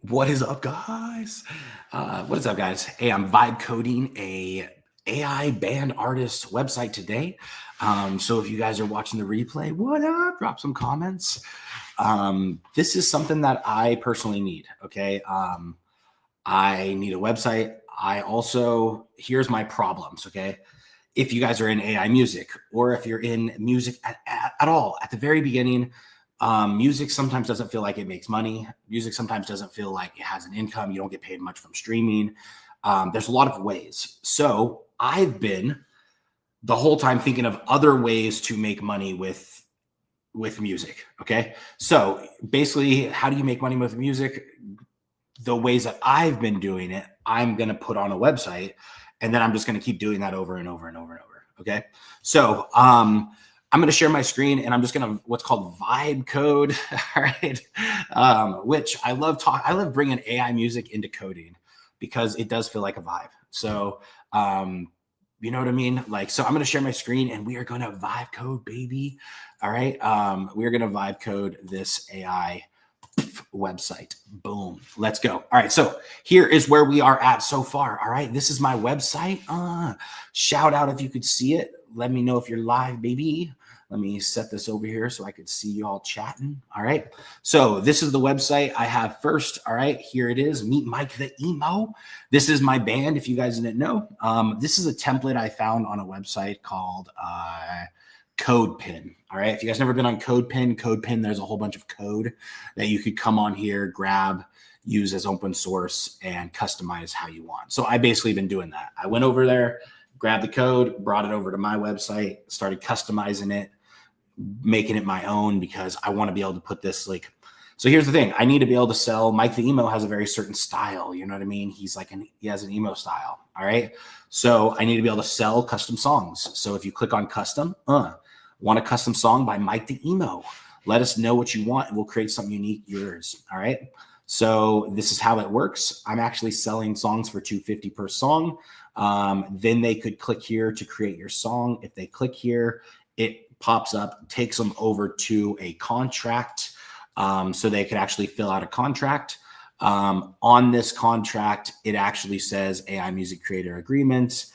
What is up, guys? What is up, guys? Hey, I'm vibe coding a AI band artist website today. So if you guys are watching the replay, what up? Drop some comments. This is something that I personally need. Okay. I need a website. I also, here's my problems. Okay. If you guys are in AI music or if you're in music at all, at the very beginning, music sometimes doesn't feel like it makes money. Music sometimes doesn't feel like it has an income. You don't get paid much from streaming. There's a lot of ways. So I've been the whole time thinking of other ways to make money with music. Okay. So basically, how do you make money with music? The ways that I've been doing it, I'm going to put on a website, and then I'm just going to keep doing that over and over and over and over. Okay. So, I'm going to share my screen and I'm just going to what's called vibe code. All right. Which I love bringing AI music into coding because it does feel like a vibe. So, you know what I mean? Like, so I'm going to share my screen and we are going to vibe code, baby. All right. We're going to vibe code this AI website. Boom. Let's go. All right. So here is where we are at so far. All right. This is my website. Shout out if you could see it. Let me know if you're live, baby. Let me set this over here so I could see you all chatting. All right. So this is the website I have first. All right. Here it is. Meet Mike the Emo. This is my band. If you guys didn't know, this is a template I found on a website called CodePen. All right. If you guys never been on CodePen, there's a whole bunch of code that you could come on here, grab, use as open source, and customize how you want. So I basically been doing that. I went over there, grabbed the code, brought it over to my website, started customizing it, making it my own because I want to be able to put this like. So here's the thing. I need to be able to sell. Mike the Emo has a very certain style. You know what I mean? He has an emo style. All right. So I need to be able to sell custom songs. So if you click on custom, want a custom song by Mike the Emo, let us know what you want and we'll create something unique yours. All right. So this is how it works. I'm actually selling songs for $250 per song. Then they could click here to create your song. If they click here, it pops up, takes them over to a contract. So they could actually fill out a contract. On this contract, it actually says AI Music Creator Agreement.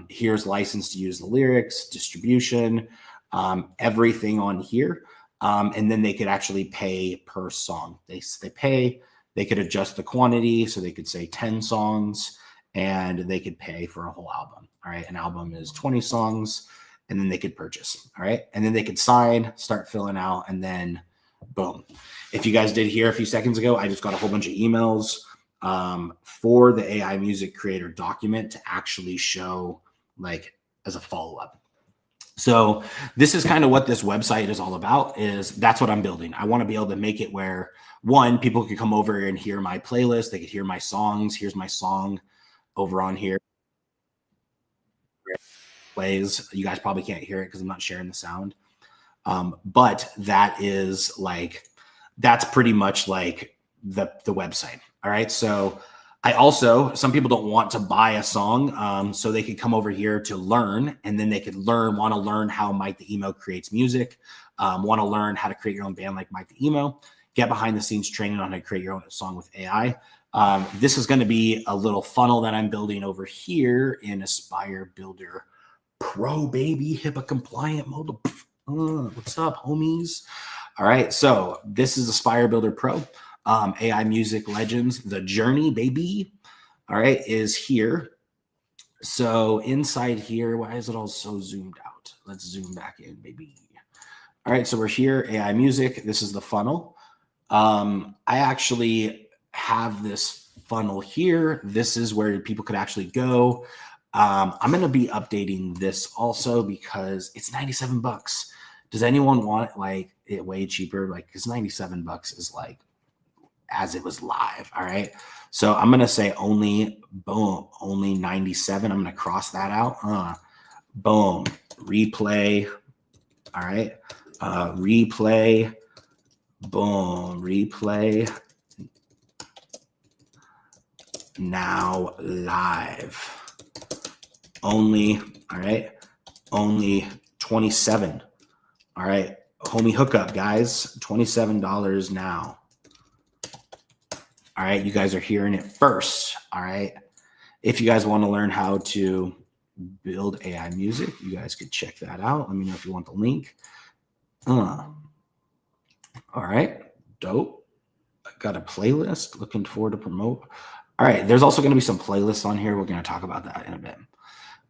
Here's license to use the lyrics, distribution, everything on here. And then they could actually pay per song. They could adjust the quantity. So they could say 10 songs and they could pay for a whole album. All right. An album is 20 songs and then they could purchase. All right. And then they could sign, start filling out, and then boom. If you guys did hear a few seconds ago, I just got a whole bunch of emails for the AI Music Creator document to actually show like as a follow-up. So this is kind of what this website is all about. That's what I'm building. I want to be able to make it where one, people could come over and hear my playlist. They could hear my songs. Here's my song over on here. Plays. You guys probably can't hear it because I'm not sharing the sound. But that's pretty much like the website. All right. So some people don't want to buy a song. So they could come over here to learn, and then they could want to learn how Mike the Emo creates music, want to learn how to create your own band like Mike the Emo, get behind the scenes training on how to create your own song with AI. This is going to be a little funnel that I'm building over here in Aspire Builder Pro, baby, HIPAA compliant mode. What's up, homies? All right. So this is Aspire Builder Pro. AI Music Legends, the journey, baby. All right, is here. So inside here, why is it all so zoomed out? Let's zoom back in, baby. All right, so we're here, AI Music. This is the funnel. I actually have this funnel here. This is where people could actually go. I'm going to be updating this also because it's $97. Does anyone want it way cheaper? Because $97 is like as it was live. All right. So I'm going to say only 97. I'm going to cross that out. Boom. Replay. All right. Replay. Boom. Replay. Now live. Only, all right. Only 27. All right. Homie hookup, guys. $27 now. All right. You guys are hearing it first. All right. If you guys want to learn how to build AI music, you guys could check that out. Let me know if you want the link. All right. Dope. I got a playlist. Looking forward to promote. All right. There's also going to be some playlists on here. We're going to talk about that in a bit.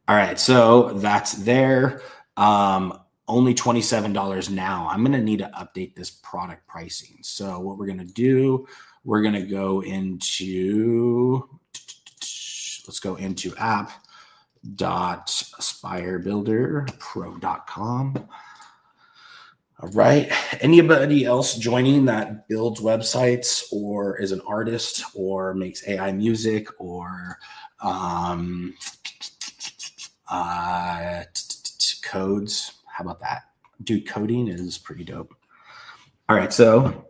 All right. So that's there. Only $27 now. I'm going to need to update this product pricing. So what we're going to do, we're going to go into, let's go into app.aspirebuilderpro.com. All right. Anybody else joining that builds websites or is an artist or makes AI music or codes? How about that? Dude, coding is pretty dope. All right. So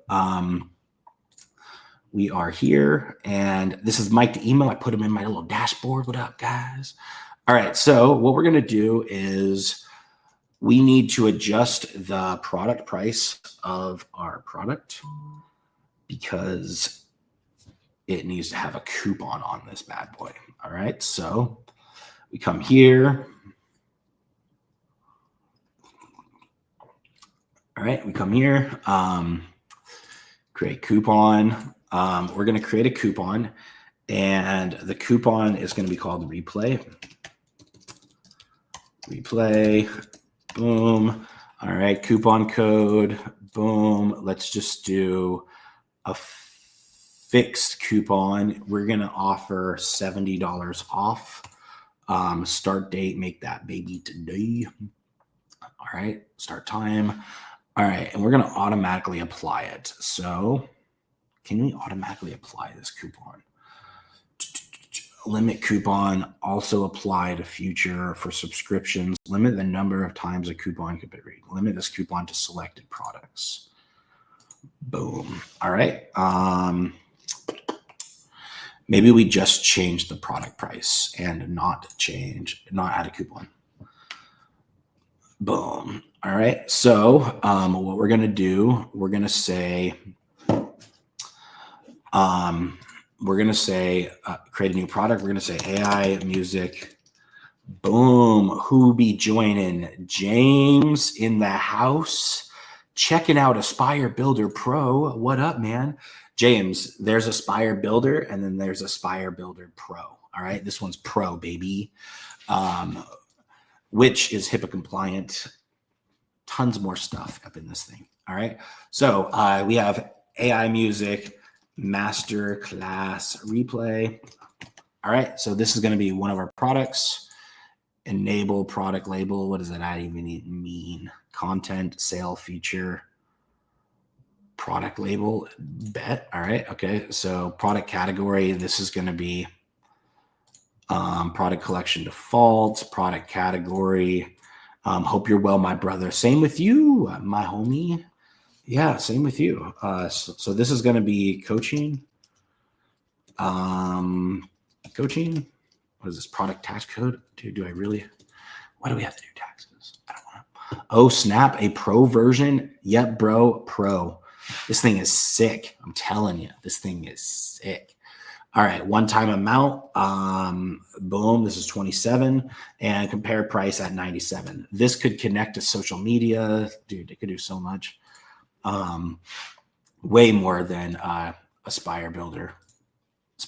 we are here and this is Mike the email. I put him in my little dashboard. What up, guys? All right. So what we're going to do is we need to adjust the product price of our product because it needs to have a coupon on this bad boy. All right. So we come here. All right. We come here, create coupon. We're going to create a coupon and the coupon is going to be called replay. Boom. All right. Coupon code. Boom. Let's just do a fixed coupon. We're going to offer $70 off. Start date, make that baby today. All right. Start time. All right. And we're going to automatically apply it. So can we automatically apply this coupon? Limit coupon, also apply to future for subscriptions. Limit the number of times a coupon could be read. Limit this coupon to selected products. Boom. All right. Maybe we just change the product price and not add a coupon. Boom. All right. So what we're going to do, we're going to say, create a new product. We're going to say AI music. Boom. Who be joining? James in the house. Checking out Aspire Builder Pro. What up, man? James, there's Aspire Builder and then there's Aspire Builder Pro. All right. This one's Pro, baby. Which is HIPAA compliant. Tons more stuff up in this thing. All right. So we have AI music. Master class replay. All right. So this is going to be one of our products. Enable product label. What does that even mean? Content, sale feature, product label, bet. All right. Okay. So product category. This is going to be product collection default, product category. Hope you're well, my brother. Same with you, my homie. Yeah, same with you. So this is going to be coaching. Coaching. What is this? Product tax code? Dude, why do we have to do taxes? I don't want to. Oh, snap. A pro version. Yep, bro. Pro. This thing is sick. I'm telling you, this thing is sick. All right. One-time amount. Boom. This is 27 and compare price at 97. This could connect to social media. Dude, it could do so much. Way more than Aspire Builder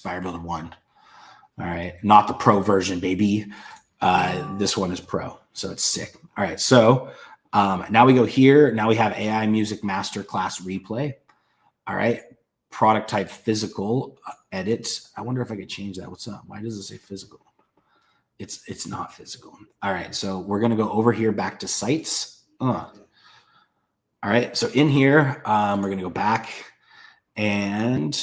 1. All right, not the pro version, baby. This one is pro, so it's sick. All right, so now we go here. Now we have AI Music Masterclass Replay. All right, product type physical edit. I wonder if I could change that. What's up? Why does it say physical? It's not physical. All right, so we're gonna go over here back to sites. All right, so in here, we're going to go back and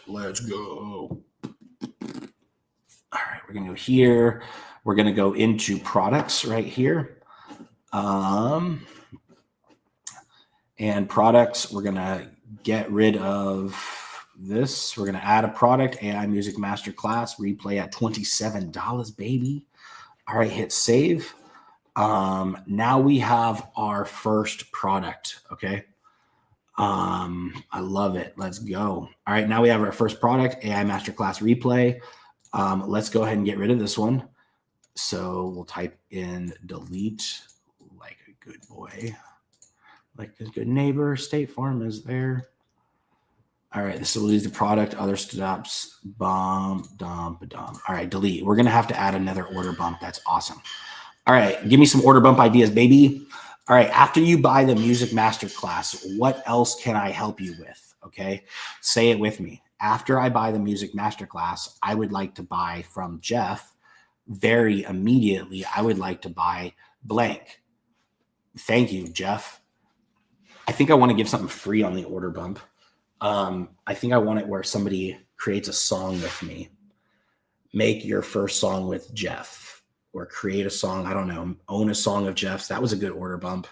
let's go. All right, we're going to go here. We're going to go into products right here. And products, we're going to get rid of this. We're going to add a product, AI Music Masterclass, replay at $27, baby. All right, hit save. Now we have our first product. Okay. I love it. Let's go. All right, now we have our first product, AI Masterclass Replay. Let's go ahead and get rid of this one. So we'll type in delete like a good boy, like a good neighbor. State Farm is there. All right, this will leave the product, other stops, bump, dump, dump. All right, delete. We're going to have to add another order bump. That's awesome. All right, give me some order bump ideas, baby. All right, after you buy the Music Masterclass, what else can I help you with? Okay, say it with me. After I buy the Music Masterclass, I would like to buy from Jeff very immediately. I would like to buy blank. Thank you, Jeff. I think I want to give something free on the order bump. I think I want it where somebody creates a song with me. Make your first song with Jeff, or create a song. I don't know, own a song of Jeff's. That was a good order bump.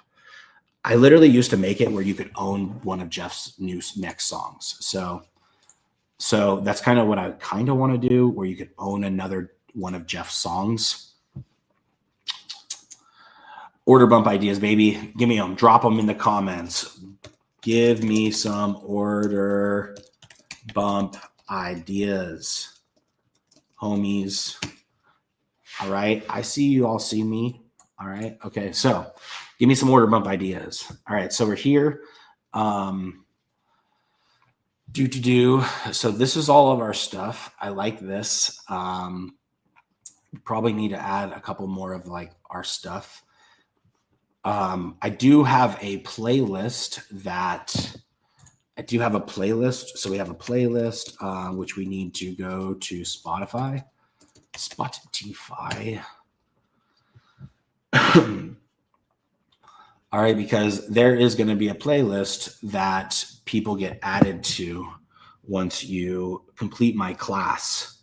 I literally used to make it where you could own one of Jeff's next songs. So that's kind of what I kind of want to do, where you could own another one of Jeff's songs. Order bump ideas, baby. Give me them. Drop them in the comments. Give me some order bump ideas, homies. All right. I see you all see me. All right. Okay. So give me some order bump ideas. All right. So we're here. So this is all of our stuff. I like this. Probably need to add a couple more of like our stuff. I do have a playlist So we have a playlist, which we need to go to Spotify. All right, because there is going to be a playlist that people get added to once you complete my class.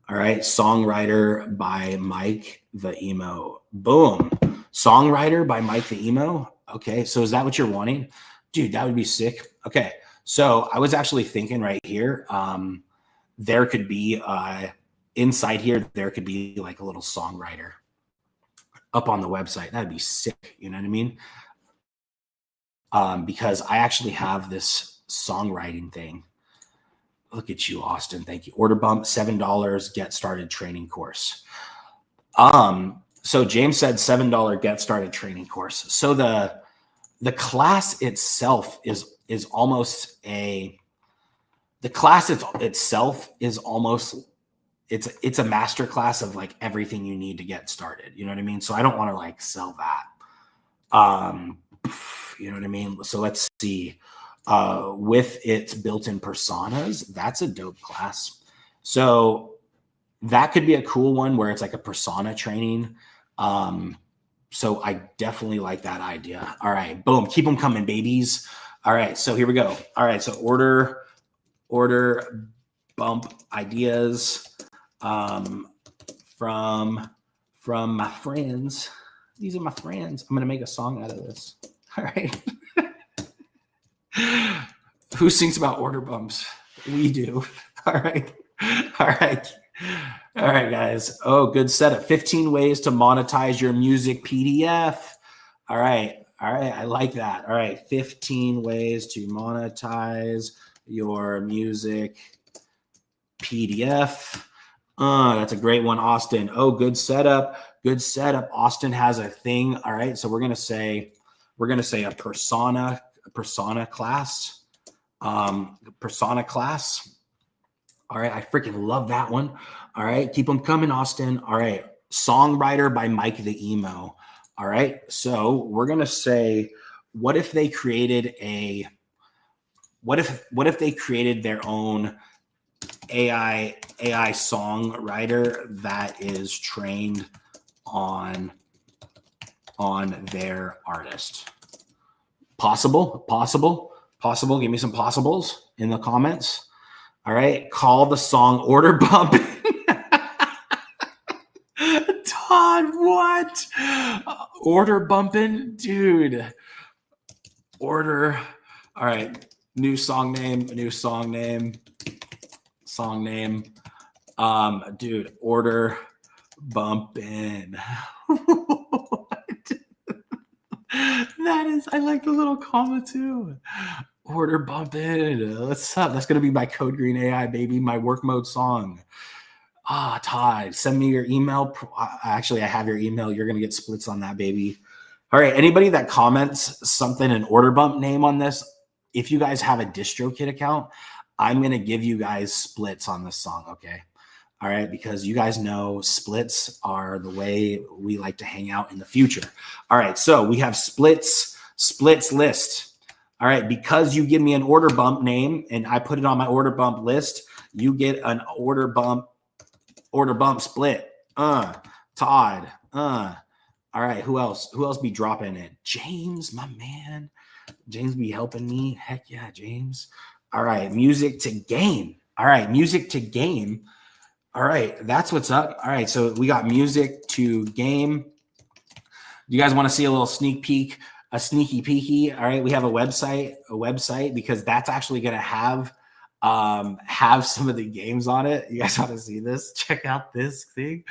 All right, Songwriter by Mike the Emo. Boom. Songwriter by Mike the Emo. Okay, so is that what you're wanting? Dude, that would be sick. Okay, so I was actually thinking right here, there could be, inside here, there could be like a little songwriter up on the website. That'd be sick, you know what I mean? Because I actually have this songwriting thing. Look at you, Austin. Thank you. Order bump, $7, get started training course. So James said $7 get started training course. So the class itself is almost the class itself is almost, it's a master class of like everything you need to get started. You know what I mean? So I don't want to like sell that. You know what I mean? So let's see. With its built-in personas, that's a dope class. So that could be a cool one where it's like a persona training. So I definitely like that idea. All right, boom, keep them coming, babies. All right, so here we go. All right, so order bump ideas from my friends. These are my friends. I'm gonna make a song out of this. All right. Who sings about order bumps? We do. All right. All right. All right, guys. Oh, good setup. 15 ways to monetize your music PDF. All right. All right. I like that. All right. 15 ways to monetize your music PDF. That's a great one, Austin. Oh, good setup. Good setup. Austin has a thing. All right. So we're going to say a persona class. Persona class. All right. I freaking love that one. All right. Keep them coming, Austin. All right. Songwriter by Mike the Emo. All right. So we're going to say, what if they created their own AI songwriter that is trained on their artist? Possible. Give me some possibles in the comments. All right. Call the song Order Bump. Todd, what? Order bumping? Dude. Order. All right. New song name. Dude, order bumping. That is, I like the little comma too. Order bumping. What's up? That's gonna be my Code Green AI baby, my work mode song. Todd, send me your email. Actually, I have your email. You're gonna get splits on that, baby. All right. Anybody that comments something an order bump name on this, if you guys have a DistroKid account, I'm gonna give you guys splits on this song. Okay. All right, because you guys know splits are the way we like to hang out in the future. All right, so we have splits list. All right, because you give me an order bump name and I put it on my order bump list, you get an order bump split. Todd. All right, who else? Who else be dropping it? James, my man. James be helping me. Heck yeah, James. All right, music to game. All right, music to game. All right, that's what's up. All right, so we got music to game. Do you guys want to see a little sneak peek, a sneaky peeky? All right, we have a website because that's actually going to have some of the games on it. You guys want to see this? Check out this thing.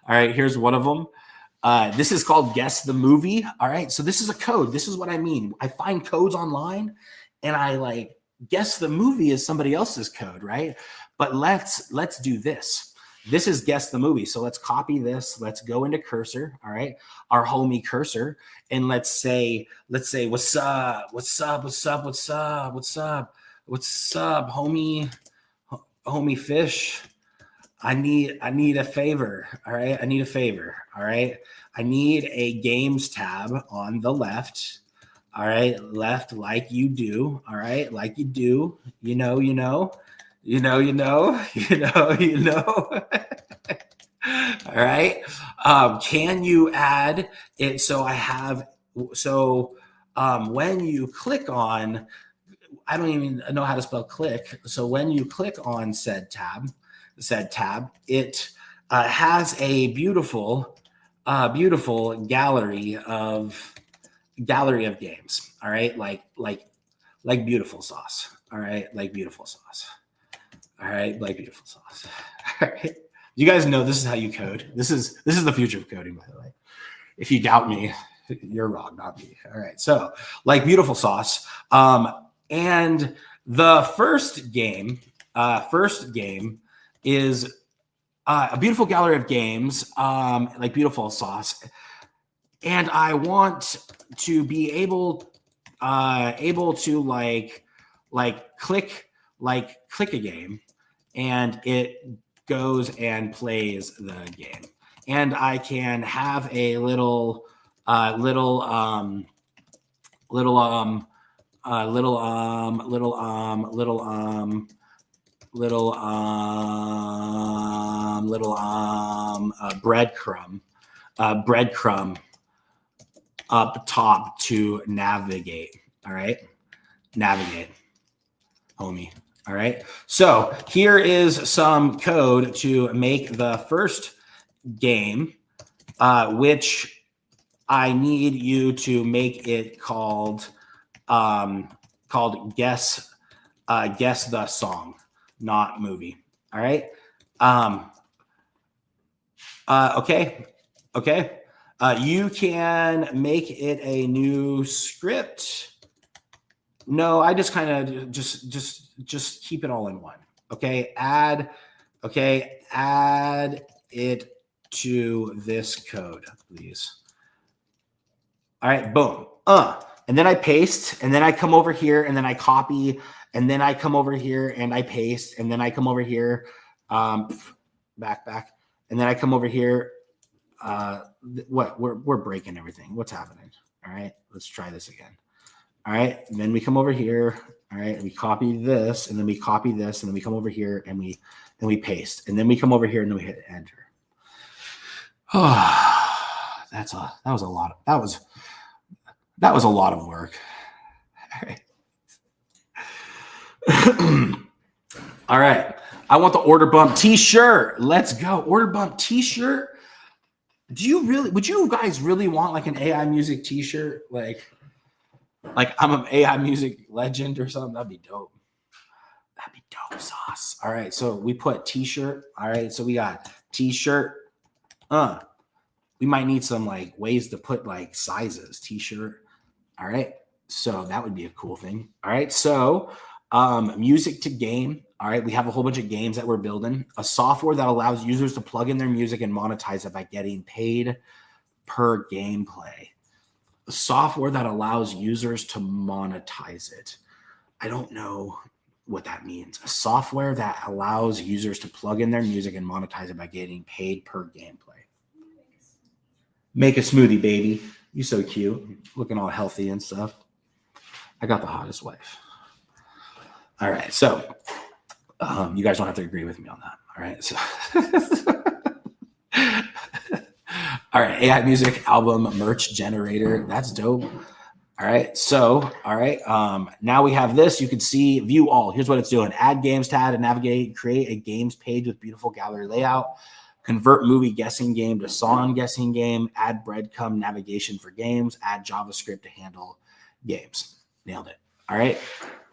All right, here's one of them. This is called Guess the Movie. All right, so this is a code. This is what I mean. I find codes online, and I like guess the movie is somebody else's code, right? But let's do this. This is Guess the Movie. So let's copy this. Let's go into Cursor, all right? Our homie Cursor. And let's say, what's up, homie fish. I need a favor, all right? I need a favor, all right? I need a games tab on the left, all right? Left like you do, all right? Like you do, you know. All right. Can you add it? When you click on, I don't even know how to spell click. So when you click on said tab, it has a beautiful gallery of games. All right. Like beautiful sauce. All right. Like beautiful sauce. All right, like beautiful sauce. All right. You guys know this is how you code. This is the future of coding, by the way. If you doubt me, you're wrong, not me. All right. So, like beautiful sauce. And the first game is a beautiful gallery of games, like beautiful sauce. And I want to be able to click a game, and it goes and plays the game. And I can have a little breadcrumb up top to navigate. All right, navigate, homie. All right. So here is some code to make the first game, which I need you to make it called guess the song, not movie. All right. Okay. You can make it a new script. No, I just kind of just keep it all in one. Okay. Add it to this code, please. All right, boom. And then I paste, and then I come over here, and then I copy, and then I come over here and I paste, and then I come over here, back, and then I come over here. We're breaking everything. What's happening? All right, let's try this again. All right, and then we come over here. All right, and we copy this, and then we copy this, and then we come over here and we paste, and then we come over here and then we hit enter. Oh, that was a lot of work. All right. All right. I want the order bump t-shirt. Let's go. Order bump t-shirt. Would you guys really want like an AI music t-shirt? Like I'm an AI music legend or something? That'd be dope. That'd be dope sauce. All right. So we put t-shirt. All right. So we got t-shirt. We might need some like ways to put like sizes. T-shirt. All right. So that would be a cool thing. All right. So music to game. All right. We have a whole bunch of games that we're building. A software that allows users to plug in their music and monetize it by getting paid per gameplay. A software that allows users to monetize it. I don't know what that means. A software that allows users to plug in their music and monetize it by getting paid per gameplay. Make a smoothie, baby. You so cute. Looking all healthy and stuff. I got the hottest wife. All right. So you guys don't have to agree with me on that. All right. So all right. AI music album merch generator. That's dope. All right. So, all right. Now we have this. You can see view all. Here's what it's doing. Add games to add and navigate. Create a games page with beautiful gallery layout. Convert movie guessing game to song guessing game. Add breadcrumb navigation for games. Add JavaScript to handle games. Nailed it. All right.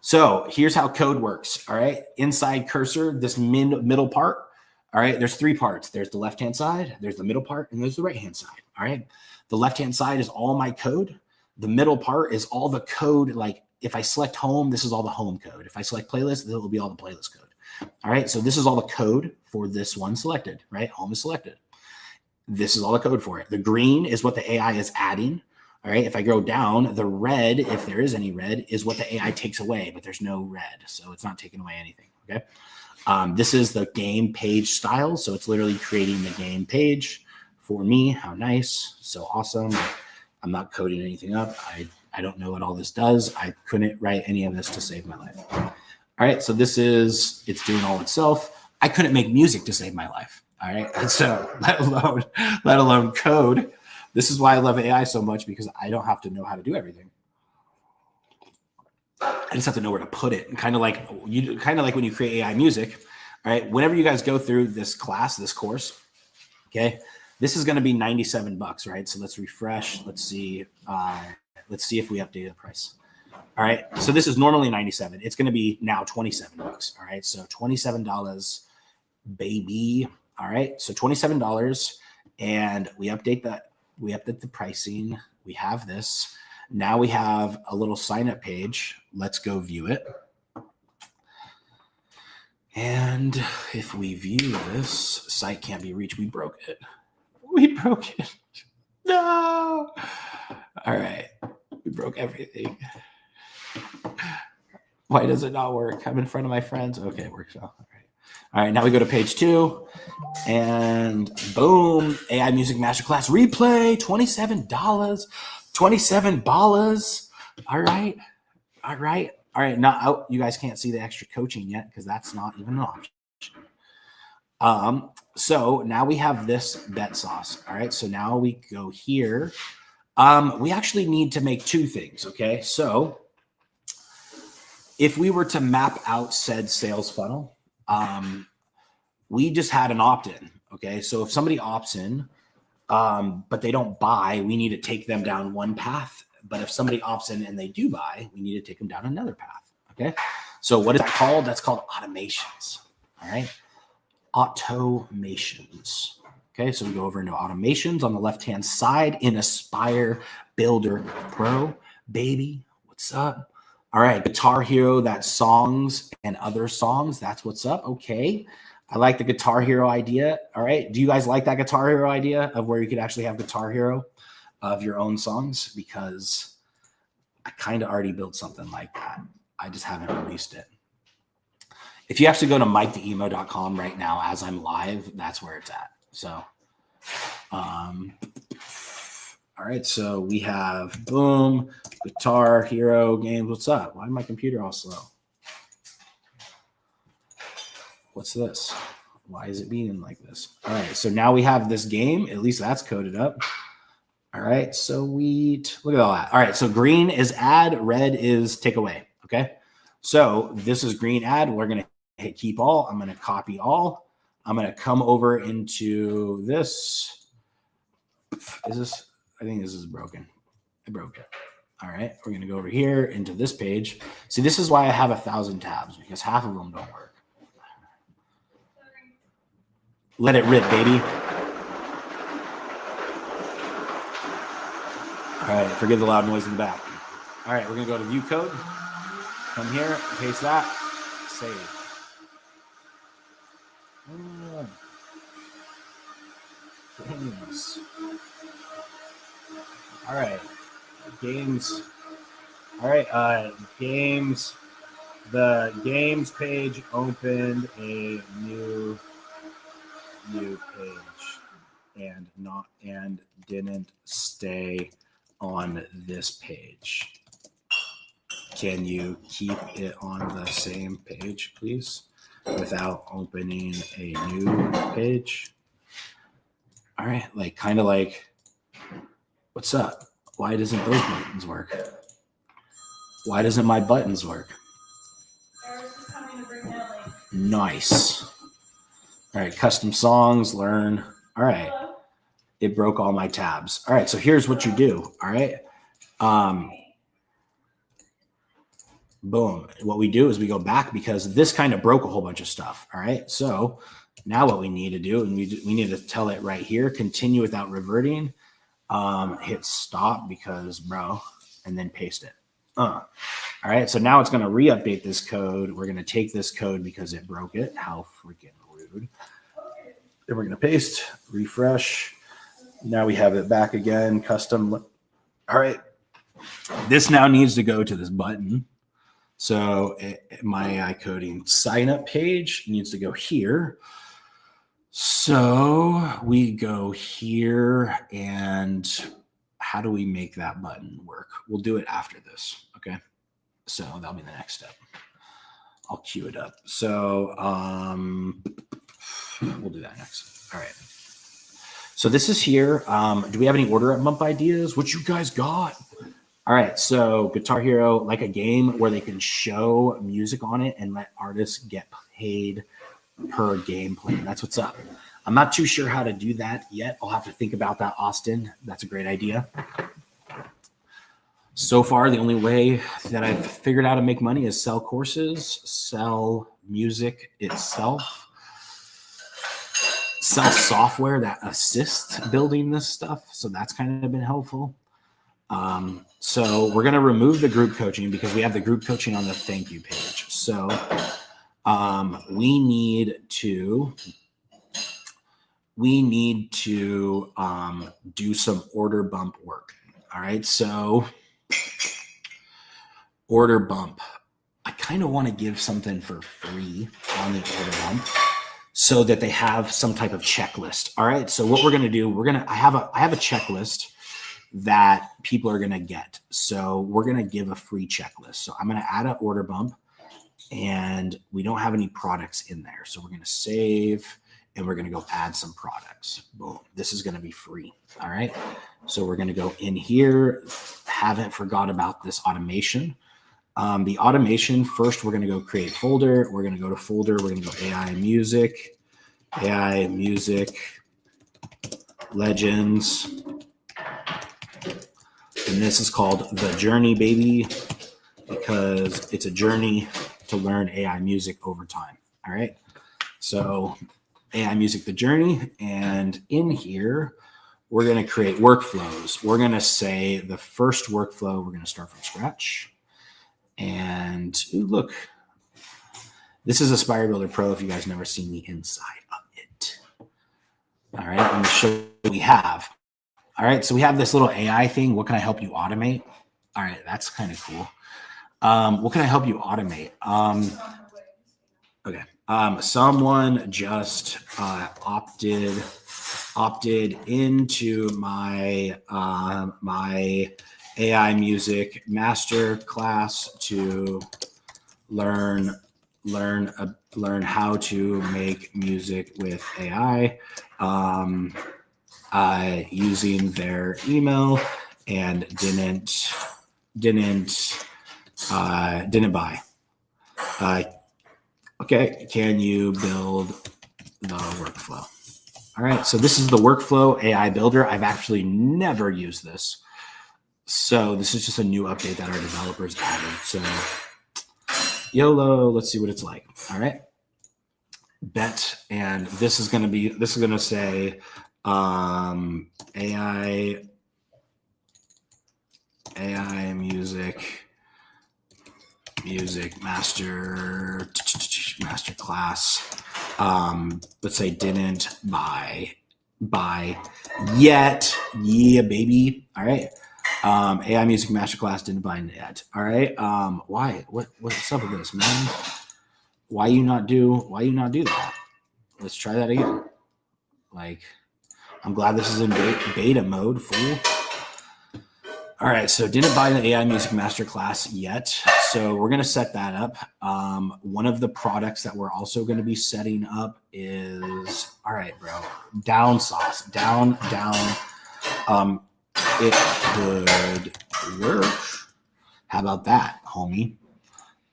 So here's how code works. All right. Inside cursor, this middle part. All right. There's three parts. There's the left-hand side, there's the middle part, and there's the right-hand side. All right. The left-hand side is all my code. The middle part is all the code. Like if I select home, this is all the home code. If I select playlist, it will be all the playlist code. All right. So this is all the code for this one selected, right? Home is selected. This is all the code for it. The green is what the AI is adding. All right. If I go down, the red, if there is any red, is what the AI takes away, but there's no red. So it's not taking away anything. Okay. This is the game page style. So it's literally creating the game page for me. How nice. So awesome. I'm not coding anything up. I don't know what all this does. I couldn't write any of this to save my life. All right. So this is, it's doing all itself. I couldn't make music to save my life. All right. And so let alone code. This is why I love AI so much, because I don't have to know how to do everything. I just have to know where to put it. And kind of like when you create AI music, all right, whenever you guys go through this class, this course, okay, this is going to be $97, right? So let's refresh. Let's see if we update the price. All right. So this is normally $97. It's going to be now $27. All right. So $27, baby. All right. So $27, and we update that. We update the pricing. We have this. Now we have a little sign up page. Let's go view it. And if we view this, site can't be reached. We broke it. We broke it. No. All right. We broke everything. Why does it not work? I'm in front of my friends. Okay, it works out. All right, now we go to page 2, and boom, AI Music Masterclass replay, $27, $27. All right. Now you guys can't see the extra coaching yet because that's not even an option. So now we have this bet sauce. All right, so now we go here. We actually need to make two things. Okay, so if we were to map out said sales funnel. We just had an opt-in. Okay. So if somebody opts in, but they don't buy, we need to take them down one path. But if somebody opts in and they do buy, we need to take them down another path. Okay. So what is that called? That's called automations. All right. Automations. Okay. So we go over into automations on the left-hand side in Aspire Builder Pro. Baby, what's up? All right, Guitar Hero, that's songs and other songs. That's what's up. Okay. I like the Guitar Hero idea. All right. Do you guys like that Guitar Hero idea of where you could actually have Guitar Hero of your own songs? Because I kind of already built something like that. I just haven't released it. If you actually go to MikeTheEmo.com right now as I'm live, that's where it's at. So, all right, so we have boom, Guitar Hero games. What's up? Why is my computer all slow? What's this? Why is it being like this? All right, so now we have this game. At least that's coded up. All right, sweet. Look at all that. All right, so green is add, red is take away. Okay, so this is green add. We're going to hit keep all. I'm going to copy all. I'm going to come over into this. Is this? I think this is broken. I broke it. All right. We're going to go over here into this page. See, this is why I have 1,000 tabs, because half of them don't work. Let it rip, baby. All right. Forgive the loud noise in the back. All right, we're gonna go to view code. Come here, paste that, save. Games. All right, games. All right, games. The games page opened a new page and didn't stay on this page. Can you keep it on the same page, please, without opening a new page? All right, like kind of like, what's up? Why doesn't those buttons work? Why doesn't my buttons work? Nice. All right, custom songs, learn. All right. It broke all my tabs. All right, so here's what you do. All right. Boom. What we do is we go back because this kind of broke a whole bunch of stuff. All right. So now what we need to do, and we need to tell it right here, continue without reverting. Hit stop because bro, and then paste it. All right. So now it's going to re-update this code. We're going to take this code because it broke it. How freaking rude. Then we're going to paste, refresh. Now we have it back again, custom. All right. This now needs to go to this button. So my AI coding sign up page needs to go here. So we go here, and how do we make that button work? We'll do it after this. Okay. So that'll be the next step. I'll queue it up. So we'll do that next. All right. So this is here. Do we have any order bump ideas? What you guys got? All right, so Guitar Hero, like a game where they can show music on it and let artists get paid per gameplay. That's what's up. I'm not too sure how to do that yet. I'll have to think about that, Austin. That's a great idea. So far, the only way that I've figured out how to make money is sell courses, sell music itself, sell software that assists building this stuff. So that's kind of been helpful. So we're going to remove the group coaching because we have the group coaching on the thank you page. So we need to do some order bump work. All right. So order bump. I kind of want to give something for free on the order bump so that they have some type of checklist. All right. So what we're going to do, I have a checklist that people are going to get. So we're going to give a free checklist. So I'm going to add an order bump, and we don't have any products in there. So we're going to save, and we're going to go add some products. Boom. This is going to be free. All right. So we're going to go in here. Haven't forgot about this automation. The automation, first, we're going to go create folder. We're going to go to folder. We're going to go AI music, legends. And this is called The Journey, baby, because it's a journey to learn AI music over time. All right. So AI music, The Journey. And in here, we're going to create workflows. We're going to say the first workflow, we're going to start from scratch. And ooh, look, this is Aspire Builder Pro if you guys never seen the inside of it. All right. I'm going to show what we have. All right, so we have this little AI thing. What can I help you automate? All right, that's kind of cool. What can I help you automate? Okay. Someone just opted into my my AI music master class to learn how to make music with AI. Using their email and didn't buy. Okay, can you build the workflow? All right, so this is the workflow AI builder. I've actually never used this. So this is just a new update that our developers added. So YOLO, let's see what it's like. All right. Bet, and this is going to say AI AI music master class. Let's say didn't buy yet. Yeah, baby. All right. AI music masterclass didn't buy yet. All right. Why? What's up with this, man? Why you not do that? Let's try that again. Like, I'm glad this is in beta mode, fool. All right, so didn't buy the AI Music Masterclass yet. So we're going to set that up. One of the products that we're also going to be setting up is, all right, bro, down sauce, down. It could work. How about that, homie?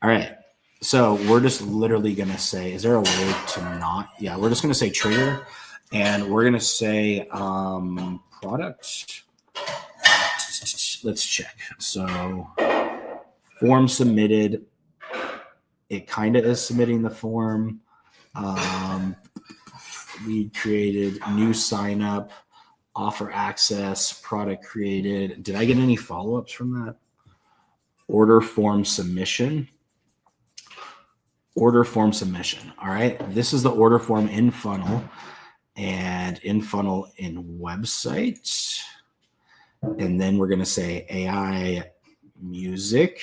All right. So we're just literally going to say, is there a way to not? Yeah, we're just going to say trigger, and we're going to say product. Let's check. So form submitted. It kind of is submitting the form. We created new sign up, offer access, product created. Did I get any follow-ups from that? Order form submission. Order form submission. All right. This is the order form in funnel and in funnel in website. And then we're going to say AI music.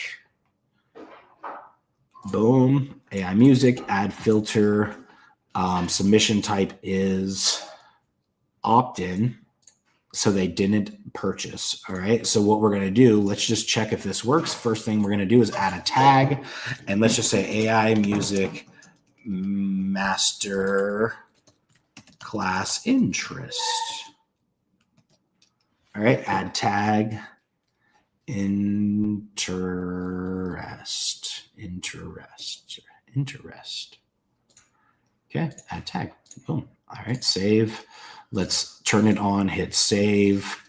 Boom. AI music, add filter. Submission type is opt-in. So they didn't purchase. All right. So what we're going to do, let's just check if this works. First thing we're going to do is add a tag. And let's just say AI music master class interest. All right, add tag, interest. Okay, add tag, boom. All right, save. Let's turn it on, hit save.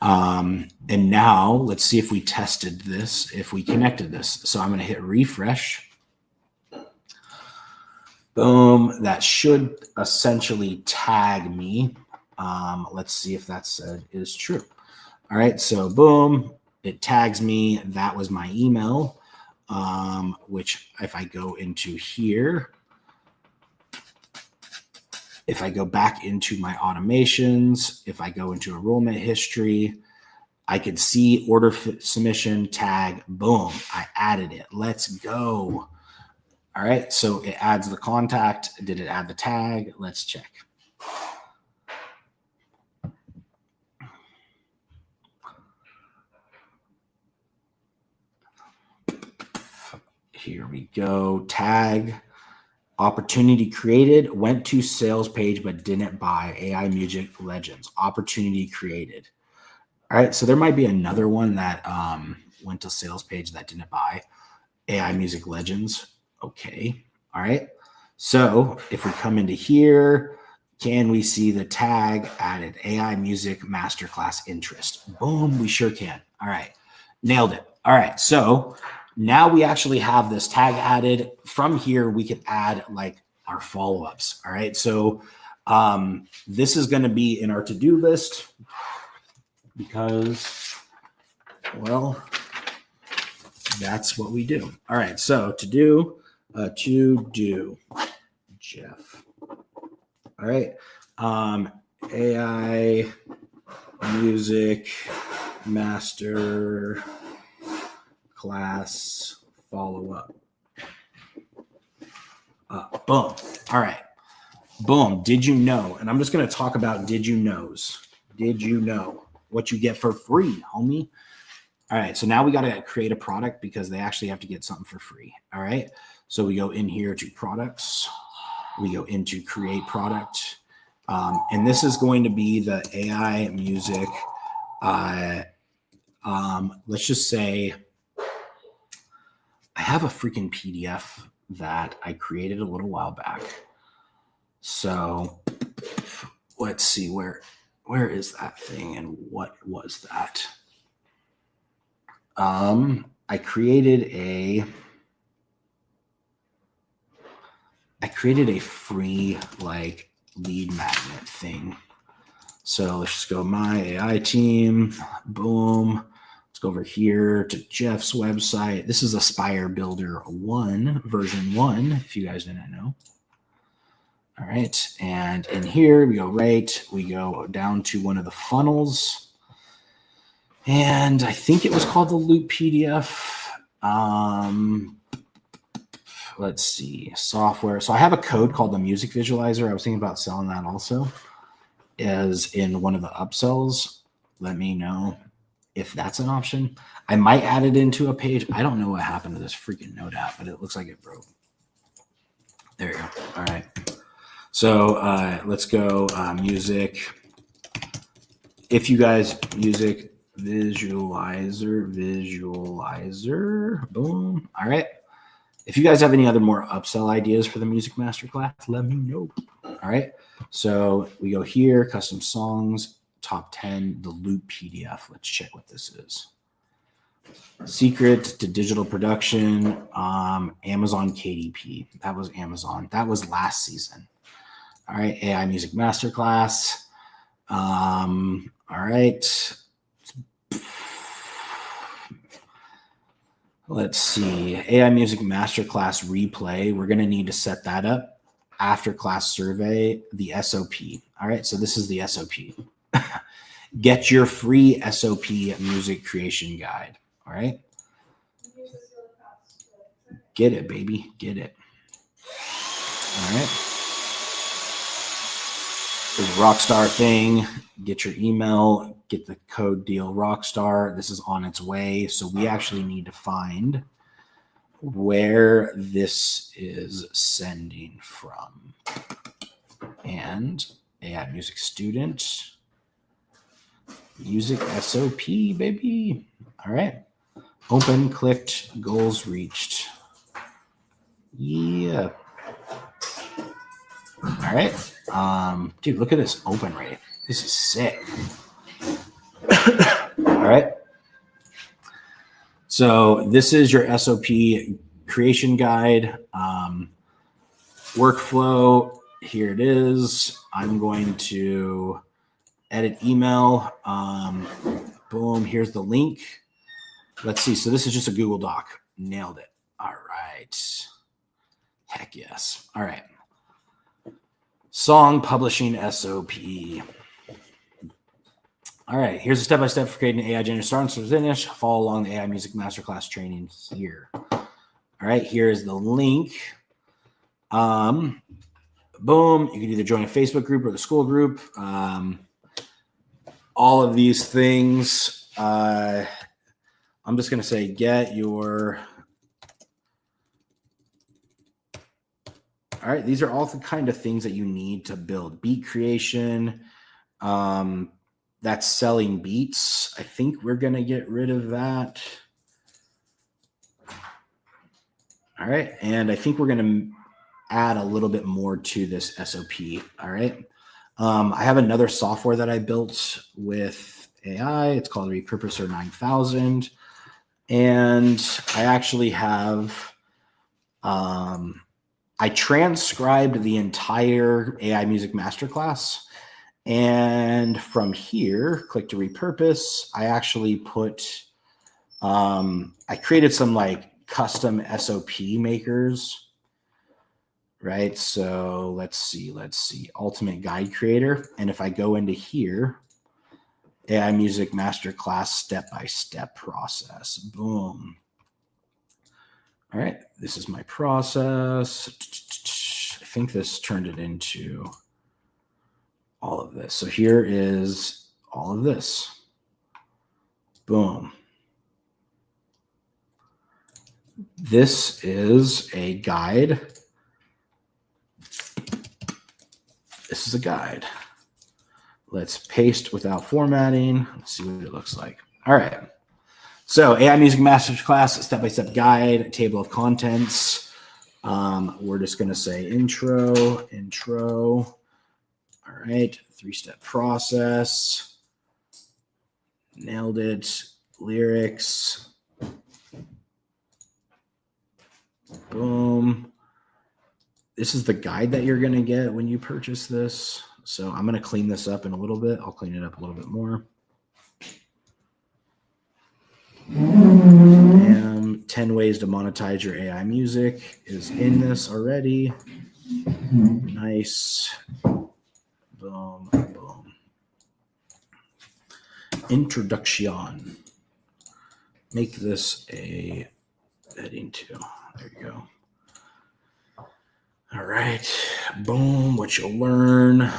And now let's see if we tested this, if we connected this. So I'm gonna hit refresh. Boom, that should essentially tag me. Let's see if that is true. All right, so boom, it tags me. That was my email, which if I go into here, if I go back into my automations, if I go into enrollment history, I could see order submission tag, boom, I added it. Let's go. All right, so it adds the contact. Did it add the tag? Let's check. Here we go. Tag, opportunity created, went to sales page but didn't buy. AI Music Legends, opportunity created. All right, so there might be another one that went to sales page that didn't buy. AI Music Legends. Okay. All right. So if we come into here, can we see the tag added? AI Music Masterclass interest. Boom, we sure can. All right. Nailed it. All right. So now we actually have this tag added. From here, we can add like our follow-ups. All right. So this is going to be in our to-do list because, well, that's what we do. All right. So to do, Jeff. All right. AI music master class follow-up. Boom. All right. Boom. Did you know? And I'm just going to talk about did you knows. Did you know what you get for free, homie? All right. So now we got to create a product because they actually have to get something for free. All right. So we go in here to products. We go into create product. And this is going to be the AI music. Let's just say I have a freaking PDF that I created a little while back. So let's see where is that thing and what was that? I created a free like lead magnet thing. So let's just go my AI team. Boom. Let's go over here to Jeff's website. This is Aspire Builder 1, version 1, if you guys didn't know. All right, and in here we go down to one of the funnels, and I think it was called the Loop PDF. Let's see, software. So I have a code called the Music Visualizer. I was thinking about selling that also as in one of the upsells. Let me know if that's an option. I might add it into a page. I don't know what happened to this freaking Note app, but it looks like it broke. There you go. All right. So let's go music. If you guys, music visualizer, boom. All right. If you guys have any other more upsell ideas for the Music Masterclass, let me know. All right. So we go here, custom songs, top 10, the Loop PDF. Let's check what this is. Secret to digital production, Amazon KDP. That was Amazon. That was last season. All right. AI Music Masterclass. All right. Let's see. AI Music Masterclass replay. We're going to need to set that up after class survey, the SOP. All right. So this is the SOP. Get your free SOP music creation guide. All right. Get it, baby. Get it. All right. There's a Rockstar thing. Get your email. Get the code deal Rockstar. This is on its way. So we actually need to find where this is sending from. And AI Music Student. Music SOP, baby. All right. Open, clicked, goals reached. Yeah. All right. Dude, look at this open rate. This is sick. All right. So this is your SOP creation guide. Workflow. Here it is. I'm going to edit email. Boom. Here's the link. Let's see. So this is just a Google Doc. Nailed it. All right. Heck yes. All right. Song publishing SOP. All right. Here's a step-by-step for creating an AI generated start to finish. Follow along the AI Music Masterclass training here. All right. Here is the link. Boom. You can either join a Facebook group or the school group. All of these things. I'm just going to say get your. All right. These are all the kind of things that you need to build. Beat creation. That's selling beats. I think we're going to get rid of that. All right. And I think we're going to add a little bit more to this SOP. All right. I have another software that I built with AI. It's called Repurposer 9000. And I actually have, I transcribed the entire AI Music Masterclass. And from here, click to repurpose. I actually put, I created some like custom SOP makers, right? So let's see, Ultimate Guide Creator. And if I go into here, AI Music Masterclass step-by-step process, boom. All right, this is my process. I think this turned it into all of this. So here is all of this. Boom. This is a guide. This is a guide. Let's paste without formatting. Let's see what it looks like. All right. So AI Music Masterclass, step-by-step guide, table of contents. We're just going to say intro. All right. 3-step process. Nailed it. Lyrics. Boom. This is the guide that you're going to get when you purchase this. So I'm going to clean this up in a little bit. I'll clean it up a little bit more. 10 ways to monetize your AI music is in this already. Nice. Boom, boom. Introduction. Make this a heading 2. There you go. All right. Boom. What you'll learn.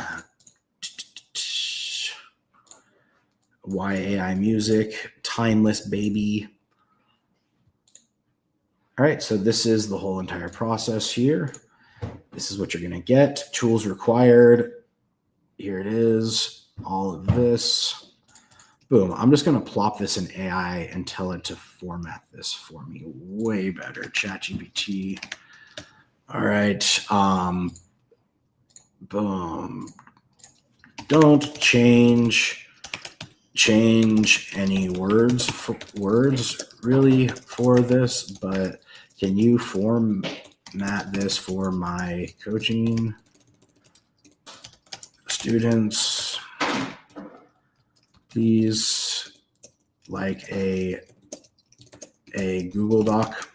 Why AI music. Timeless, baby. All right. So this is the whole entire process here. This is what you're going to get. Tools required. Here it is. All of this. Boom. I'm just going to plop this in AI and tell it to format this for me way better. ChatGPT. All right. Boom. Don't change any words really for this, but can you format this for my coaching students? Please, like a Google Doc.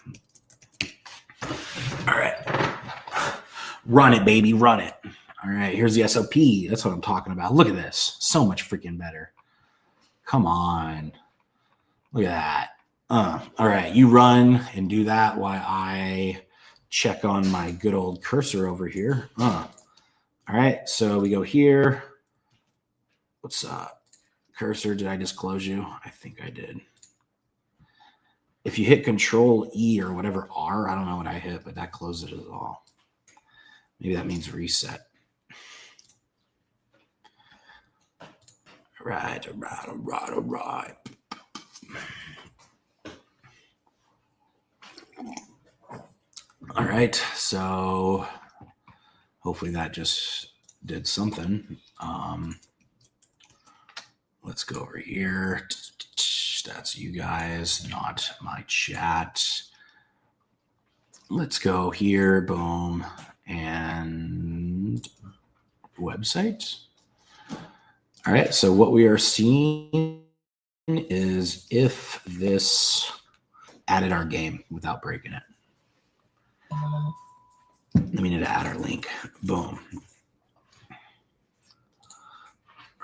All right. Run it, baby. Run it. All right. Here's the SOP. That's what I'm talking about. Look at this. So much freaking better. Come on. Look at that. All right. You run and do that while I check on my good old cursor over here. All right. So we go here. What's up? Cursor, did I just close you? I think I did. If you hit Control E or whatever R, I don't know what I hit, but that closes it all. Maybe that means reset. All right. All right. So hopefully that just did something. Let's go over here. That's you guys, not my chat. Let's go here. Boom. And website. All right. So what we are seeing is if this added our game without breaking it. We need to add our link. Boom.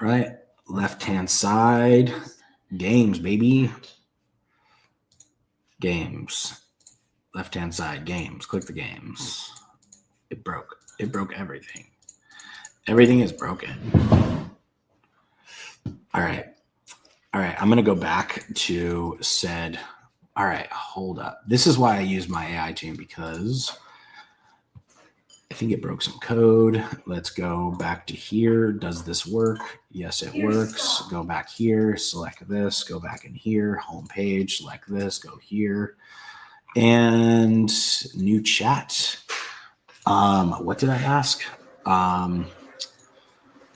All right. Left-hand side. Games, baby. Games. Left-hand side, games. Click the games. It broke. It broke everything. Everything is broken. All right. All right. I'm going to go back to said. All right. Hold up. This is why I use my AI team, because I think it broke some code. Let's go back to here. Does this work? Yes, it works. Go back here, select this, go back in here, home page, select this, go here. And new chat. What did I ask?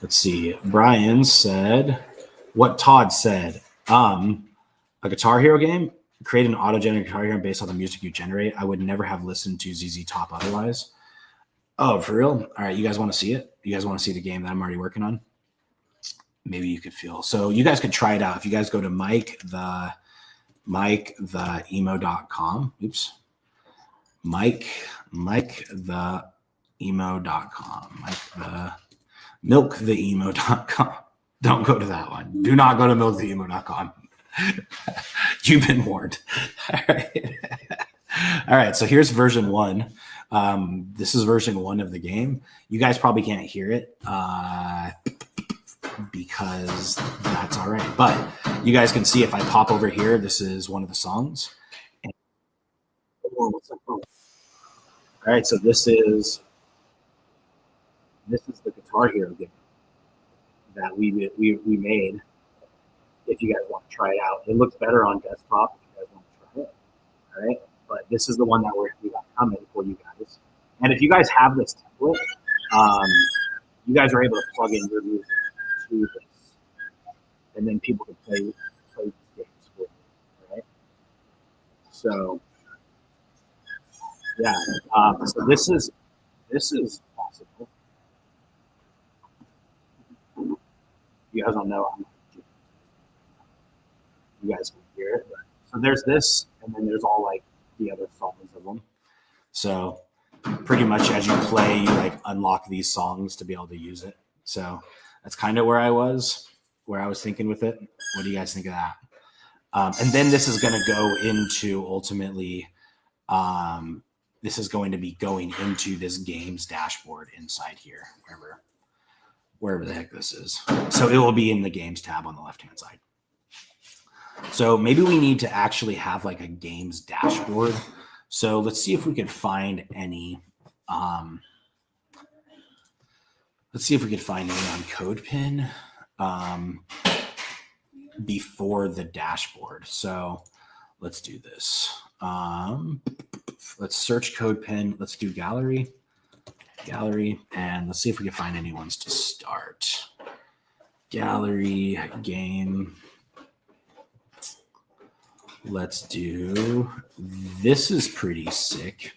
Let's see. Brian said, what Todd said, a Guitar Hero game, create an auto-generated Guitar Hero based on the music you generate. I would never have listened to ZZ Top otherwise. Oh, for real? All right. You guys want to see it? You guys want to see the game that I'm already working on? Maybe you could feel. So you guys could try it out. If you guys go to MikeTheEmo.com. Oops. MikeTheEmo.com. MilkTheEmo.com. Don't go to that one. Do not go to MilkTheEmo.com. You've been warned. All right. All right. So here's version 1. This is version 1 of the game. You guys probably can't hear it because that's all right. But you guys can see if I pop over here, this is one of the songs. And, all right. So this is the Guitar Hero game that we made. If you guys want to try it out, it looks better on desktop. If you guys want to try it, all right. But this is the one that we got coming for you guys. And if you guys have this template, you guys are able to plug in your music to this, and then people can play these games with you, right? So yeah, so this is possible. You guys don't know. You guys can hear it. But, so there's this, and then there's all like the other songs of them. So pretty much as you play, you like unlock these songs to be able to use it. So that's kind of where I was thinking with it. What do you guys think of that? And then this is going to go into ultimately, this is going to be going into this games dashboard inside here, wherever the heck this is. So it will be in the games tab on the left-hand side. So maybe we need to actually have like a games dashboard. So let's see if we can find any. Let's see if we can find any on CodePen before the dashboard. So let's do this. Let's search CodePen. Let's do gallery, and let's see if we can find any ones to start. Gallery, game. Let's do, this is pretty sick.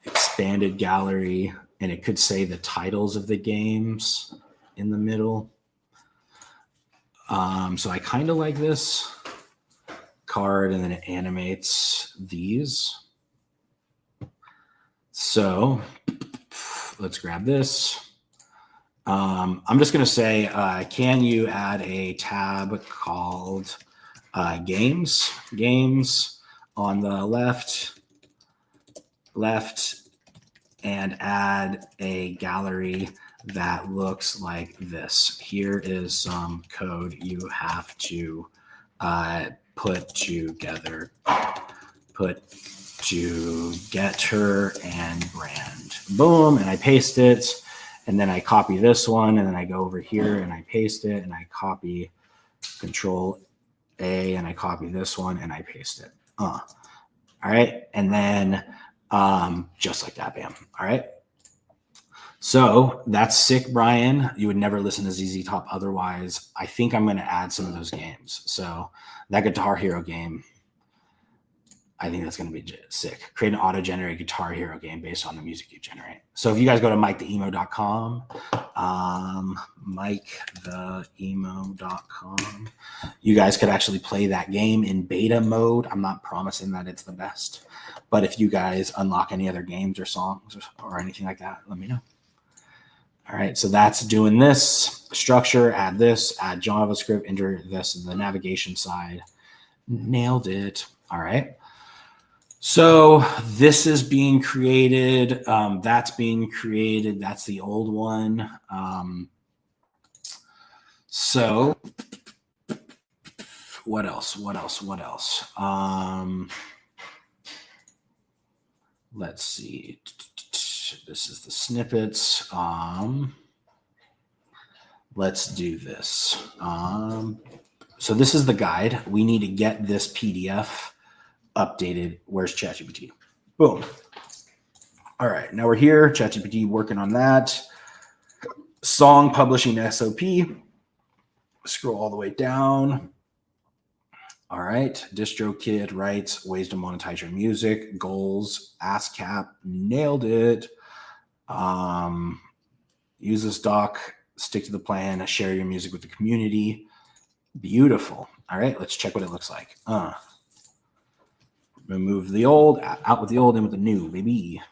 Expanded gallery, and it could say the titles of the games in the middle. So I kind of like this card, and then it animates these. So let's grab this. I'm just going to say, can you add a tab called games on the left, and add a gallery that looks like this. Here is some code you have to put together. Put together and brand. Boom, and I paste it. And then I copy this one, and then I go over here and I paste it, and I copy Control A, and I copy this one and I paste it. All right. And then just like that, bam. All right. So that's sick, Brian. You would never listen to ZZ Top otherwise. I think I'm going to add some of those games. So that Guitar Hero game, I think that's going to be sick. Create an auto-generated Guitar Hero game based on the music you generate. So if you guys go to MikeTheEmo.com, MikeTheEmo.com, you guys could actually play that game in beta mode. I'm not promising that it's the best, but if you guys unlock any other games or songs or anything like that, let me know. All right, so that's doing this structure, add this, add JavaScript, enter this in the navigation side. Nailed it. All right. So this is being created. That's being created. That's the old one. So what else? Let's see. This is the snippets. Let's do this. So this is the guide. We need to get this PDF updated. Where's ChatGPT? Boom. All right, now we're here. ChatGPT working on that. Song publishing SOP. Scroll all the way down. All right, DistroKid writes ways to monetize your music. Goals, ASCAP, nailed it. Use this doc, stick to the plan, share your music with the community. Beautiful. All right, let's check what it looks like. Remove the old, out with the old, in with the new, baby.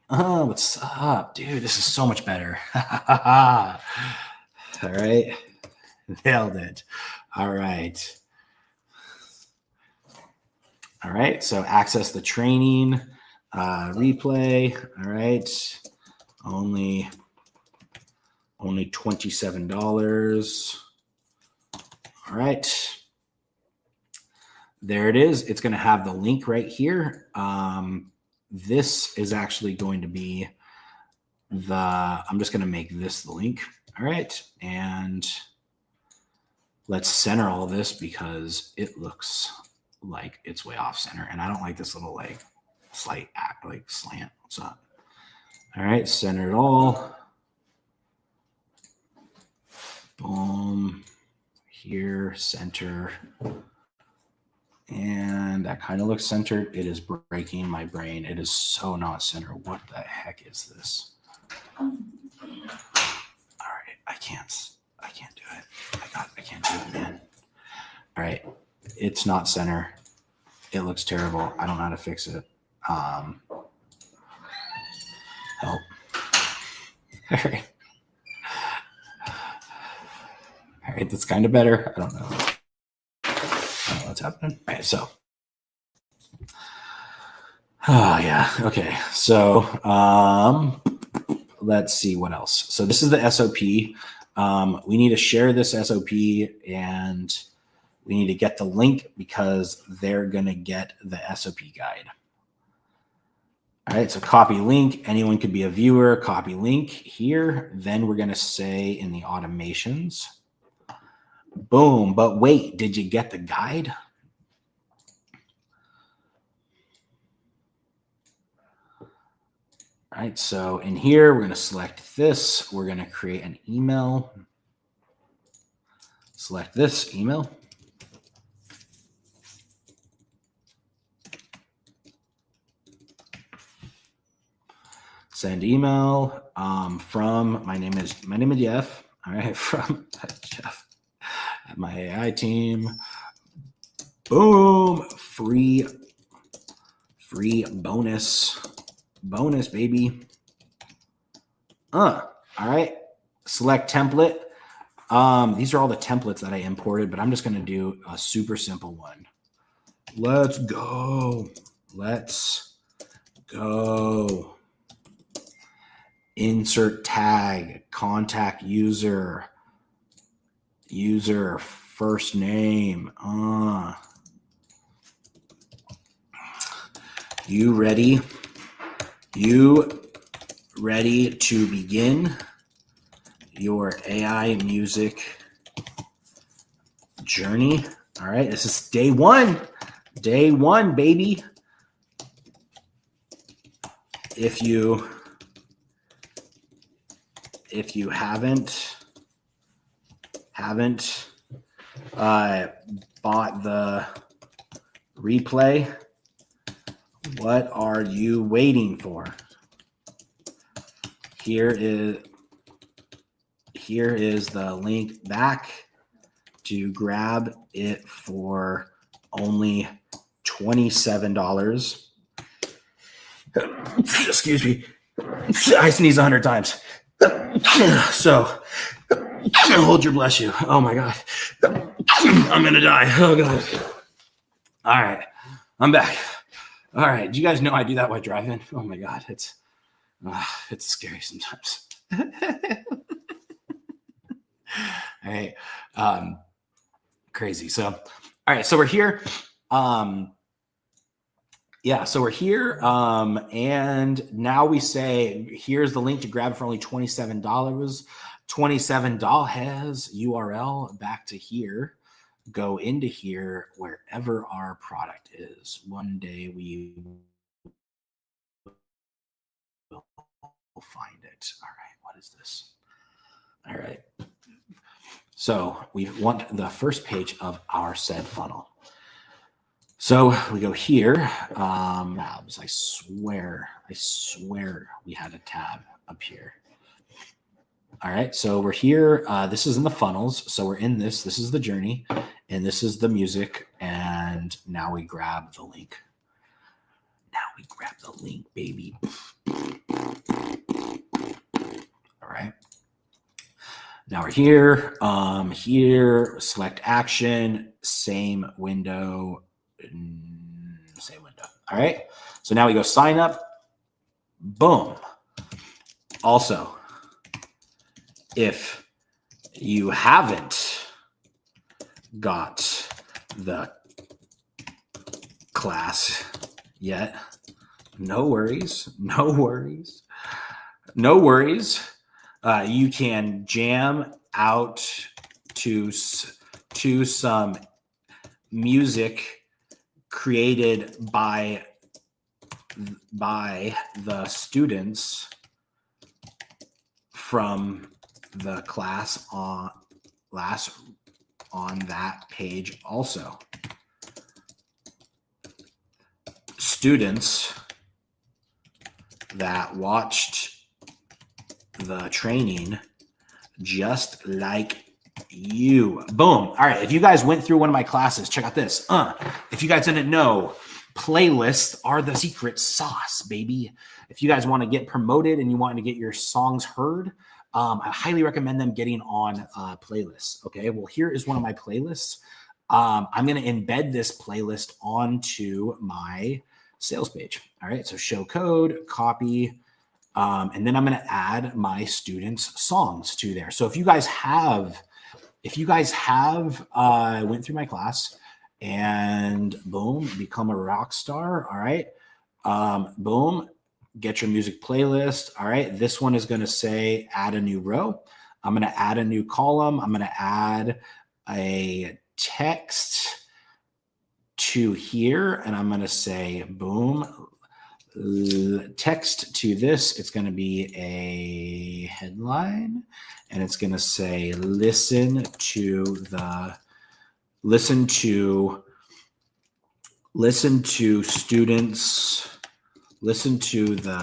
What's up, dude? This is so much better. All right. Nailed it. All right. All right. So access the training, replay. All right. Only $27. All right. There it is. It's going to have the link right here. This is actually going to be I'm just going to make this the link. All right. And let's center all of this because it looks like it's way off center. And I don't like this little like slight slant. What's up? All right. Center it all. Boom. Here, center. And that kind of looks centered. It is breaking my brain. It is so not centered. What the heck is this? All right, I can't do it. I can't do it, man. All right, it's not center. It looks terrible. I don't know how to fix it. Help. All right. All right, that's kind of better. I don't know what's happening. All right, so. Oh, yeah. Okay. So let's see what else. So this is the SOP. We need to share this SOP and we need to get the link because they're going to get the SOP guide. All right, so copy link. Anyone could be a viewer. Copy link here. Then we're going to say in the automations, boom. But wait, did you get the guide? All right, so in here, we're going to select this. We're going to create an email. Select this email. Send email from my name is Jeff. All right, from Jeff at my AI team. Boom, free bonus, baby. All right, select template. These are all the templates that I imported, but I'm just going to do a super simple one. Let's go. Insert tag, contact user, first name. You ready? You ready to begin your AI music journey? All right, this is day one. Day one, baby. If you haven't bought the replay, what are you waiting for? Here is the link back to grab it for only $27. Excuse me. I sneeze 100 times. So hold your bless you. Oh my God. I'm going to die. Oh God. All right. I'm back. All right. Do you guys know I do that while driving? Oh my God. It's scary sometimes. All right. Crazy. So, all right. So we're here. Yeah, so we're here, and now we say, here's the link to grab it for only $27. $27 URL back to here. Go into here wherever our product is. One day we will find it. All right, what is this? All right. So we want the first page of our said funnel. So we go here, tabs. I swear we had a tab up here. All right, so we're here. This is in the funnels. So we're in this. This is the journey, and this is the music. And now we grab the link. Baby. All right. Now we're here. Here, select action, same window. All right. So now we go sign up. Boom. Also, if you haven't got the class yet, no worries. You can jam out to some music created by the students from the class on that page also. Students that watched the training just like you. Boom. All right. If you guys went through one of my classes, check out this. If you guys didn't know, playlists are the secret sauce, baby. If you guys want to get promoted and you want to get your songs heard, I highly recommend them getting on playlists. Okay. Well, here is one of my playlists. I'm going to embed this playlist onto my sales page. All right. So show code, copy, and then I'm going to add my students' songs to there. So if you guys have went through my class and boom, become a rock star. All right. Boom, get your music playlist. All right. This one is going to say add a new row. I'm going to add a new column. I'm going to add a text to here. And I'm going to say, boom, text to this. It's going to be a headline and it's going to say, listen to the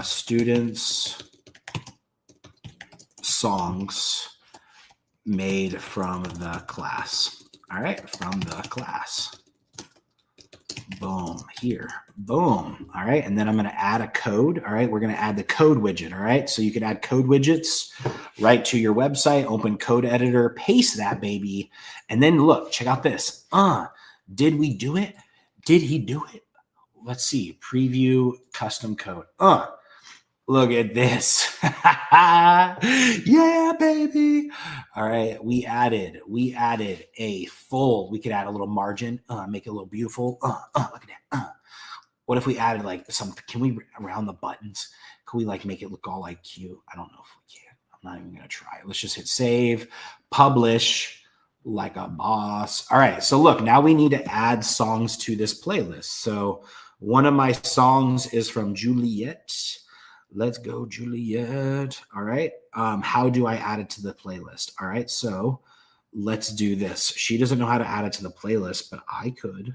students songs made from the class. All right, from the class. Boom, here, boom. All right, and then I'm going to add a code. All right, we're going to add the code widget. All right, so you can add code widgets right to your website, open code editor, paste that baby, and then look, check out this. Did we do it? Did he do it? Let's see, preview custom code. Look at this. Yeah, baby. All right. We added a fold. We could add a little margin, make it a little beautiful. Look at that. What if we added like some, can we around the buttons? Can we like make it look all like cute? I don't know if we can. I'm not even going to try. Let's just hit save, publish like a boss. All right. So look, now we need to add songs to this playlist. So one of my songs is from Juliet. Let's go, Juliet. All right. How do I add it to the playlist? All right. So let's do this. She doesn't know how to add it to the playlist, but I could.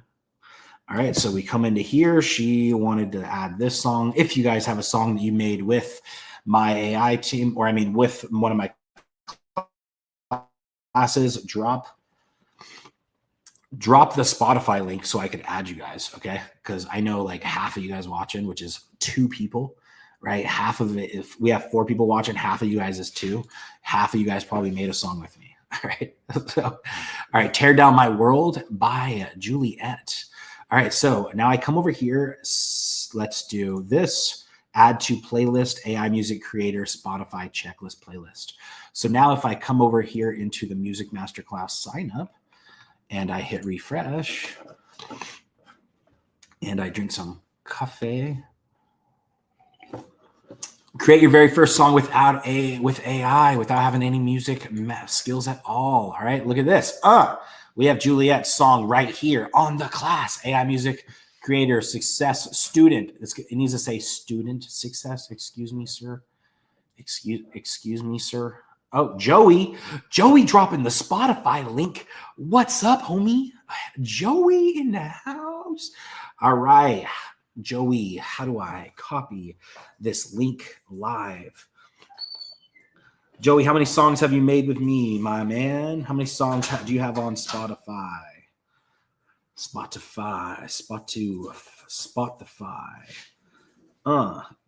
All right. So we come into here. She wanted to add this song. If you guys have a song that you made with my AI team, or I mean, with one of my classes, drop the Spotify link so I could add you guys. Okay. Because I know like half of you guys watching, which is 2 people. Right? Half of it, if we have 4 people watching, half of you guys is 2. Half of you guys probably made a song with me. All right. So, all right. Tear Down My World by Juliet. All right. So now I come over here. Let's do this. Add to playlist, AI music creator, Spotify checklist playlist. So now if I come over here into the Music Masterclass sign up and I hit refresh and I drink some coffee, create your very first song with AI, without having any music skills at all. All right, look at this. We have Juliet's song right here on the class. AI music creator, success student. It needs to say student success. Excuse me, sir. Excuse me, sir. Oh, Joey dropping the Spotify link. What's up, homie? Joey in the house. All right. Joey, how do I copy this link live? Joey, how many songs have you made with me, my man? How many songs do you have on Spotify? Spotify.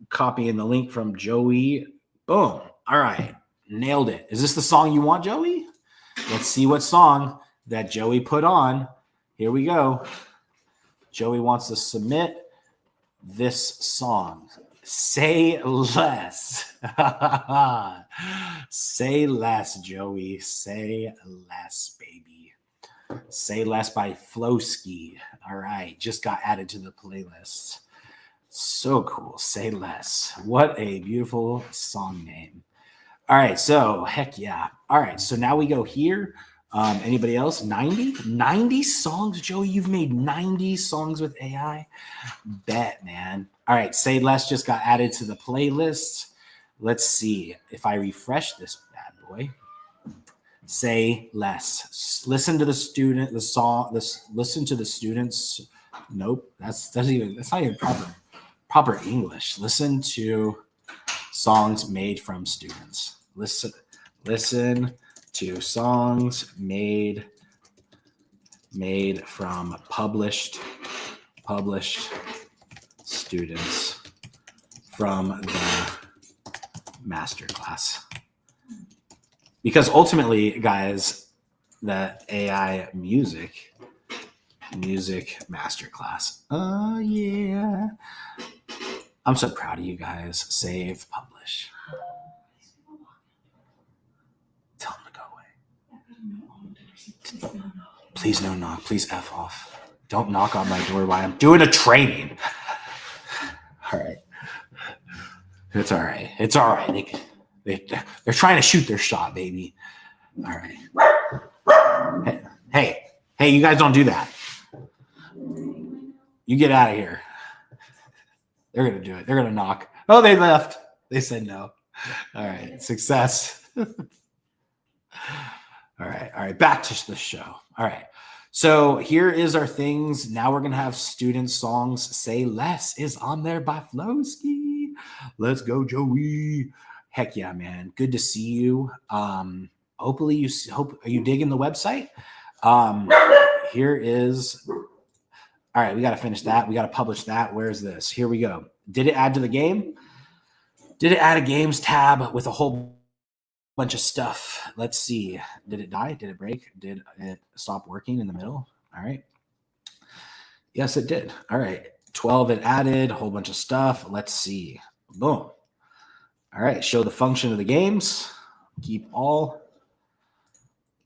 Copying the link from Joey. Boom. All right. Nailed it. Is this the song you want, Joey? Let's see what song that Joey put on. Here we go. Joey wants to submit this song. Say less. Say less, Joey. Say less, baby. Say Less by Flowski. All right. Just got added to the playlist. So cool. Say Less. What a beautiful song name. All right. So heck yeah. All right. So now we go here. Anybody else? 90 songs, Joey. You've made 90 songs with AI. Bet, man. All right. Say Less just got added to the playlist. Let's see if I refresh this bad boy. Say Less. Listen to the student, the song, listen to the students. Nope. That's not even proper English. Listen to songs made from students. Listen to songs made from published students from the masterclass. Because ultimately, guys, the AI music masterclass. Oh yeah. I'm so proud of you guys. Save, publish. Tell them to go away. Please no knock. Please F off. Don't knock on my door while I'm doing a training. All right. It's all right. It's all right. They're trying to shoot their shot, baby. All right. Hey, you guys don't do that. You get out of here. They're going to do it. They're going to knock. Oh, they left. They said no. All right. Success. All right. Back to the show. All right. So here is our things. Now we're going to have student songs. Say Less is on there by Flowski. Let's go, Joey. Heck yeah, man. Good to see you. Hopefully are you digging the website? Here is, all right, we got to finish that. We got to publish that. Where's this? Here we go. Did it add to the game? Did it add a games tab with a whole bunch of stuff? Let's see. Did it die? Did it break? Did it stop working in the middle? All right. Yes, it did. All right. 12, it added a whole bunch of stuff. Let's see. Boom. All right. Show the function of the games. Keep all.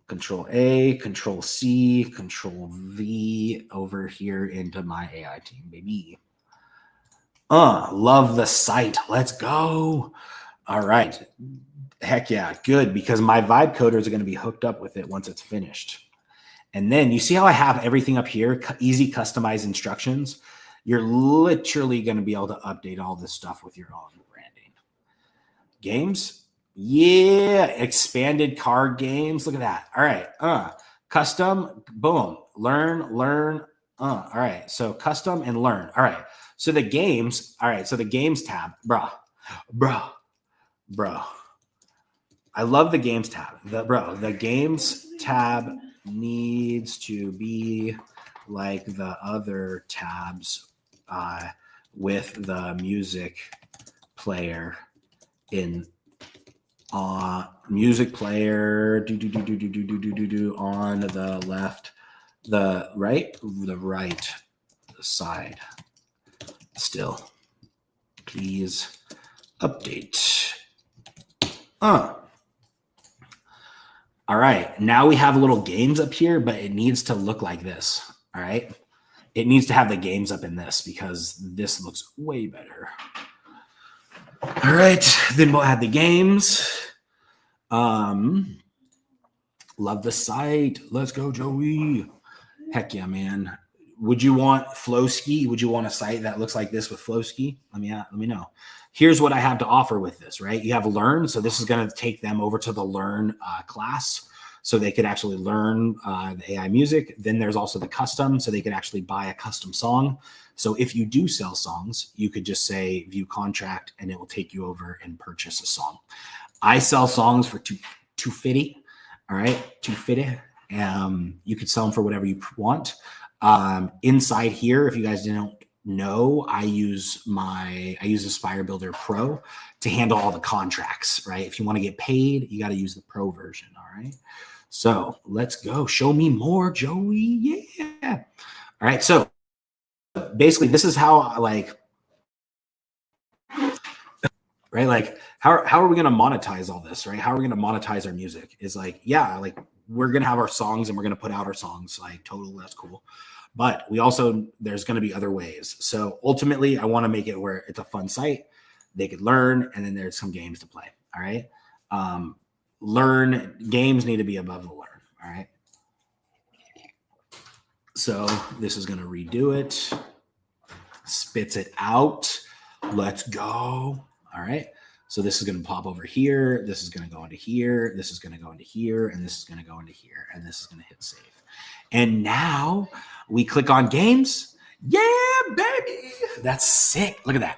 Control A, Control C, Control V over here into my AI team, baby. Love the site. Let's go. All right. Heck yeah. Good, because my vibe coders are going to be hooked up with it once it's finished. And then you see how I have everything up here, easy customized instructions. You're literally going to be able to update all this stuff with your own branding. Games. Yeah, expanded card games. Look at that. All right. Custom, boom. Learn. All right. So custom and learn. All right. So the games. All right. So the games tab, bro. I love the games tab. The games tab needs to be like the other tabs with the music player in music player on the left, the right side. Still, please update. All right, now we have little games up here, but it needs to look like this. All right, it needs to have the games up in this because this looks way better. All right, then we'll add the games. Love the site. Let's go, Joey. Heck yeah, man. Would you want Flowski? Would you want a site that looks like this with Flowski? Let me know. Here's what I have to offer with this, right? You have Learn. So this is going to take them over to the Learn class so they could actually learn the AI music. Then there's also the custom, so they could actually buy a custom song. So if you do sell songs, you could just say view contract and it will take you over and purchase a song. I sell songs for $250. All right, $250. You could sell them for whatever you want. Inside here, if you guys didn't know, I use Aspire Builder Pro to handle all the contracts, right? If you want to get paid, you got to use the Pro version. All right. So let's go. Show me more, Joey. Yeah. All right. So basically, this is how right? Like, how are we going to monetize all this, right? How are we going to monetize our music? Is like, yeah, like we're going to have our songs and we're going to put out our songs, like totally, that's cool. But there's going to be other ways. So ultimately, I want to make it where it's a fun site. They could learn, and then there's some games to play. All right. Games need to be above the learn. All right. So this is going to redo it. Spits it out. Let's go. All right. So this is going to pop over here. This is going to go into here. This is going to go into here. And this is going to go into here. And this is going to hit save. And now we click on games. Yeah, baby. That's sick. Look at that.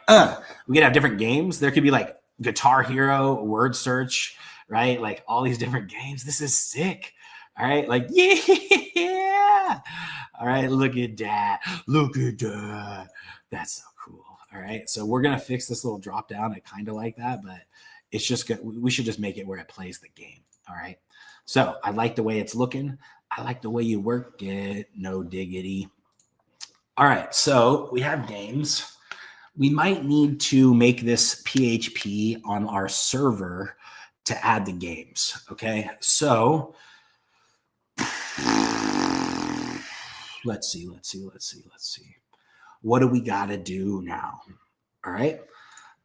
We can have different games. There could be like Guitar Hero, word search, right? Like all these different games. This is sick. All right, like yeah. All right, look at that. Look at that. That's so cool. All right, so we're gonna fix this little drop down. I kind of like that, but it's just good. We should just make it where it plays the game. All right. So I like the way it's looking. I like the way you work it. No diggity. All right. So we have games. We might need to make this PHP on our server to add the games. Okay. So let's see. What do we got to do now? All right.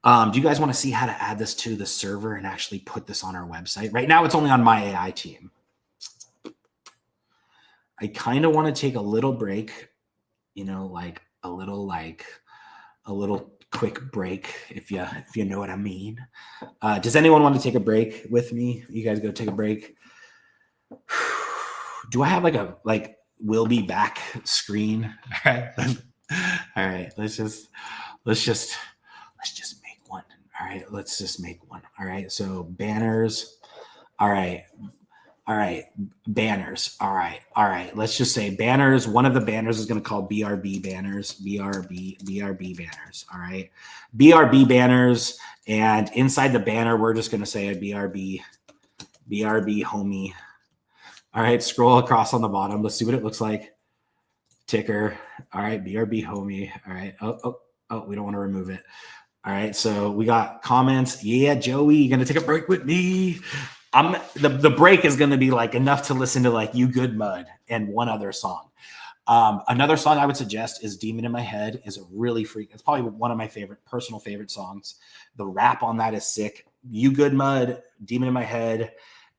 Do you guys want to see how to add this to the server and actually put this on our website? Right now, it's only on my AI team. I kind of want to take a little break, like a little quick break, if you know what I mean. Does anyone want to take a break with me? You guys go take a break. Do I have like we'll be back screen? All right. All right. Let's just make one. All right. Let's just make one. All right. So banners. All right. Banners. All right. Let's just say banners. One of the banners is going to call BRB banners. BRB banners. All right. BRB banners. And inside the banner, we're just going to say a BRB homie. All right. Scroll across on the bottom. Let's see what it looks like. Ticker. All right. BRB homie. All right. Oh, we don't want to remove it. All right. So we got comments. Yeah, Joey, you're going to take a break with me. The break is going to be like enough to listen to like You Good Mud and one other song. Another song I would suggest is Demon in My Head is a really freak. It's probably one of my personal favorite songs. The rap on that is sick. You Good Mud, Demon in My Head.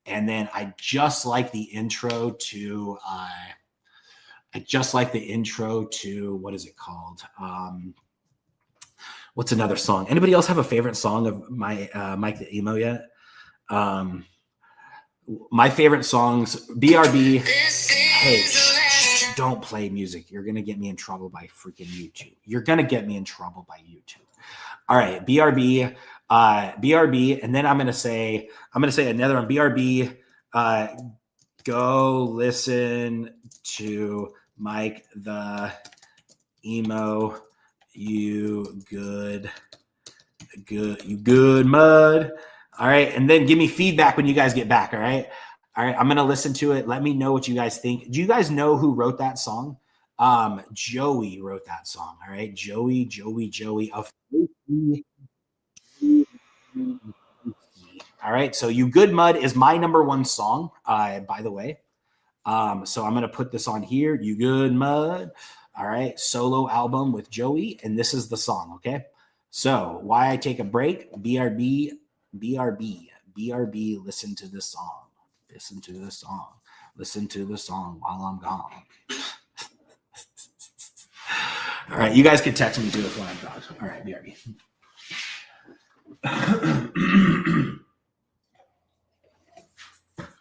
And then I just like the intro to what is it called? What's another song? Anybody else have a favorite song of my Mike the Emo yet? My favorite songs, BRB. Hey, don't play music. You're gonna get me in trouble by freaking YouTube. All right, BRB, BRB, and then I'm gonna say another one. BRB. Go listen to Mike the Emo. You good mud. All right. And then give me feedback when you guys get back. All right. I'm going to listen to it. Let me know what you guys think. Do you guys know who wrote that song? Joey wrote that song. All right. Joey. All right. So You Good Mud is my number one song, by the way. So I'm going to put this on here. You Good Mud. All right. Solo album with Joey. And this is the song. Okay. So why I take a break? BRB. Listen to this song. Listen to the song while I'm gone. All right. You guys can text me too if I'm gone. All right. BRB.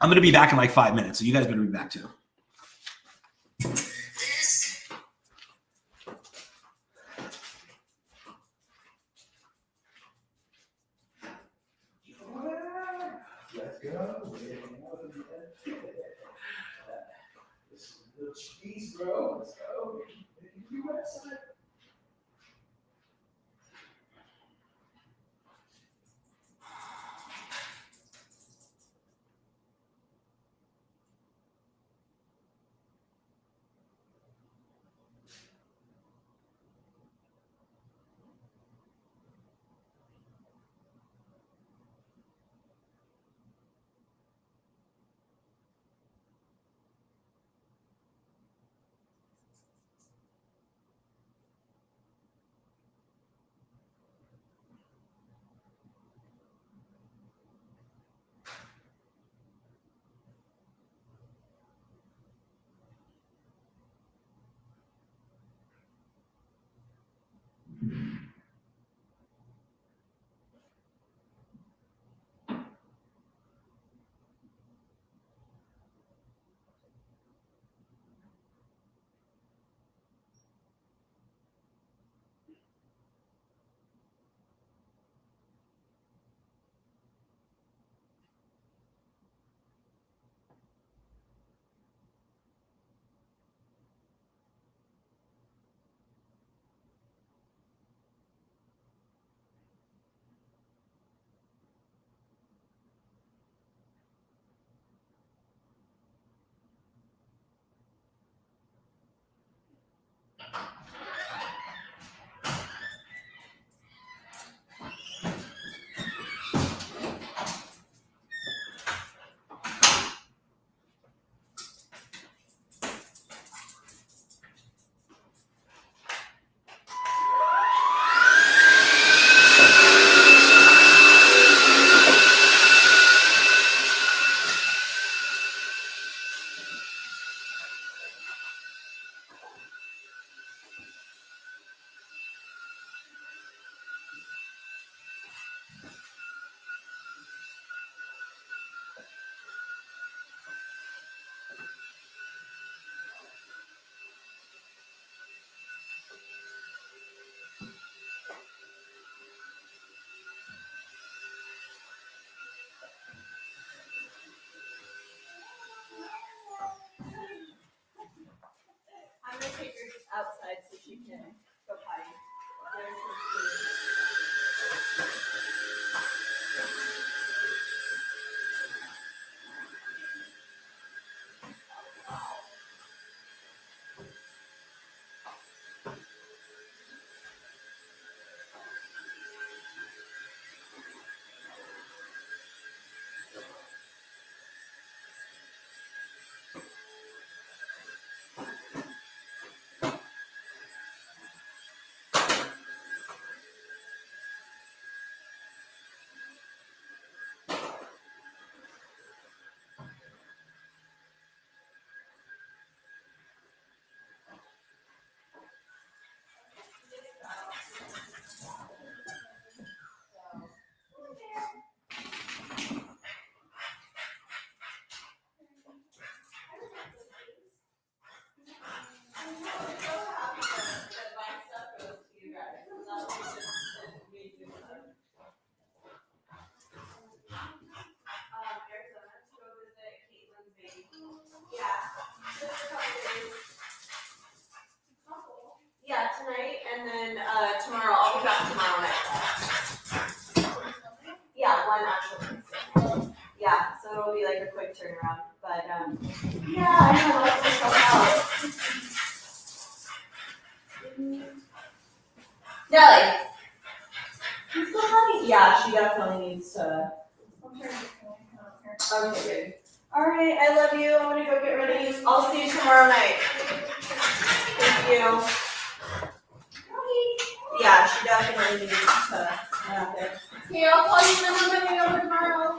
I'm going to be back in like 5 minutes. So you guys better be back too. Let's go. Cheese, bro. Let's go. Website. outside so she can go potty. Yeah, tonight and then tomorrow. I'll be back tomorrow night. Yeah, one actual Wednesday. Yeah, so it'll be like a quick turnaround. But yeah, I know. Let's just help out. Nelly. You still honey? Yeah, she definitely needs to. Okay, good. All right, I love you. I'm gonna go get ready. I'll see you tomorrow night. Thank you. Yeah, she definitely needs to nap it. Okay, I'll call you when I'm coming over tomorrow.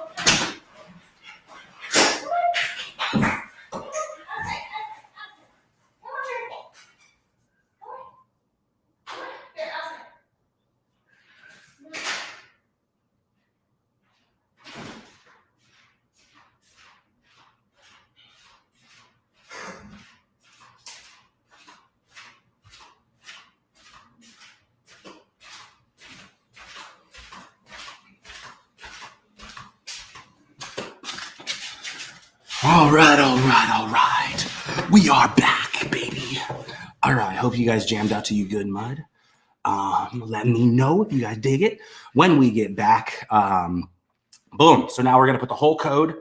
All right. We are back, baby. All right. Hope you guys jammed out to You Good Mud. Let me know if you guys dig it when we get back. Boom. So now we're going to put the whole code.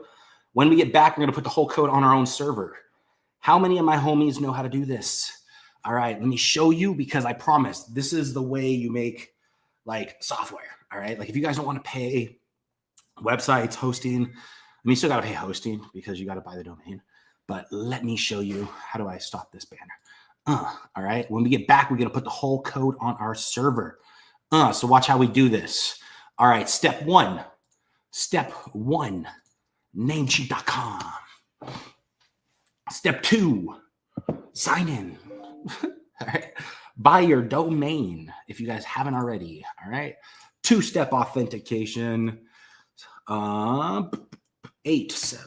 When we get back, we're going to put the whole code on our own server. How many of my homies know how to do this? All right. Let me show you, because I promise this is the way you make like software. All right. Like if you guys don't want to pay websites, hosting, I mean, you still got to pay hosting because you got to buy the domain. But let me show you, how do I stop this banner? All right. When we get back, we're going to put the whole code on our server. So watch how we do this. All right. Step one, Namecheap.com. Step two, sign in. All right. Buy your domain if you guys haven't already. All right. Two-step authentication. 8 7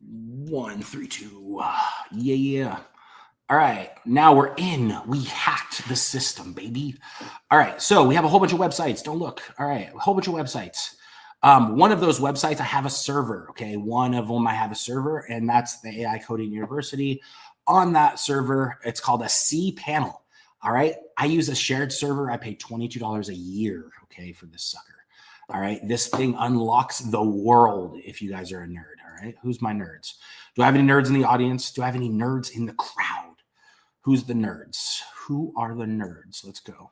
1 3 2. Yeah. All right. Now we're in. We hacked the system, baby. All right. So we have a whole bunch of websites. Don't look. All right. A whole bunch of websites. One of those websites, I have a server. Okay. One of them, I have a server, and that's the AI Coding University. On that server, it's called a cPanel. All right. I use a shared server. I pay $22 a year. Okay. For this sucker. All right. This thing unlocks the world if you guys are a nerd. All right. Who's my nerds? Do I have any nerds in the audience? Do I have any nerds in the crowd? Who's the nerds? Who are the nerds? Let's go.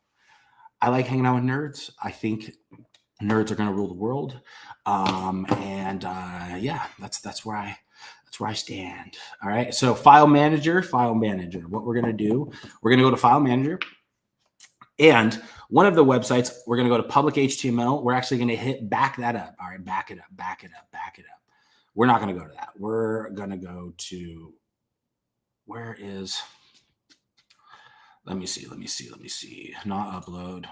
I like hanging out with nerds. I think nerds are going to rule the world. Yeah, that's where I stand. All right. So file manager. What we're going to do, we're going to go to file manager. And one of the websites, we're going to go to public HTML. We're actually going to hit back that up. All right. Back it up. We're not going to go to that. We're going to go to, where is, let me see. Not upload.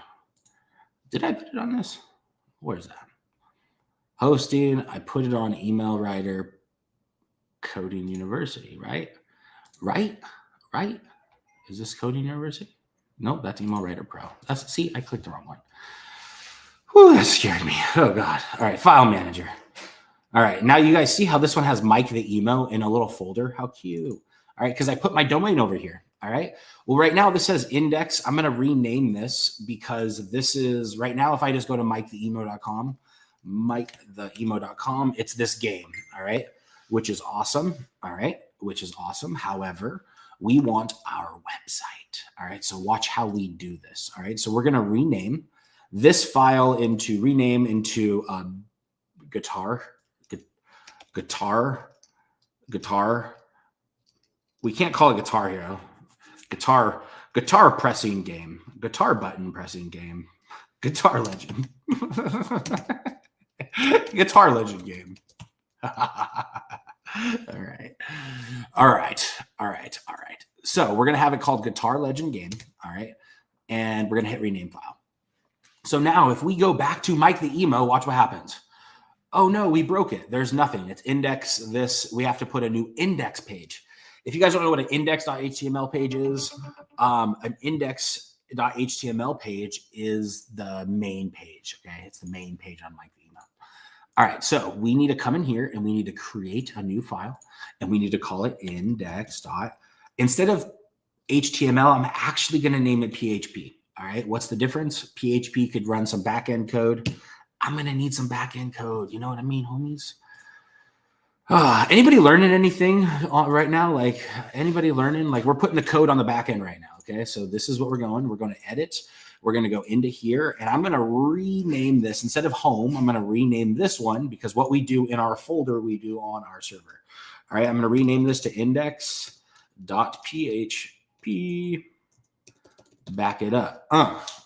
Did I put it on this? Where's that? Hosting. I put it on Email Writer Coding University, right? Right? Is this Coding University? Nope, that's Email Writer Pro. See, I clicked the wrong one. Whew, that scared me. Oh God. All right, file manager. All right, now you guys see how this one has Mike the Emo in a little folder. How cute. All right, because I put my domain over here. All right. Well, right now this says index. I'm going to rename this because this is right now, if I just go to MikeTheEmo.com, MikeTheEmo.com, it's this game. All right. Which is awesome. All right. Which is awesome. However, we want our website. All right. So watch how we do this. All right. So we're going to rename this file into guitar. We can't call it Guitar Hero. Guitar pressing game. Guitar button pressing game. Guitar Legend. Guitar Legend game. All right. So we're going to have it called Guitar Legend game. All right. And we're going to hit rename file. So now if we go back to Mike the Emo, watch what happens. Oh no, we broke it. There's nothing. It's index this. We have to put a new index page. If you guys don't know what an index.html page is, an index.html page is the main page. Okay. It's the main page on Mike the Emo. All right. So we need to come in here and we need to create a new file and we need to call it index. Instead of HTML, I'm actually going to name it PHP. All right. What's the difference? PHP could run some backend code. I'm going to need some backend code. You know what I mean, homies? Anybody learning anything right now? Like anybody learning? Like we're putting the code on the back end right now. Okay. So this is what we're going. We're going to edit. We're going to go into here and I'm going to rename this instead of home. I'm going to rename this one because what we do in our folder, we do on our server. All right. I'm going to rename this to index.php. Back it up.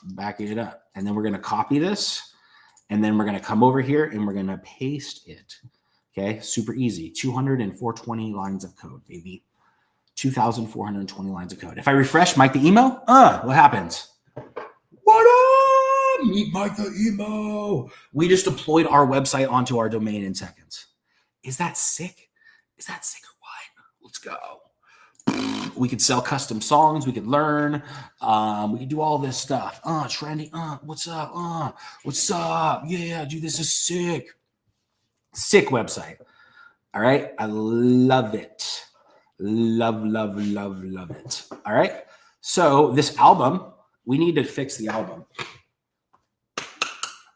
Back it up. And then we're going to copy this. And then we're going to come over here and we're going to paste it. Okay, super easy. 2,420 lines of code, baby. 2,420 lines of code. If I refresh Mike the Emo, what happens? What up? Meet Mike the Emo. We just deployed our website onto our domain in seconds. Is that sick? Is that sick or what? Let's go. We could sell custom songs. We could learn. We could do all this stuff. Trendy. What's up? What's up? Yeah, dude, this is sick. Sick website. All right. I love it. Love it. All right. So this album, we need to fix the album.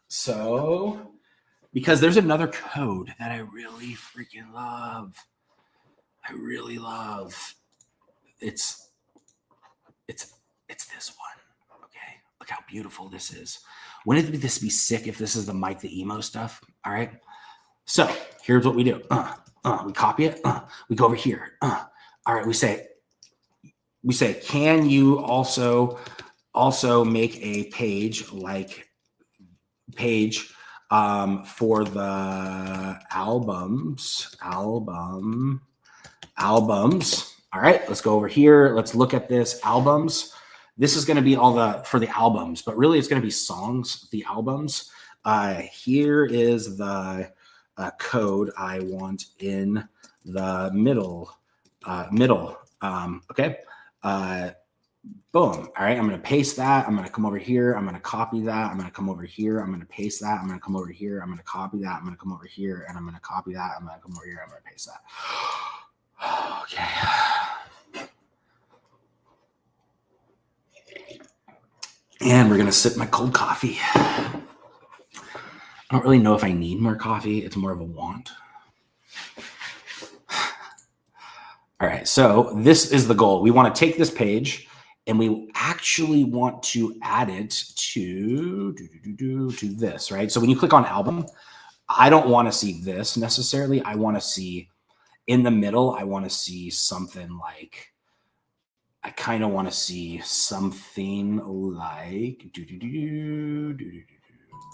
So, because there's another code that I really freaking love. I really love. It's this one. Okay. Look how beautiful this is. Wouldn't this be sick if this is the Mike the Emo stuff? All right. So here's what we do. We copy it. We go over here. All right. We say, can you also make a page for the albums. All right. Let's go over here. Let's look at this albums. This is going to be for the albums, but really it's going to be songs, the albums. Here is the code I want in the middle. Okay. Boom. All right. I'm going to paste that. I'm going to come over here. I'm going to copy that. I'm going to come over here. I'm going to paste that. I'm going to come over here. I'm going to copy that. I'm going to come over here and I'm going to copy that. I'm going to come over here. I'm going to paste that. Okay. And we're going to sip my cold coffee. I don't really know if I need more coffee. It's more of a want. All right. So this is the goal. We want to take this page and we actually want to add it to this, right? So when you click on album, I don't want to see this necessarily. I want to see in the middle. I want to see something like, I kind of want to see something like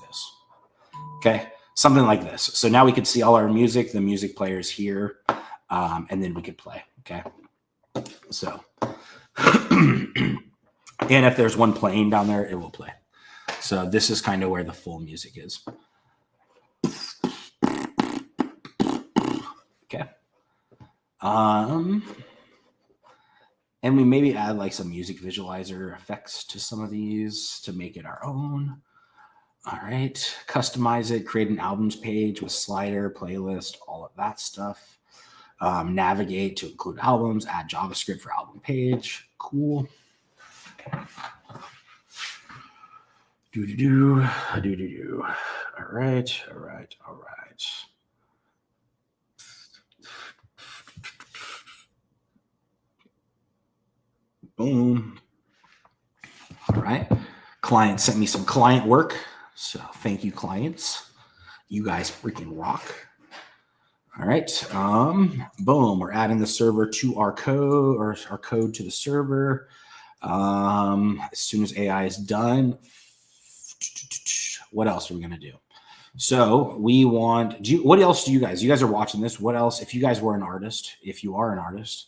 this. Okay. Something like this. So now we could see all our music, the music players here, and then we could play. Okay. So, and if there's one playing down there, it will play. So this is kind of where the full music is. Okay. And we maybe add like some music visualizer effects to some of these to make it our own. All right, customize it, create an albums page with slider, playlist, all of that stuff. Navigate to include albums, add JavaScript for album page. Cool. Do. All right. Boom. All right. Client sent me some client work. So thank you, clients. You guys freaking rock. All right. Boom. We're adding the server to our code, or our code to the server. As soon as AI is done, what else are we going to do? So we want, what else do you guys are watching this. What else, if you guys were an artist, if you are an artist,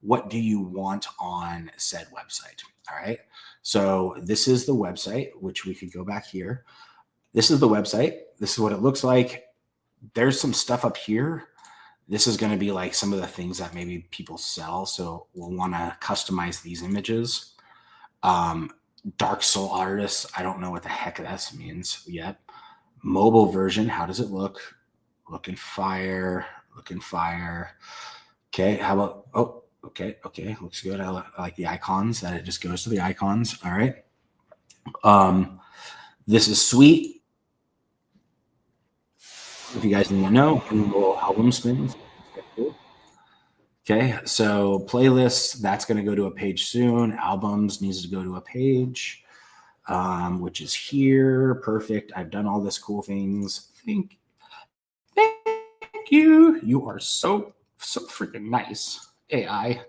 what do you want on said website? All right. So this is the website, which we could go back here. This is the website. This is what it looks like. There's some stuff up here. This is going to be like some of the things that maybe people sell. So we'll want to customize these images. Dark Soul artists. I don't know what the heck that means yet. Mobile version. How does it look? Looking fire. Okay. How about, oh, okay. Looks good. I like the icons, that it just goes to the icons. All right. This is sweet. If you guys need to know, Google album spins. Okay, so playlists, that's going to go to a page soon. Albums needs to go to a page, which is here. Perfect. I've done all this cool things. Thank you. You are so freaking nice, AI.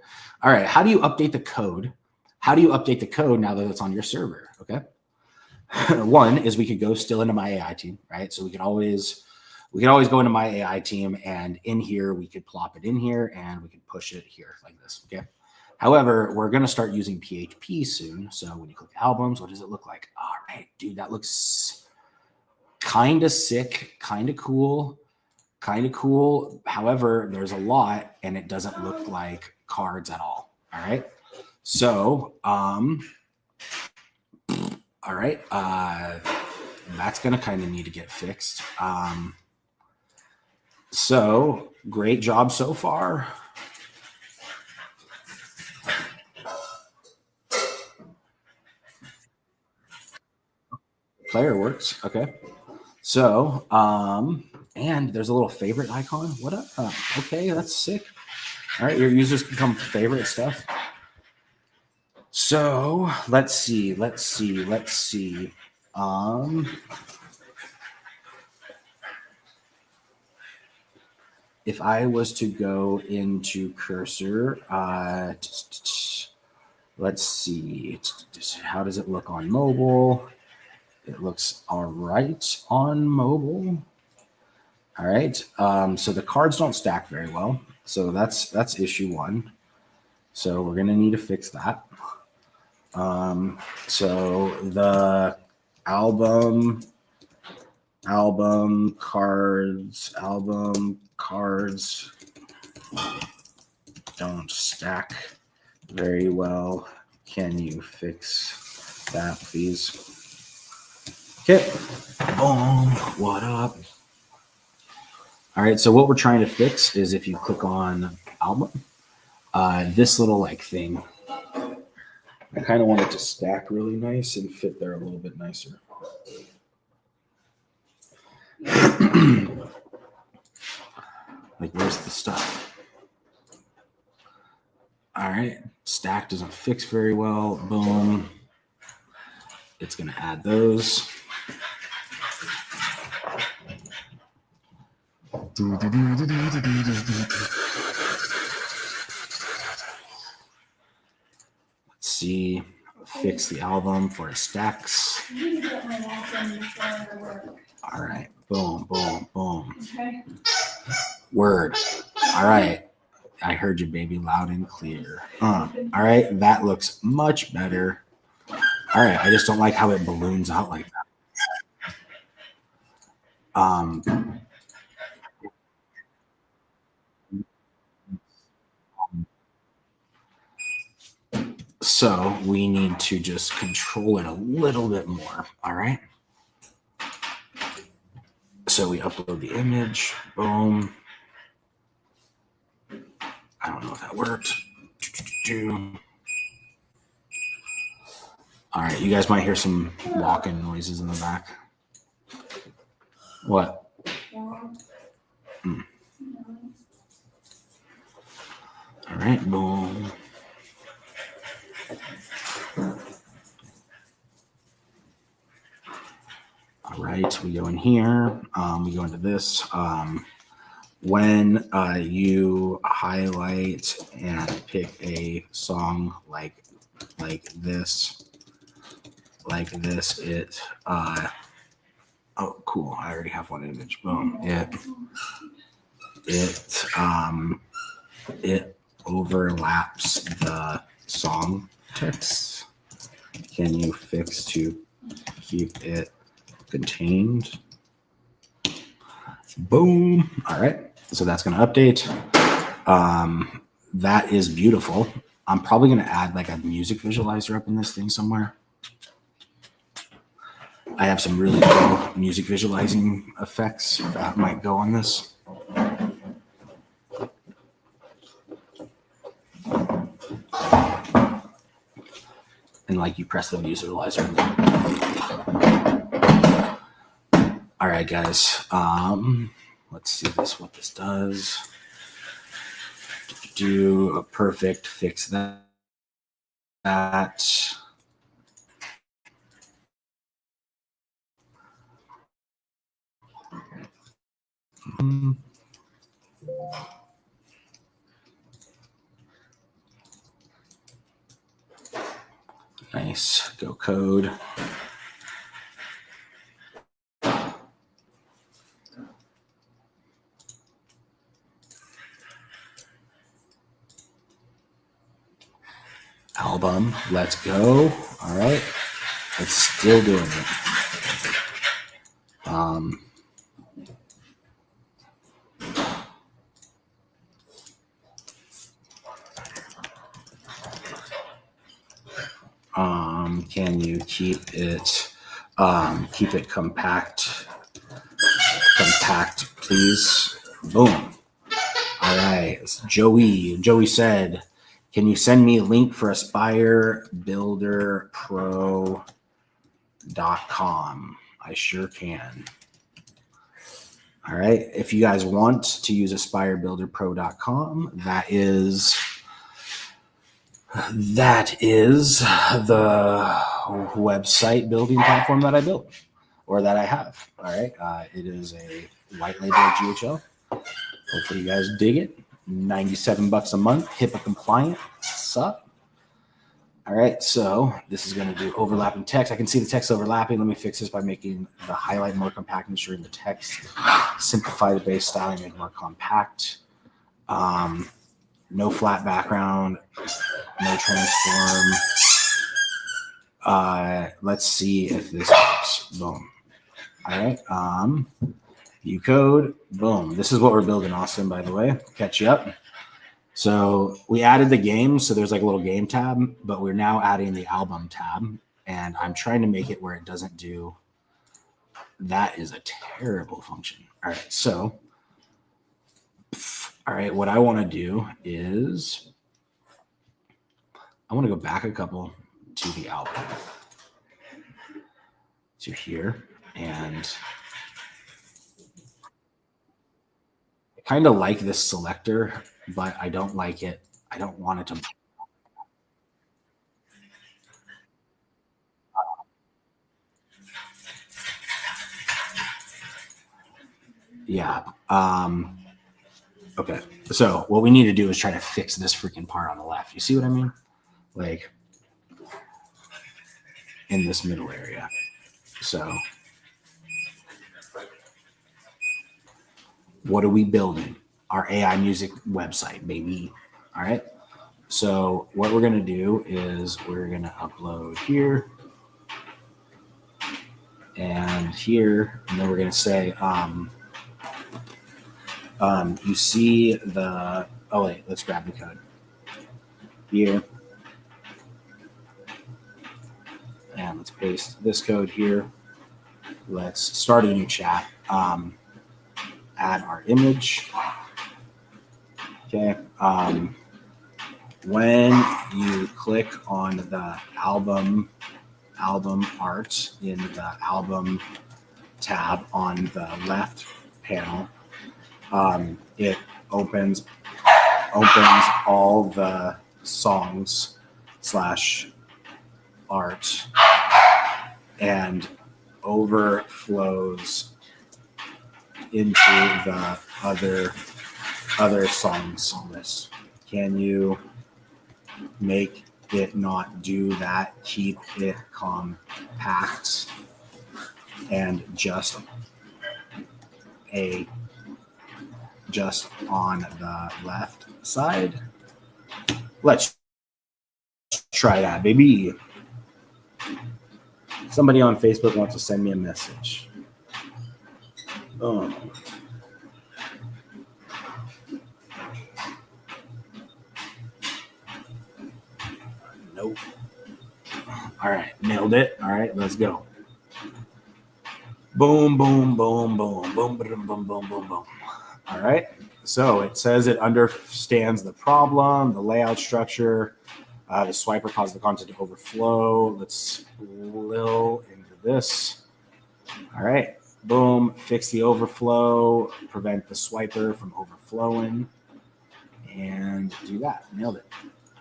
All right, how do you update the code? How do you update the code now that it's on your server? Okay. One is we could go still into my AI team, right? So we can always go into my AI team, and in here, we could plop it in here and we could push it here like this, okay? However, we're going to start using PHP soon. So when you click albums, what does it look like? All right, dude, that looks kind of sick, kind of cool. However, there's a lot and it doesn't look like cards at all. All right. So, all right. That's going to kind of need to get fixed. So great job so far. Player works. Okay. So, and there's a little favorite icon. What up? Okay, that's sick. All right, your users can come favorite stuff. So let's see. If I was to go into Cursor, let's see. How does it look on mobile? It looks all right on mobile. All right. So the cards don't stack very well. So that's issue one. So we're going to need to fix that. So the album cards don't stack very well. Can you fix that, please? Okay. Boom. What up? All right. So what we're trying to fix is, if you click on album, this little like thing, I kind of want it to stack really nice and fit there a little bit nicer. Like, where's the stuff? All right. Stack doesn't fix very well. Boom. It's going to add those. Let's see. Fix the album for stacks. All right. Boom. Okay. Word. All right. I heard you, baby, loud and clear. All right. That looks much better. All right. I just don't like how it balloons out like that. So we need to just control it a little bit more. All right. So we upload the image. Boom. I don't know if that worked. All right, you guys might hear some walking noises in the back. What? Hmm. All right, boom. All right, we go in here. We go into this. When you highlight and pick a song like this, it oh cool, I already have one image. Boom. It overlaps the song text. Can you fix to keep it contained? Boom. All right, so that's going to update. That is beautiful. I'm probably going to add like a music visualizer up in this thing somewhere. I have some really cool music visualizing effects that might go on this. And like you press the visualizer. All right, guys. Let's see what this does. Do a perfect fix that. Nice. Go code. Album. Let's go. All right. It's still doing it. Can you keep it compact, please? Boom. All right. Joey said, can you send me a link for aspirebuilderpro.com? I sure can. All right. If you guys want to use aspirebuilderpro.com, that is the website building platform that I built or that I have. All right. It is a white label GHL. Hopefully you guys dig it. $97 a month, HIPAA compliant. Sup? All right, so this is going to do overlapping text. I can see the text overlapping. Let me fix this by making the highlight more compact, ensuring the text. Simplify the base styling, make it more compact. No flat background, no transform. Let's see if this works. Boom. All right. View code. Boom. This is what we're building, Austin, by the way. Catch you up. So we added the game. So there's like a little game tab, but we're now adding the album tab. And I'm trying to make it where it doesn't do. That is a terrible function. All right. So, all right. What I want to do is I want to go back a couple to the album. To here. And I kind of like this selector, but I don't like it. I don't want it to. Yeah. Okay. So what we need to do is try to fix this freaking part on the left. You see what I mean? Like in this middle area. So what are we building? Our AI music website, baby. All right. So what we're going to do is we're going to upload here and here, and then we're going to say, you see the, oh wait, let's grab the code here. And let's paste this code here. Let's start a new chat. add our image. Okay. When you click on the album art in the album tab on the left panel, it opens all the songs / art and overflows into the other songs list. Can you make it not do that? Keep it compact and just on the left side. Let's try that, baby. Somebody on Facebook wants to send me a message. Oh. Nope. All right, nailed it. All right, let's go. Boom, boom, boom, boom, boom, boom, boom, boom, boom, boom. All right. So it says it understands the problem, the layout structure. The swiper caused the content to overflow. Let's spill into this. All right. Boom. Fix the overflow. Prevent the swiper from overflowing. And do that. Nailed it.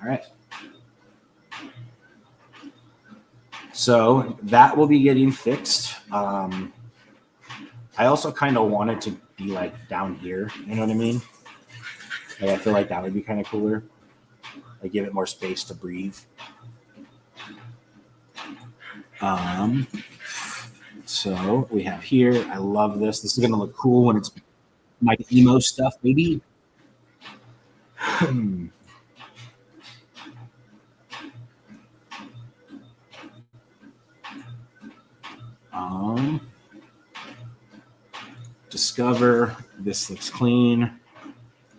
All right. So that will be getting fixed. I also kind of want it to be like down here. You know what I mean? Like, I feel like that would be kind of cooler. Like, give it more space to breathe. So we have here. I love this. This is gonna look cool when it's my emo stuff, baby. Discover. This looks clean.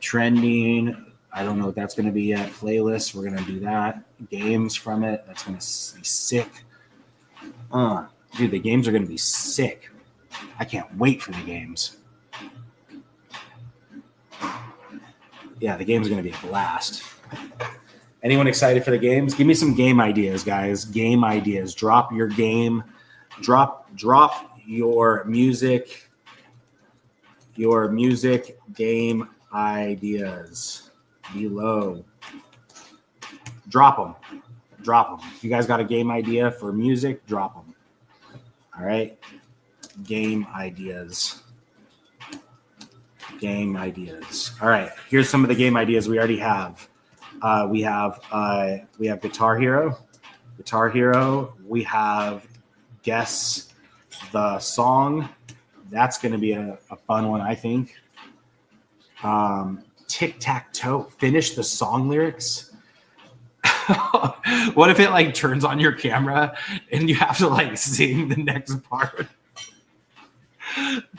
Trending. I don't know what that's going to be yet. Playlist. We're going to do that. Games from it. That's going to be sick. Dude, the games are going to be sick. I can't wait for the games. Yeah, the games are going to be a blast. Anyone excited for the games? Give me some game ideas, guys. Game ideas. Drop your game. Drop your music game ideas below. Drop them. If you guys got a game idea for music, drop them. All right. Game ideas. All right. Here's some of the game ideas we already have. We have Guitar Hero. We have Guess the Song. That's going to be a fun one, I think. Tic-tac-toe. Finish the song lyrics. What if it like turns on your camera and you have to like sing the next part?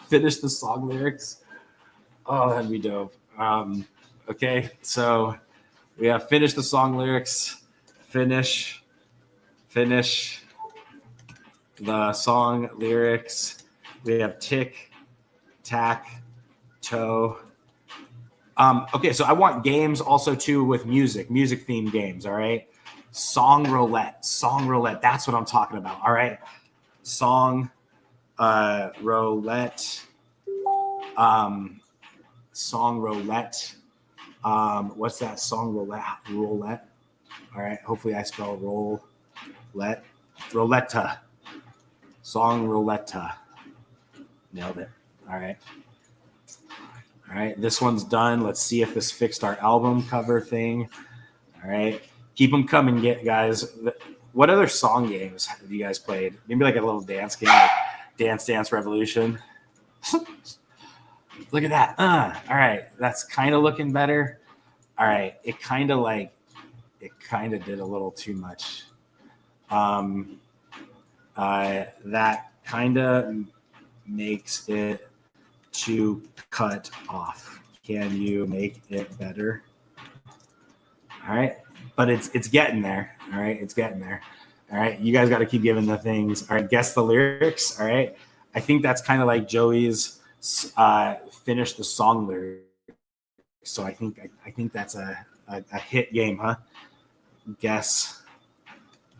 Finish the song lyrics. Oh, that'd be dope. Okay, so we have finish the song lyrics. Finish the song lyrics. We have tic-tac-toe. Okay, so I want games also too with music themed games. All right, song roulette. That's what I'm talking about. All right, song roulette. Song roulette. What's that? Song roulette. All right. Hopefully I spell roulette. Rouletta. Song rouletta. Nailed it. All right. This one's done. Let's see if this fixed our album cover thing. All right. Keep them coming, guys. What other song games have you guys played? Maybe like a little dance game, like Dance Revolution. Look at that. All right. That's kind of looking better. All right. It kind of did a little too much. That kind of makes it too cut off. Can you make it better? All right. But it's getting there. All right. It's getting there. All right. You guys got to keep giving the things. All right. Guess the lyrics. All right. I think that's kind of like Joey's finish the song lyrics. So I think that's a hit game, huh? Guess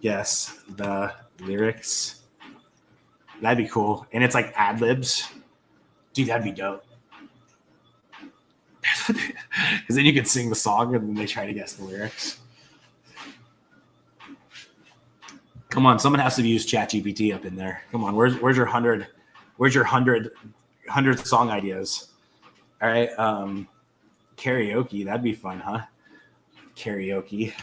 the lyrics. That'd be cool. And it's like ad libs. Dude, that'd be dope. Because then you could sing the song and then they try to guess the lyrics. Come on, someone has to use ChatGPT up in there. Come on, where's your 100? Where's your 100 song ideas? All right, karaoke. That'd be fun, huh? Karaoke.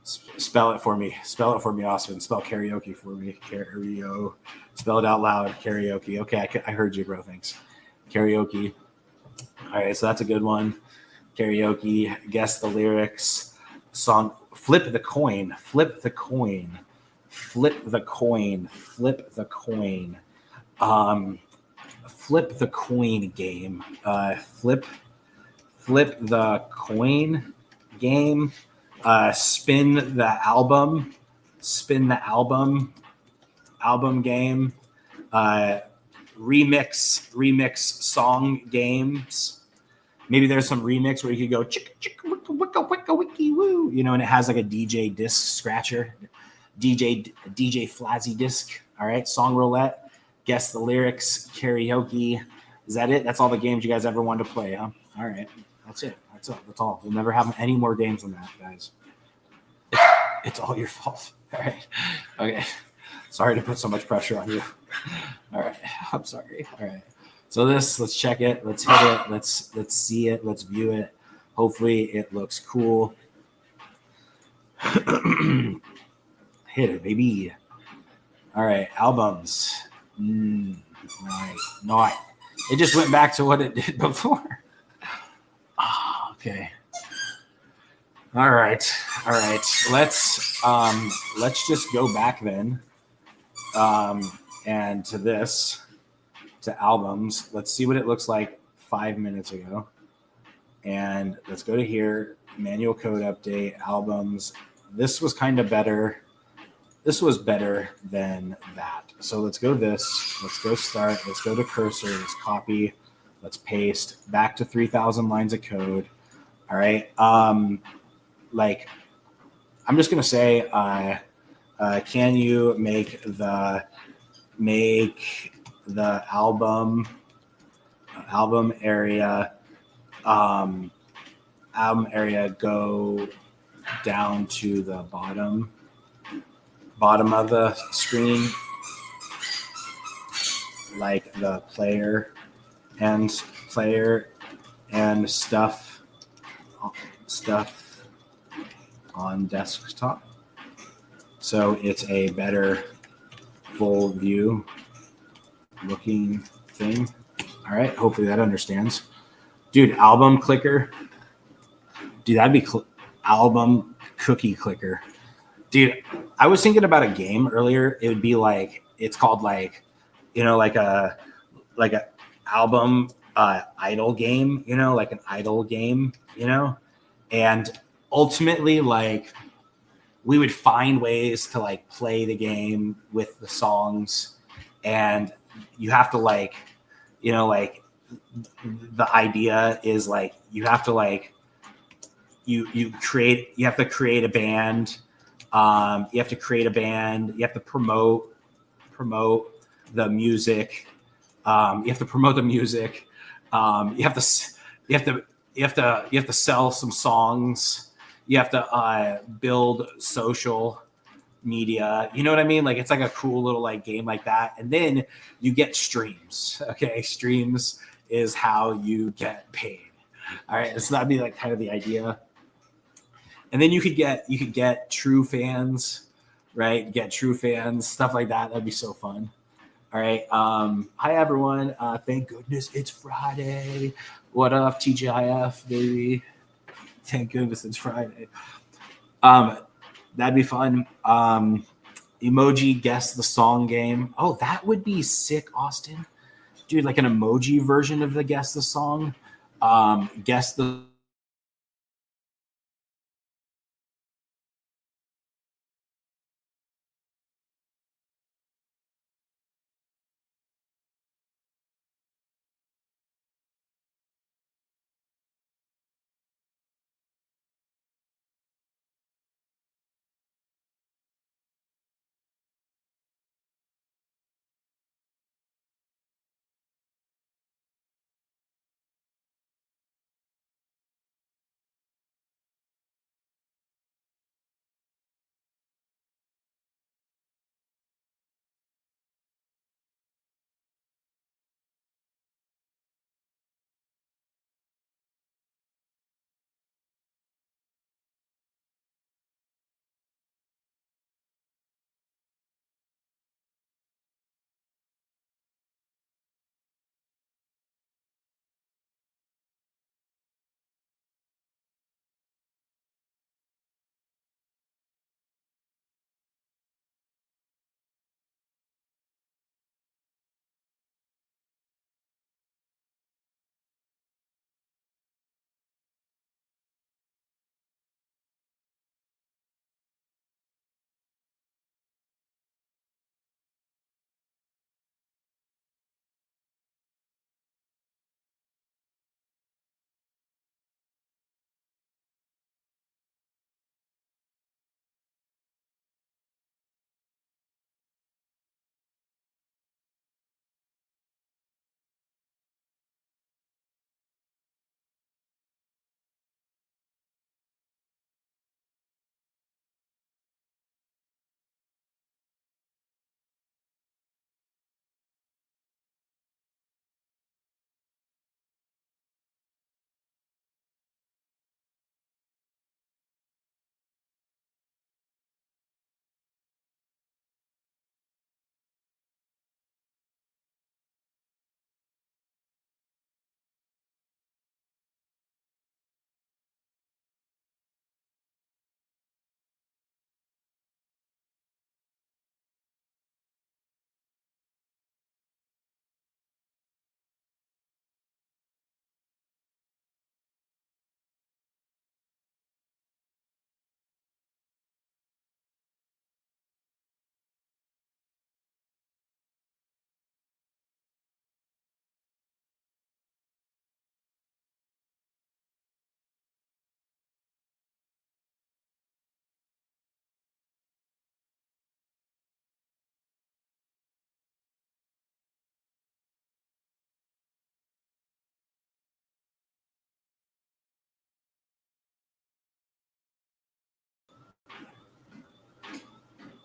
Spell it for me. Spell it for me, Austin. Spell karaoke for me. Spell it out loud. Karaoke. Okay, I heard you, bro. Thanks. Karaoke. All right, so that's a good one. Karaoke. Guess the lyrics. Song. Flip the coin. Flip the coin. Flip the coin. Flip the coin. Flip the coin game. Flip the coin game. Spin the album game. Remix song games. Maybe there's some remix where you could go chicka chicka wicka wicka wicka wiki woo, and it has like a DJ disc scratcher, DJ Flazzy disc. All right, song roulette, guess the lyrics, karaoke. Is that it? That's all the games you guys ever wanted to play, huh? All right, that's it. That's all. We'll never have any more games than that, guys. It's all your fault. All right. Okay. Sorry to put so much pressure on you. All right. I'm sorry. All right. So let's check it. Let's hit it. Let's see it. Let's view it. Hopefully it looks cool. Hit it, baby. All right. Albums. Nice. It just went back to what it did before. Okay. All right. Let's just go back then, and to albums. Let's see what it looks like 5 minutes ago, and let's go to here. Manual code update, albums. This was kind of better. This was better than that. So let's go this. Let's go start. Let's go to cursor. Let's copy. Let's paste. Back to 3,000 lines of code. All right. I'm just gonna say, can you make the album area go down to the bottom of the screen, like the player and stuff on desktop, so it's a better full view looking thing. All right, hopefully that understands. Dude, album clicker. Dude, that'd be album cookie clicker. Dude, I was thinking about a game earlier. It would be like, it's called like a album idle game, like an idle game, and ultimately, like, we would find ways to like play the game with the songs, and you have to like, the idea is like you have to like you have to create a band. You have to create a band. You have to promote the music. You have to promote the music. You have to sell some songs. You have to build social media. You know what I mean? Like, it's like a cool little like game like that. And then you get streams. Okay, streams is how you get paid. All right, so that'd be like kind of the idea. And then you could get true fans, right? Get true fans, stuff like that. That'd be so fun. All right. Hi everyone. Thank goodness it's Friday. What up, TGIF, baby? Thank goodness it's Friday. That'd be fun. Emoji guess the song game. Oh, that would be sick, Austin. Dude, like an emoji version of the guess the song. Guess the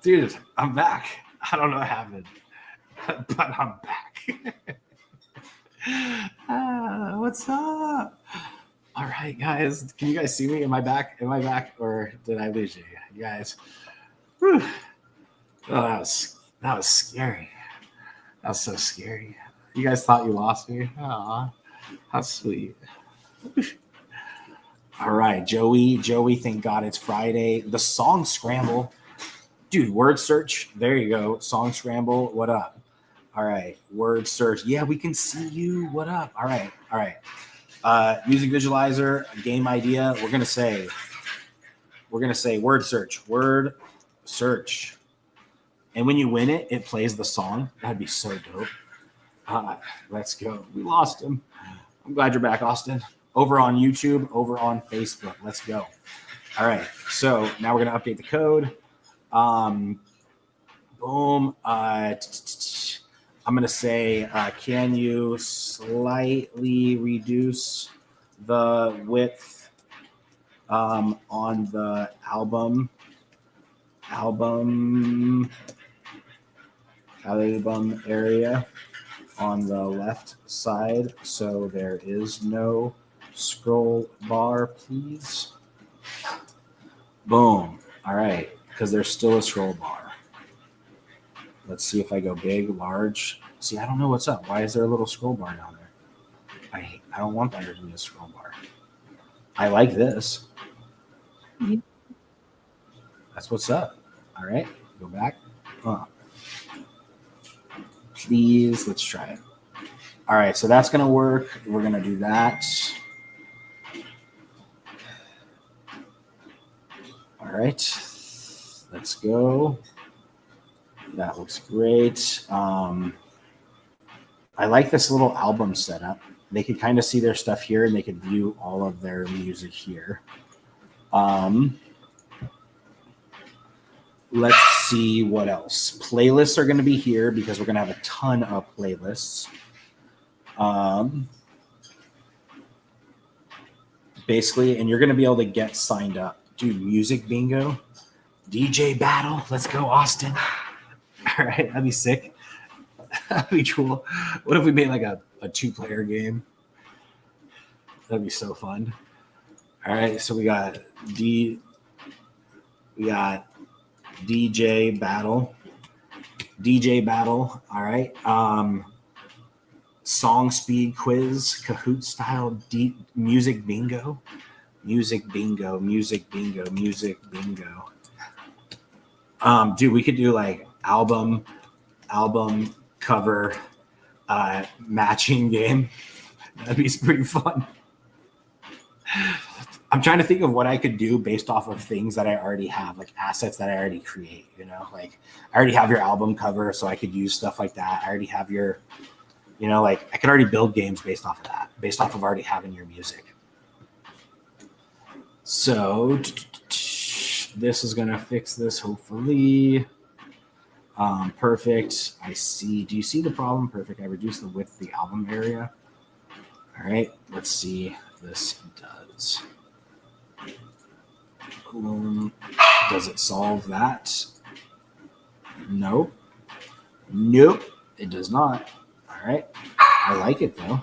Dude, I'm back. I don't know what happened, but I'm back. What's up? All right, guys. Can you guys see me? Am I back? Am I back, or did I lose you? You guys. Whew. Oh, that was scary. That was so scary. You guys thought you lost me? Aw, how sweet. All right, Joey. Thank God it's Friday. The song scramble. Dude, word search. There you go. Song scramble. What up? All right. Word search. Yeah, we can see you. What up? All right. Music visualizer, game idea. We're gonna say word search. Word search. And when you win it, it plays the song. That'd be so dope. Let's go. We lost him. I'm glad you're back, Austin. Over on YouTube, over on Facebook. Let's go. All right. So now we're gonna update the code. Boom. I'm gonna say, can you slightly reduce the width on the album area on the left side so there is no scroll bar, please? Boom. All right, because there's still a scroll bar. Let's see if I go big, large. See, I don't know what's up. Why is there a little scroll bar down there? I don't want there to be a scroll bar. I like this. That's what's up. All right, go back. Please, let's try it. All right, so that's gonna work. We're gonna do that. All right, let's go. That looks great. I like this little album setup. They could kind of see their stuff here and they could view all of their music here. Let's see what else. Playlists are going to be here because we're going to have a ton of playlists. Basically, and you're going to be able to get signed up. Dude, music bingo, DJ battle. Let's go, Austin. All right, that'd be sick. That'd be cool. What if we made like a 2-player game? That'd be so fun. All right, so we got DJ battle. All right. Song speed quiz, Kahoot style, deep music bingo. Dude, we could do like album cover matching game. That'd be pretty fun. I'm trying to think of what I could do based off of things that I already have, like assets that I already create, like I already have your album cover, so I could use stuff like that. I already have your, like I could already build games based off of that, based off of already having your music. So this is going to fix this, hopefully. Perfect. I see. Do you see the problem? Perfect. I reduced the width of the album area. All right. Let's see if this does. Does it solve that? Nope. It does not. All right. I like it though.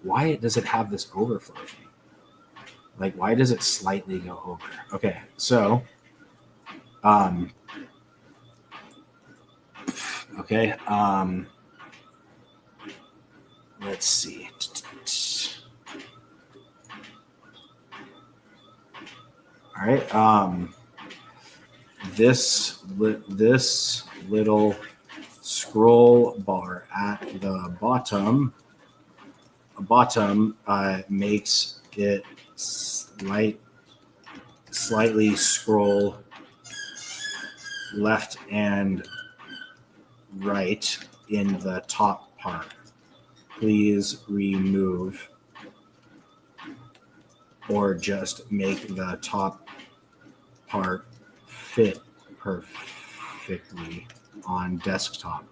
Why does it have this overflow thing? Like, why does it slightly go over? Okay, so, let's see. All right, this little scroll bar at the bottom makes it slightly scroll left and right in the top part. Please remove or just make the top part fit perfectly on desktop.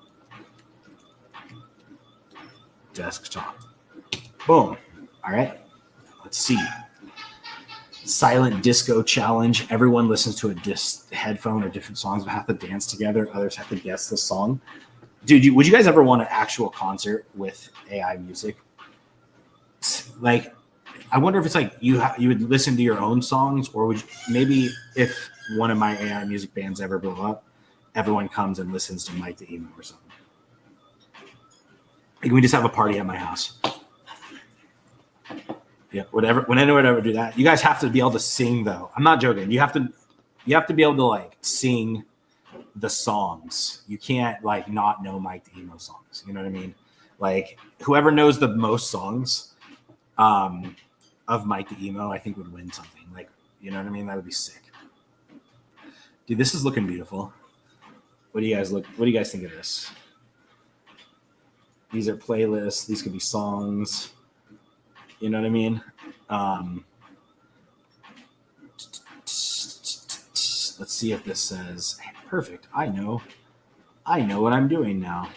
Boom. All right. Let's see. Silent disco challenge. Everyone listens to a headphone or different songs, but have to dance together. Others have to guess the song. Dude, would you guys ever want an actual concert with AI music? Like, I wonder if it's like you would listen to your own songs, or would you, maybe if one of my AI music bands ever blow up, everyone comes and listens to Mike the Emo or something. Like, we just have a party at my house. Yeah, whatever. When anyone ever do that, you guys have to be able to sing though. I'm not joking. You have to be able to like sing the songs. You can't like not know Mike the Emo songs. You know what I mean? Like whoever knows the most songs of Mike the Emo, I think would win something. Like, you know what I mean? That would be sick. Dude, this is looking beautiful. What do you guys think of this? These are playlists. These could be songs. You know what I mean? Let's see if this says, perfect. I know what I'm doing now.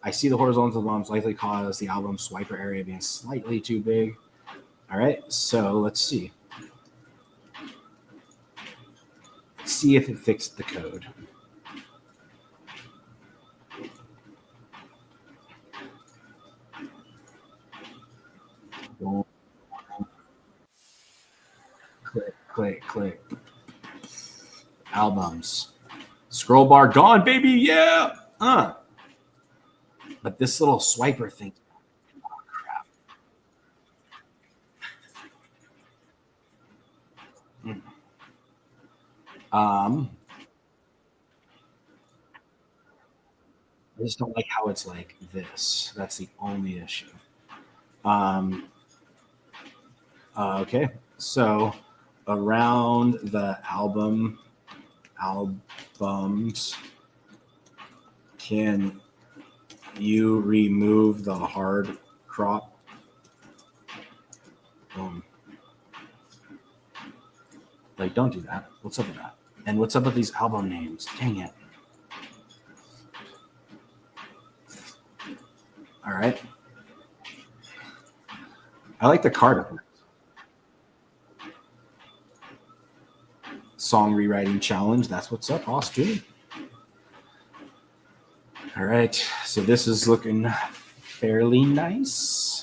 I see the horizontal bumps likely cause the album swiper area being slightly too big. All right, so let's see. Let's see if it fixed the code. Click. Albums. Scroll bar gone, baby. Yeah. But this little swiper thing. Oh, crap. I just don't like how it's like this. That's the only issue. Okay. So around the albums, can you remove the hard crop? Like, don't do that. What's up with that? And what's up with these album names? Dang it. All right. I like the card. Song rewriting challenge. That's what's up, Austin. All right. So this is looking fairly nice.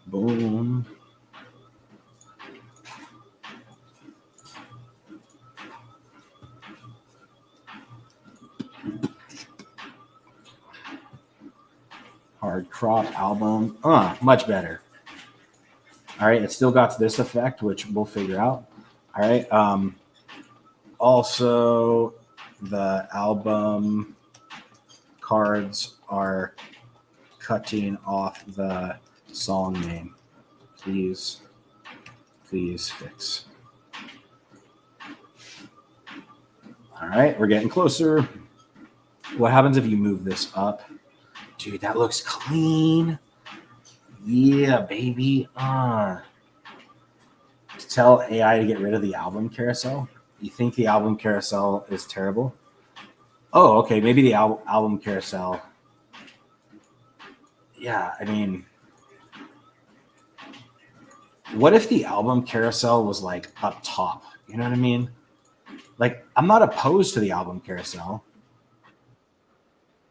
Boom. Hard crop album. Much better. All right. It still got this effect, which we'll figure out. All right. Also, the album cards are cutting off the song name. Please fix. All right, we're getting closer. What happens if you move this up? Dude, that looks clean. Yeah, baby. Tell AI to get rid of the album carousel. You think the album carousel is terrible? Oh, okay. Maybe the album carousel. Yeah, I mean, what if the album carousel was like up top? You know what I mean? Like, I'm not opposed to the album carousel.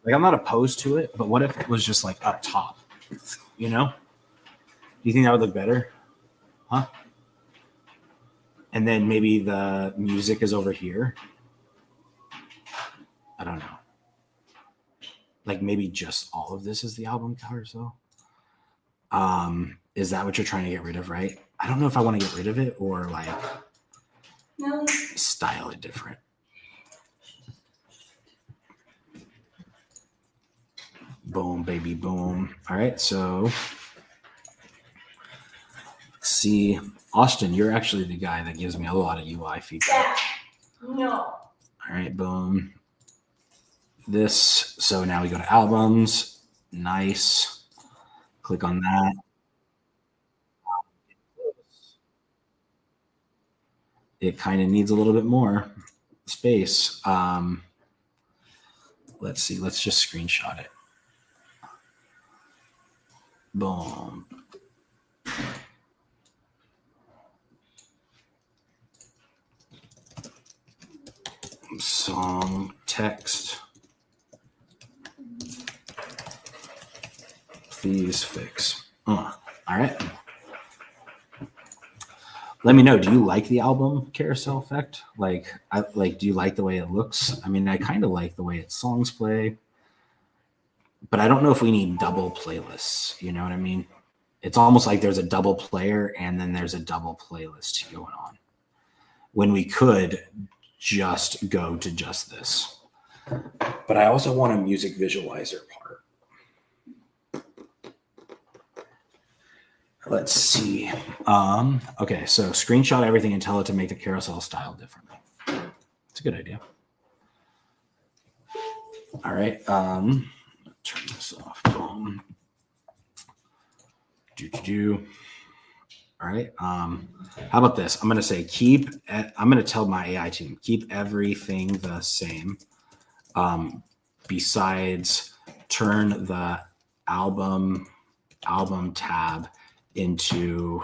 Like, I'm not opposed to it, but what if it was just like up top? You know? Do you think that would look better? Huh? And then maybe the music is over here. I don't know. Like maybe just all of this is the album carousel. Is that what you're trying to get rid of, right? I don't know if I want to get rid of it or like style it different. Boom, baby, boom. All right, so let's see. Austin, you're actually the guy that gives me a lot of UI feedback. No. All right, boom. This, so now we go to albums. Nice. Click on that. It kind of needs a little bit more space. Let's see. Let's just screenshot it. Boom. song text. Please fix. All right. Let me know. Do you like the album Carousel Effect? Do you like the way it looks? I mean, I kind of like the way its songs play, but I don't know if we need double playlists. You know what I mean? It's almost like there's a double player and then there's a double playlist going on when we could just go to just this. But I also want a music visualizer part. Let's see. Okay, so screenshot everything and tell it to make the carousel style differently. It's a good idea. All right. Turn this off. Boom. All right. How about this? I'm going to say I'm going to tell my AI team, keep everything the same. Besides turn the album tab into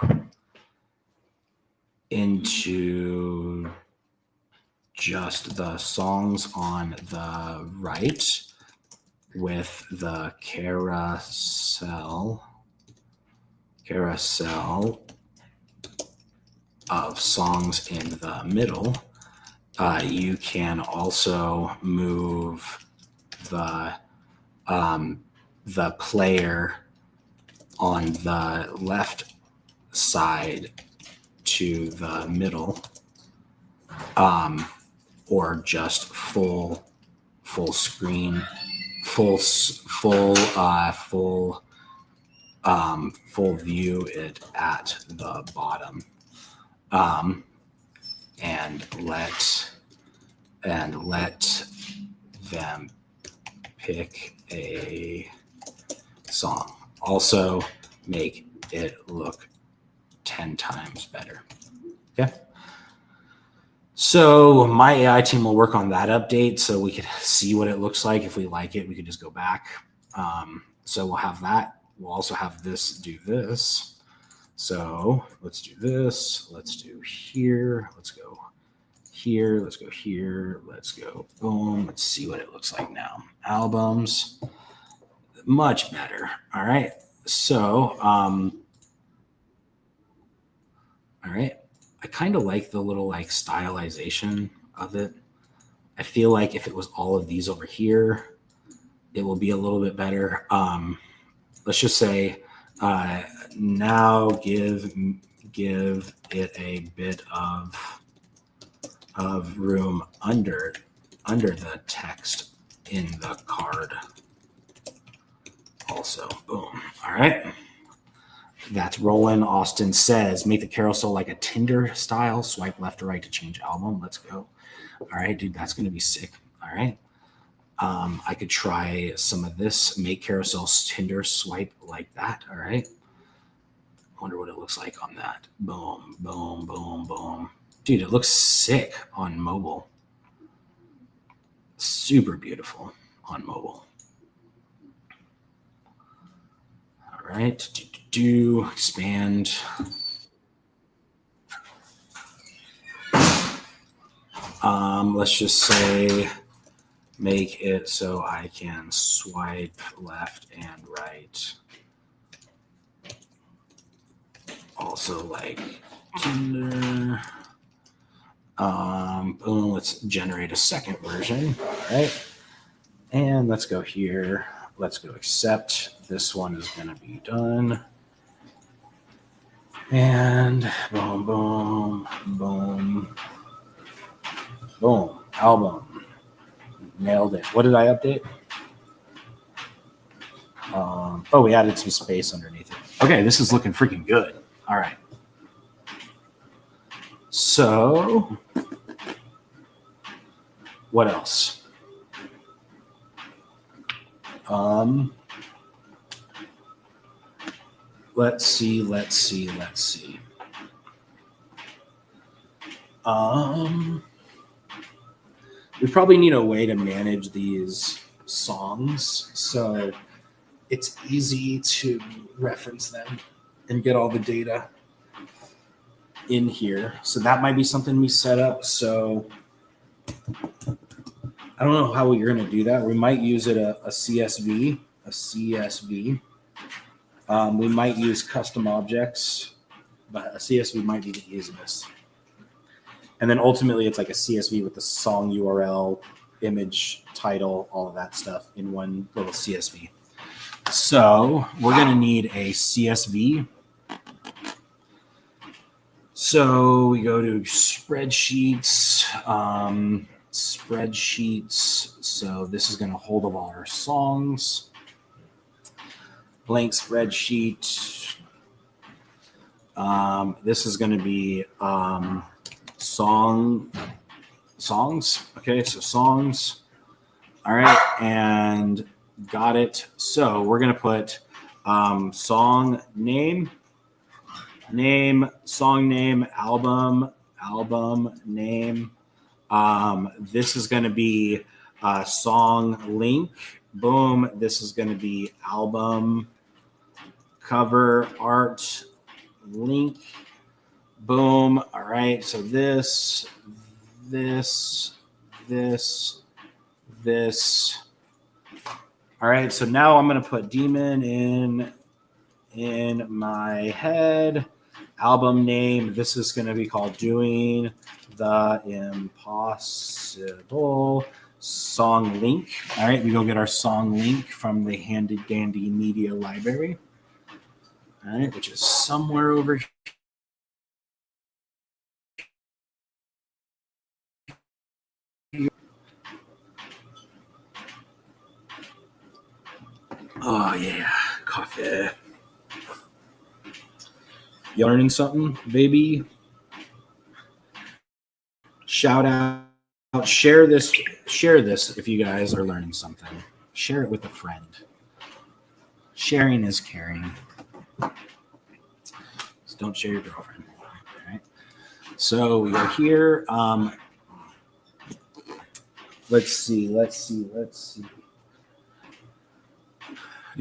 just the songs on the right with the carousel of songs in the middle. You can also move the player on the left side to the middle, or just full screen, full view it at the bottom, and let them pick a song. Also make it look 10 times better. Okay. So my AI team will work on that update so we could see what it looks like. If we like it, we could just go back. So we'll have that. We'll also have this do this. So let's do this. Let's do here. Let's go here. Let's go here. Let's go boom. Let's see what it looks like now. Albums. Much better. All right. So, all right. I kind of like the little stylization of it. I feel like if it was all of these over here, it will be a little bit better. Let's just say now give it a bit of room under the text in the card. Also, boom. All right. That's rolling. Austin says, make the carousel like a Tinder style. Swipe left or right to change album. Let's go. All right, dude, that's going to be sick. All right. I could try some of this. Make carousel Tinder swipe like that. All right. Wonder what it looks like on that. Boom, boom, boom, boom. Dude, it looks sick on mobile. Super beautiful on mobile. All right. Expand. Let's just say make it so I can swipe left and right. Also like Tinder. Boom, let's generate a second version. All right. And let's go here. Let's go accept. This one is going to be done. And boom, boom, boom, boom. Album. Nailed it. What did I update? Oh, we added some space underneath it. Okay, this is looking freaking good. All right. So, what else? Let's see. We probably need a way to manage these songs so it's easy to reference them and get all the data in here. So that might be something we set up. So I don't know how you're going to do that. We might use it a CSV, a CSV. We might use custom objects, but a CSV might be the easiest. And then ultimately, it's like a CSV with the song URL, image, title, all of that stuff in one little CSV. So we're going to need a CSV. So we go to spreadsheets, spreadsheets. So this is going to hold of all our songs. Blank spreadsheet. This is going to be songs. Okay, so songs. All right, and got it. So we're going to put song name, song name, album name. This is going to be song link. Boom. This is going to be album cover art link. Boom. All right. So this. All right. So now I'm going to put Demon in my head. Album name. This is going to be called Doing the Impossible. Song link. All right. We go get our song link from the Handy Dandy Media Library. All right. Which is somewhere over here. Oh, yeah. Coffee. You learning something, baby? Shout out. Share this if you guys are learning something. Share it with a friend. Sharing is caring. So don't share your girlfriend. All right. So we go here. Let's see. You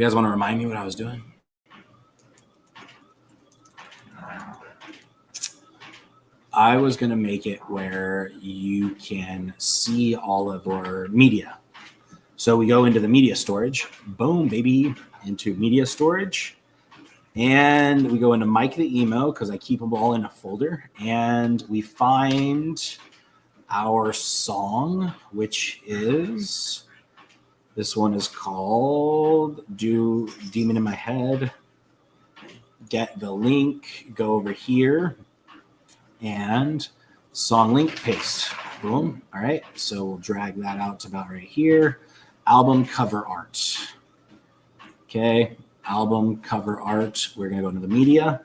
guys want to remind me what I was doing? I was going to make it where you can see all of our media. So we go into the media storage. Boom, baby, into media storage. And we go into Mike the Emo because I keep them all in a folder. And we find our song, which is, this one is called Do Demon in My Head. Get the link, go over here. And song link paste. Boom. All right. So we'll drag that out to about right here. Album cover art. Okay. Album cover art. We're going to go into the media.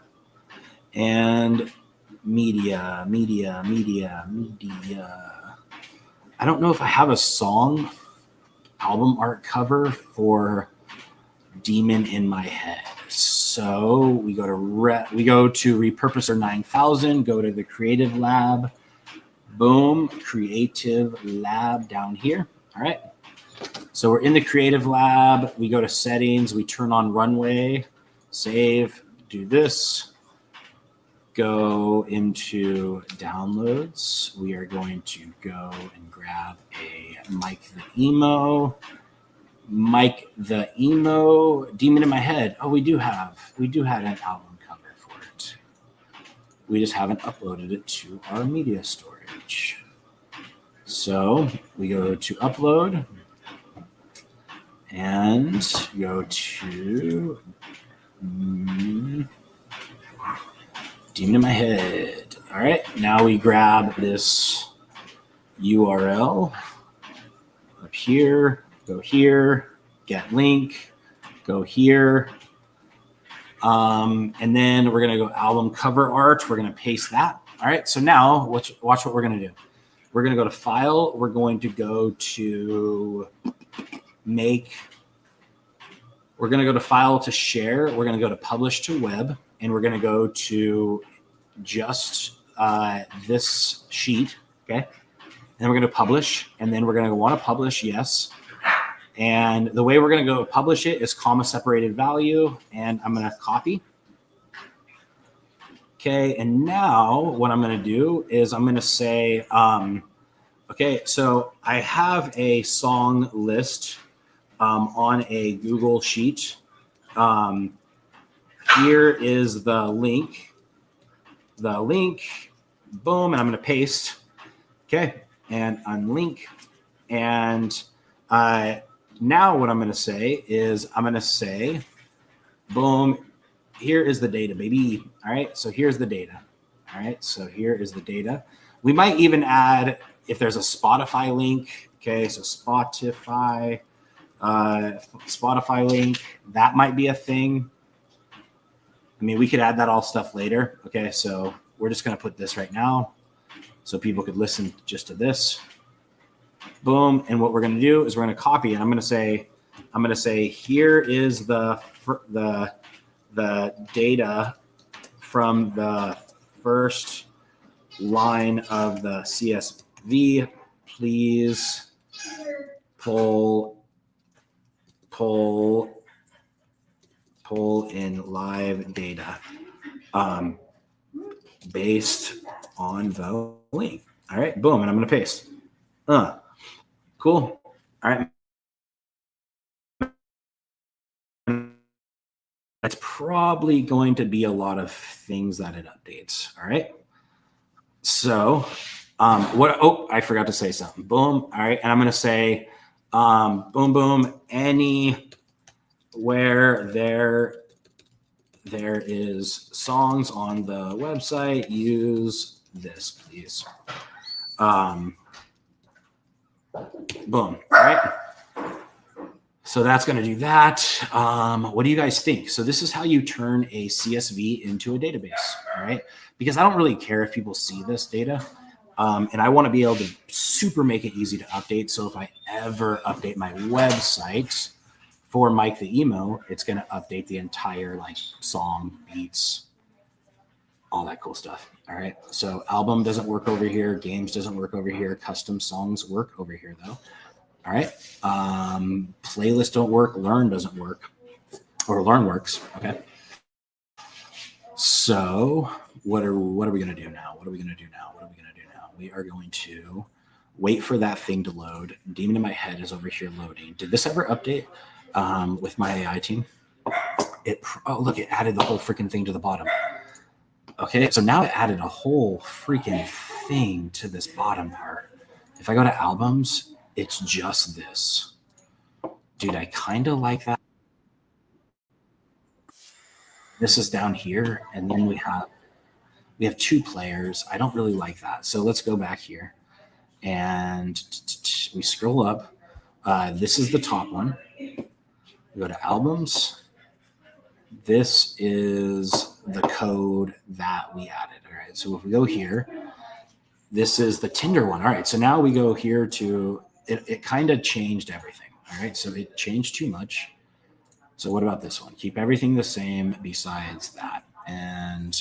And media. I don't know if I have a song album art cover for Demon in My Head. So we go to Repurposer 9000, go to the Creative Lab. Boom, Creative Lab down here. All right. So we're in the Creative Lab. We go to settings. We turn on Runway. Save. Do this. Go into downloads. We are going to go and grab a Mike the Emo. Mike the Emo, Demon in My Head. Oh, we do have an album cover for it. We just haven't uploaded it to our media storage. So we go to upload and go to Demon in My Head. All right, now we grab this URL up here. Go here, get link, go here. And then we're going to go album cover art. We're going to paste that. All right. So now watch what we're going to do. We're going to go to file. We're going to go to we're going to go to file to share. We're going to go to publish to web, and we're going to go to just this sheet. Okay. And we're going to publish, and then we're going to want to publish. Yes. And the way we're going to go publish it is comma separated value. And I'm going to copy. Okay. And now what I'm going to do is I'm going to say, Okay, so I have a song list on a Google sheet. Here is the link. Boom, and I'm going to paste. Okay, and unlink. And now what I'm going to say is I'm going to say, boom, here is the data, baby. All right, so here's the data. All right, so here is the data. We might even add, if there's a Spotify link, okay, so Spotify link, that might be a thing. I mean, we could add that all stuff later. Okay, so we're just going to put this right now so people could listen just to this. Boom, and what we're going to do is we're going to copy it. I'm going to say here is the data from the first line of the CSV. Please pull in live data based on the link. All right, boom, and I'm going to paste. Cool. All right. That's probably going to be a lot of things that it updates. All right. So I forgot to say something. Boom. All right. And I'm going to say, boom, anywhere there is songs on the website, use this, please. Boom. All right. So that's going to do that. What do you guys think? So this is how you turn a CSV into a database. All right. Because I don't really care if people see this data. And I want to be able to super make it easy to update. So if I ever update my website for Mike the Emo, it's going to update the entire like song, beats, all that cool stuff. All right. So album doesn't work over here. Games doesn't work over here. Custom songs work over here though. All right. Playlist don't work. Learn doesn't work, or learn works. Okay. So what are we going to do now? What are we going to do now? We are going to wait for that thing to load. Demon in my head is over here loading. Did this ever update with my AI team? Look, it added the whole freaking thing to the bottom. Okay. So now it added a whole freaking thing to this bottom part. If I go to albums, it's just this. Dude, I kind of like that. This is down here, and then we have 2 players. I don't really like that. So let's go back here, and we scroll up. This is the top one. We go to albums. This is the code that we added. All right, so if we go here, this is the Tinder one. All right, so now we go here to it kind of changed everything. All right, so it changed too much. So what about this one? Keep everything the same besides that. And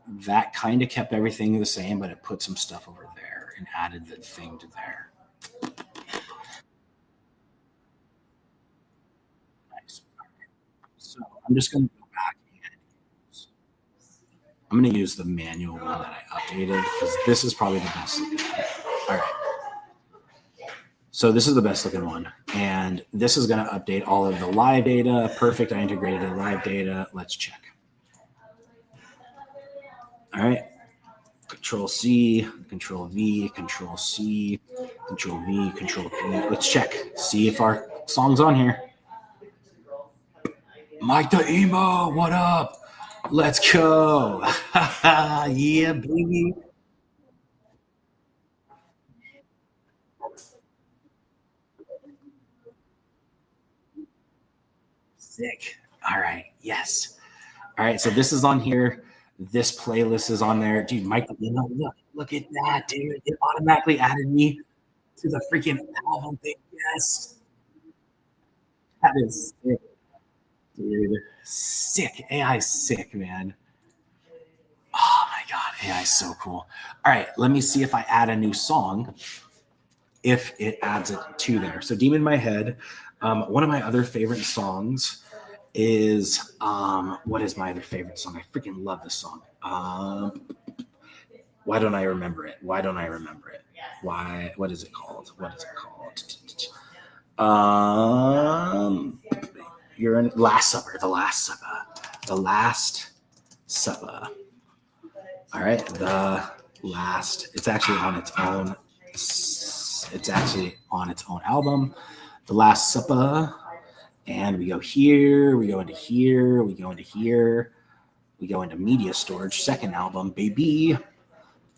that kind of kept everything the same, but it put some stuff over there and added the thing to there. Nice. So I'm just going to go back and I'm going to use the manual one that I updated because this is probably the best looking one. All right. So this is the best looking one. And this is going to update all of the live data. Perfect. I integrated the live data. Let's check. All right. Control C, Control V, Control C, Control V, Control P. Let's check. See if our song's on here. Mike the Emo, what up? Let's go. Yeah, baby. Sick. All right. Yes. All right. So this is on here. This playlist is on there. Dude, Mike, look at that, dude. It automatically added me to the freaking album thing. Yes. That is sick, dude. Sick. AI is sick, man. Oh my God. AI is so cool. All right. Let me see if I add a new song, if it adds it to there. So Demon in My Head. One of my other favorite songs is what is my other favorite song? I freaking love this song. Why don't I remember it? Why? What is it called? What is it called? You're in Last Supper. The Last Supper. The Last Supper. All right. The Last. It's actually on its own. It's actually on its own album. The Last Supper. And we go here. We go into here. We go into here. We go into Media Storage. Second album, baby.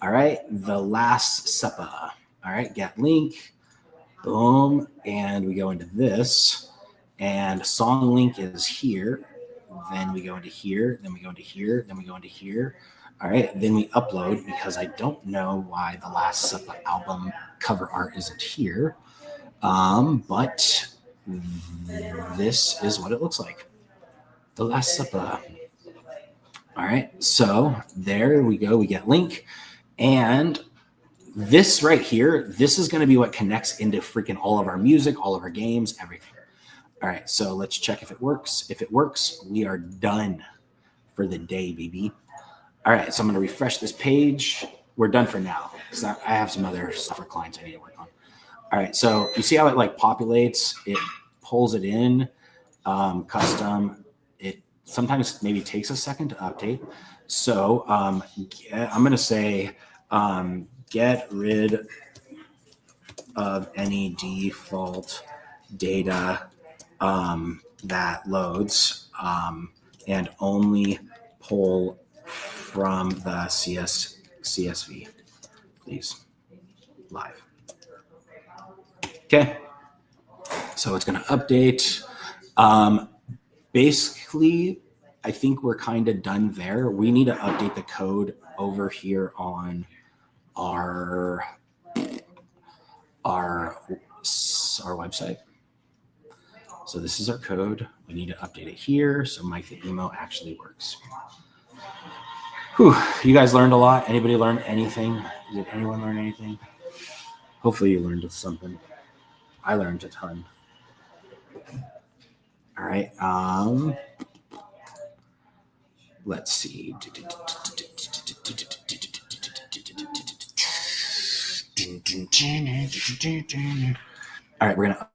All right. The Last Supper. All right. Get link. Boom. And we go into this. And song link is here. Then we go into here. Then we go into here. Then we go into here. All right. Then we upload because I don't know why the Last Supper album cover art isn't here. But this is what it looks like. The Last Supper. All right. So there we go. We get link. And this right here, this is going to be what connects into freaking all of our music, all of our games, everything. All right, so let's check if it works. If it works, we are done for the day, baby. All right, so I'm going to refresh this page. We're done for now because I have some other stuff for clients I need to work on. All right, so you see how it like populates? It pulls it in, custom. It sometimes maybe takes a second to update. So I'm going to say get rid of any default data that loads and only pull from the CSV, please. Live. Okay. So it's going to update. Basically, I think we're kind of done there. We need to update the code over here on our website. So this is our code. We need to update it here so Mike the Emo actually works. Whew, you guys learned a lot. Anybody learn anything? Did anyone learn anything? Hopefully you learned something. I learned a ton. All right. Let's see. All right, we're gonna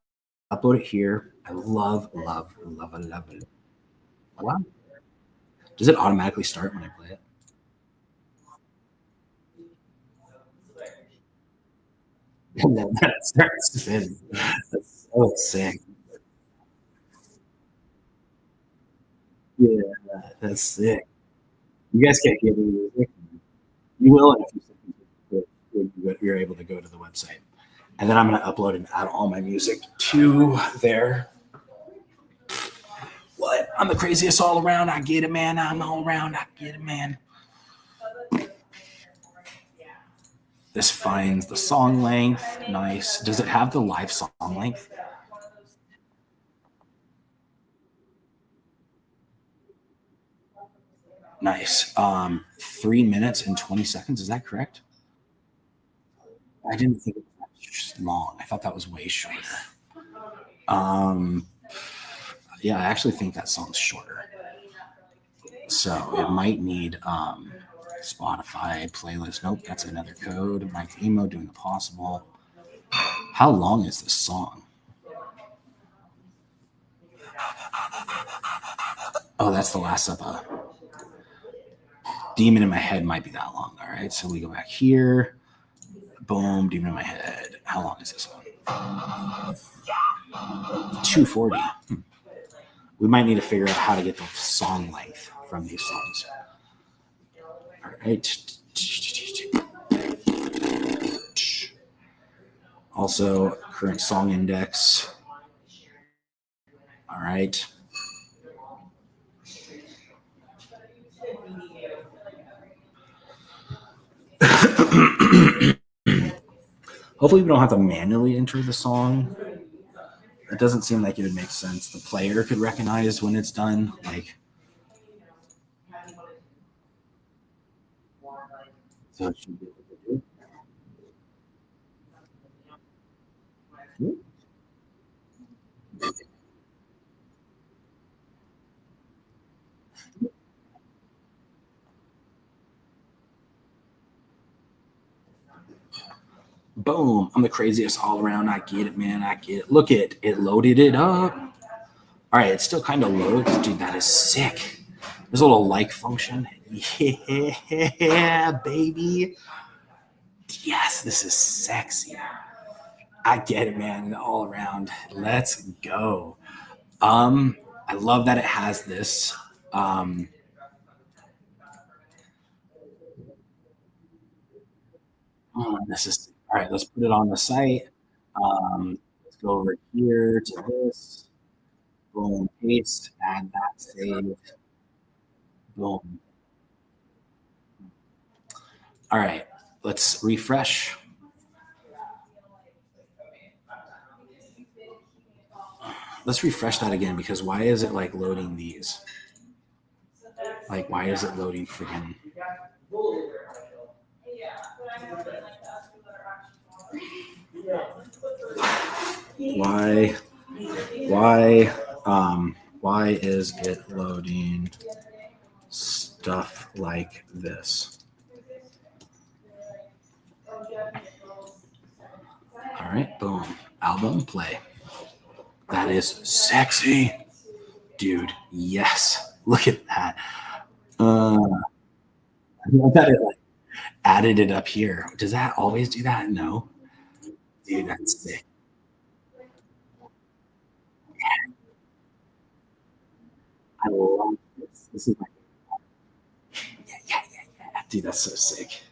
upload it here. I love it. Wow. Does it automatically start when I play it? And then that starts spinning. That's so sick. Yeah, that's sick. You guys can't get any music. You will in a few seconds when you're able to go to the website. And then I'm going to upload and add all my music to there. What? I'm the craziest all around. I get it, man. I'm all around. I get it, man. This finds the song length. Nice. Does it have the live song length? Nice. 3 minutes and 20 seconds. Is that correct? I didn't think it was that long. I thought that was way shorter. Yeah, I actually think that song's shorter. So it might need Spotify playlist. Nope, that's another code. Mike Emo doing the possible. How long is this song? Oh, that's the Last Supper. Demon in My Head might be that long. All right, so we go back here. Boom, Demon in My Head. How long is this one? 240. We might need to figure out how to get the song length from these songs. All right. Also, current song index. All right. Hopefully we don't have to manually enter the song. It doesn't seem like it would make sense. The player could recognize when it's done. Like, so it should be able to do. Boom. I'm the craziest all around. I get it, man. I get it. Look it. It loaded it up. All right. It still kind of loads. Dude, that is sick. There's a little like function. Yeah, baby. Yes, this is sexy. I get it, man. All around. Let's go. I love that it has this. This is all right. Let's put it on the site. Let's go over here to this. Boom, paste, add that, save. Boom. All right, let's refresh. Let's refresh that again because why is it like loading these? Like, why is it loading freaking? Why? Why is it loading stuff like this? All right, boom. Album play. That is sexy. Dude, yes. Look at that. I love that it like added it up here. Does that always do that? No. Dude, that's sick. I love this. This is like, yeah. Dude, that's so sick.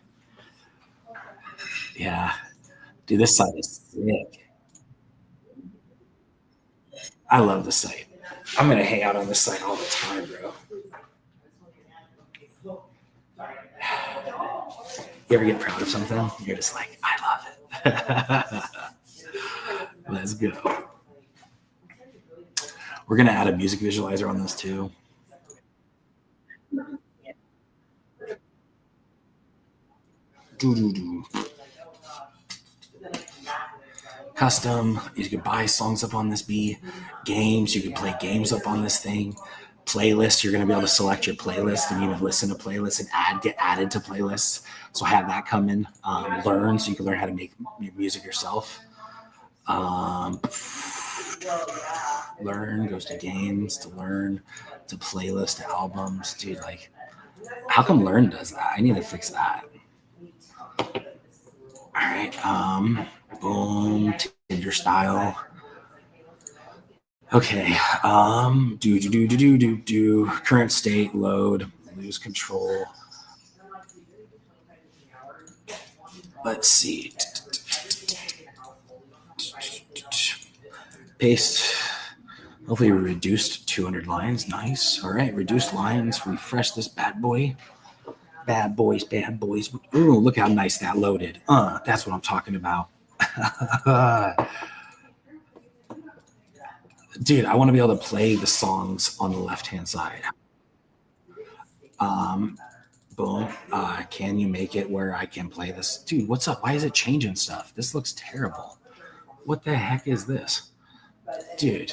Yeah. Dude, this site is sick. I love the site. I'm gonna hang out on this site all the time, bro. You ever get proud of something? You're just like, I love it. Let's go. We're gonna add a music visualizer on this too. Doo-doo-doo. Custom. You can buy songs up on this B. Games. You can play games up on this thing. Playlists. You're going to be able to select your playlist and even listen to playlists and get added to playlists. So have that come in. Learn so you can learn how to make music yourself. Learn goes to games, to learn, to playlist, to albums. Dude, like, how come Learn does that? I need to fix that. All right. Boom. Tinder style. Okay. Do. Current state, load, lose control. Let's see. Paste. Hopefully we reduced 200 lines. Nice. All right. Reduced lines. Refresh this bad boy. Bad boys. Ooh, look how nice that loaded. That's what I'm talking about. Dude, I want to be able to play the songs on the left-hand side. Boom. Can you make it where I can play this? Dude, what's up? Why is it changing stuff? This looks terrible. What the heck is this? Dude.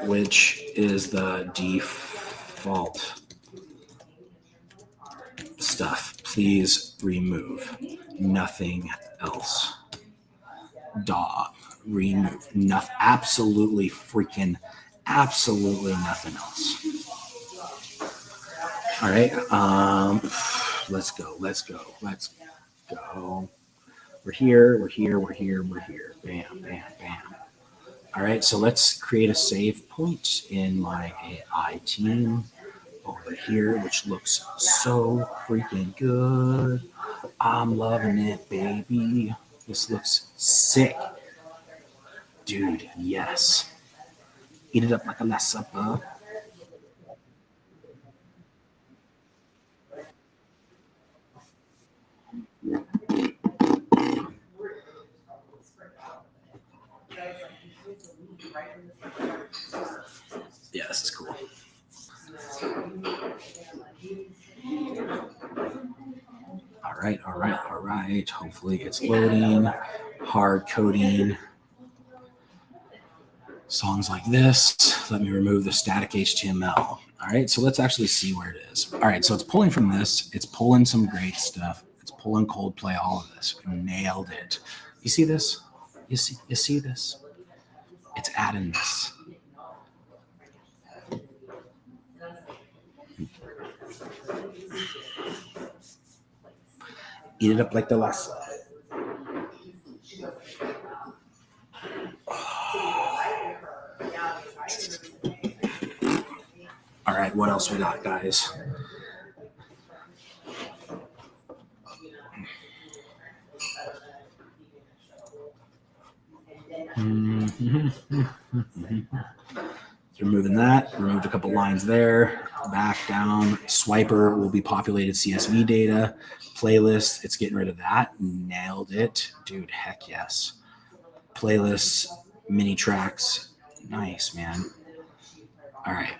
Which is the default stuff. Please remove. Nothing else. Dog. Remove. Nothing. Absolutely nothing else. All right. Let's go. We're here. Bam. All right, so let's create a save point in my AI team over here, which looks so freaking good. I'm loving it, baby. This looks sick. Dude, yes. Eat it up like a last supper. Yeah, this is cool. All right. Hopefully it's loading. Hard coding. Songs like this. Let me remove the static HTML. All All right, so let's actually see where it is. All right, so it's pulling from this. It's pulling some great stuff. It's pulling Coldplay, all of this. Nailed it. You see this? You see this? It's adding this. Eat it up like the last slide. All right, what else we got, guys? Removing that, removed a couple lines there, back down. Swiper will be populated CSV data. Playlist, it's getting rid of that. Nailed it. Dude, heck yes. Playlists, mini tracks. Nice, man. All right.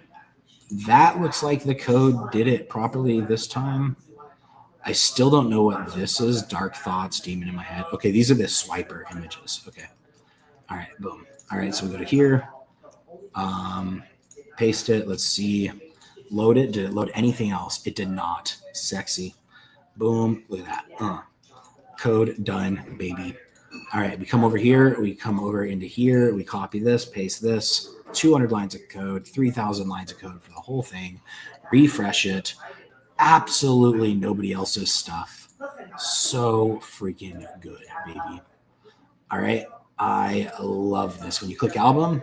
That looks like the code did it properly this time. I still don't know what this is. Dark thoughts, demon in my head. Okay, these are the swiper images. Okay. All right, boom. All right, so we go to here. Paste it. Let's see. Load it. Did it load anything else? It did not. Sexy. Boom. Look at that. Code done, baby. All right, we come over here. We come over into here. We copy this, paste this. 200 lines of code, 3,000 lines of code for the whole thing. Refresh it. Absolutely nobody else's stuff. So freaking good, baby. All right. I love this. When you click album,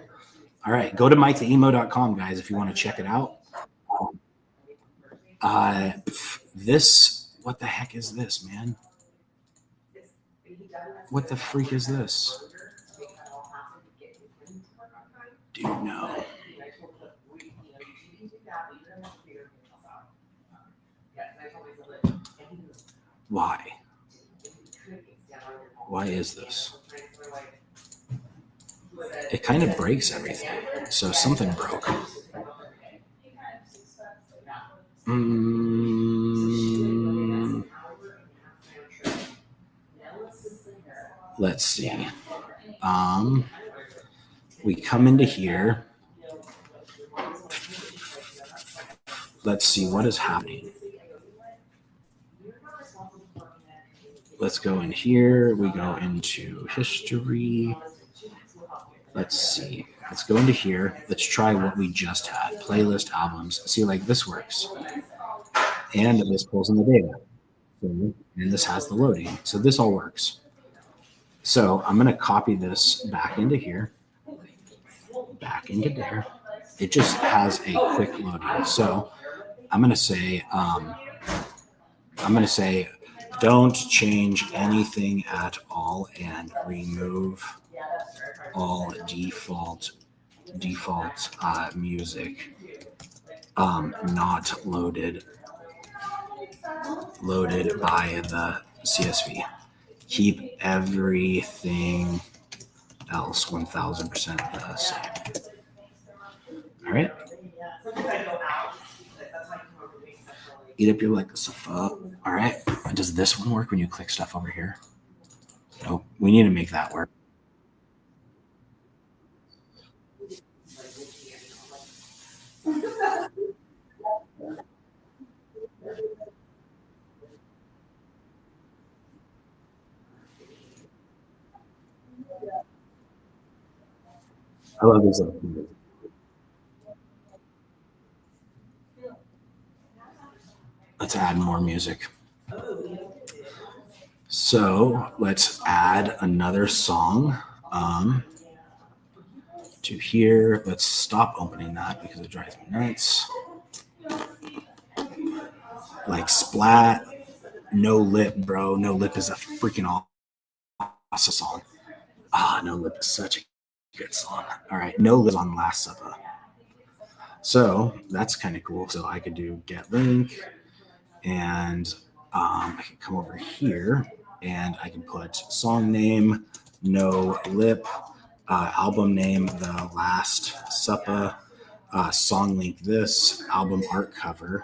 all right, go to MikeTheEmo.com, guys, if you want to check it out. This, what the heck is this, man? What the freak is this? Dude, no. Why? Why is this? It kind of breaks everything. So something broke. Let's see. We come into here. Let's see what is happening. Let's go in here. We go into history. Let's see. Let's go into here. Let's try what we just had. Playlist, albums. See, like this works. And this pulls in the data. And this has the loading. So this all works. So I'm going to copy this back into here. Back into there. It just has a quick loading. So I'm going to say, don't change anything at all and remove all default music not loaded by the CSV. Keep everything else 1000% the same. All right. Eat up your like stuff up. All right. Does this one work when you click stuff over here? Nope. We need to make that work. I love these little things. Let's add more music. So let's add another song to here. Let's stop opening that because it drives me nuts. Like Splat, No Lip, bro. No Lip is a freaking awesome song. No Lip is such a good song. All right, No Lip on Last Supper. So that's kind of cool. So I could do get link, and I can come over here and I can put song name, No Lip, album name, The Last Supper, song link this, album art cover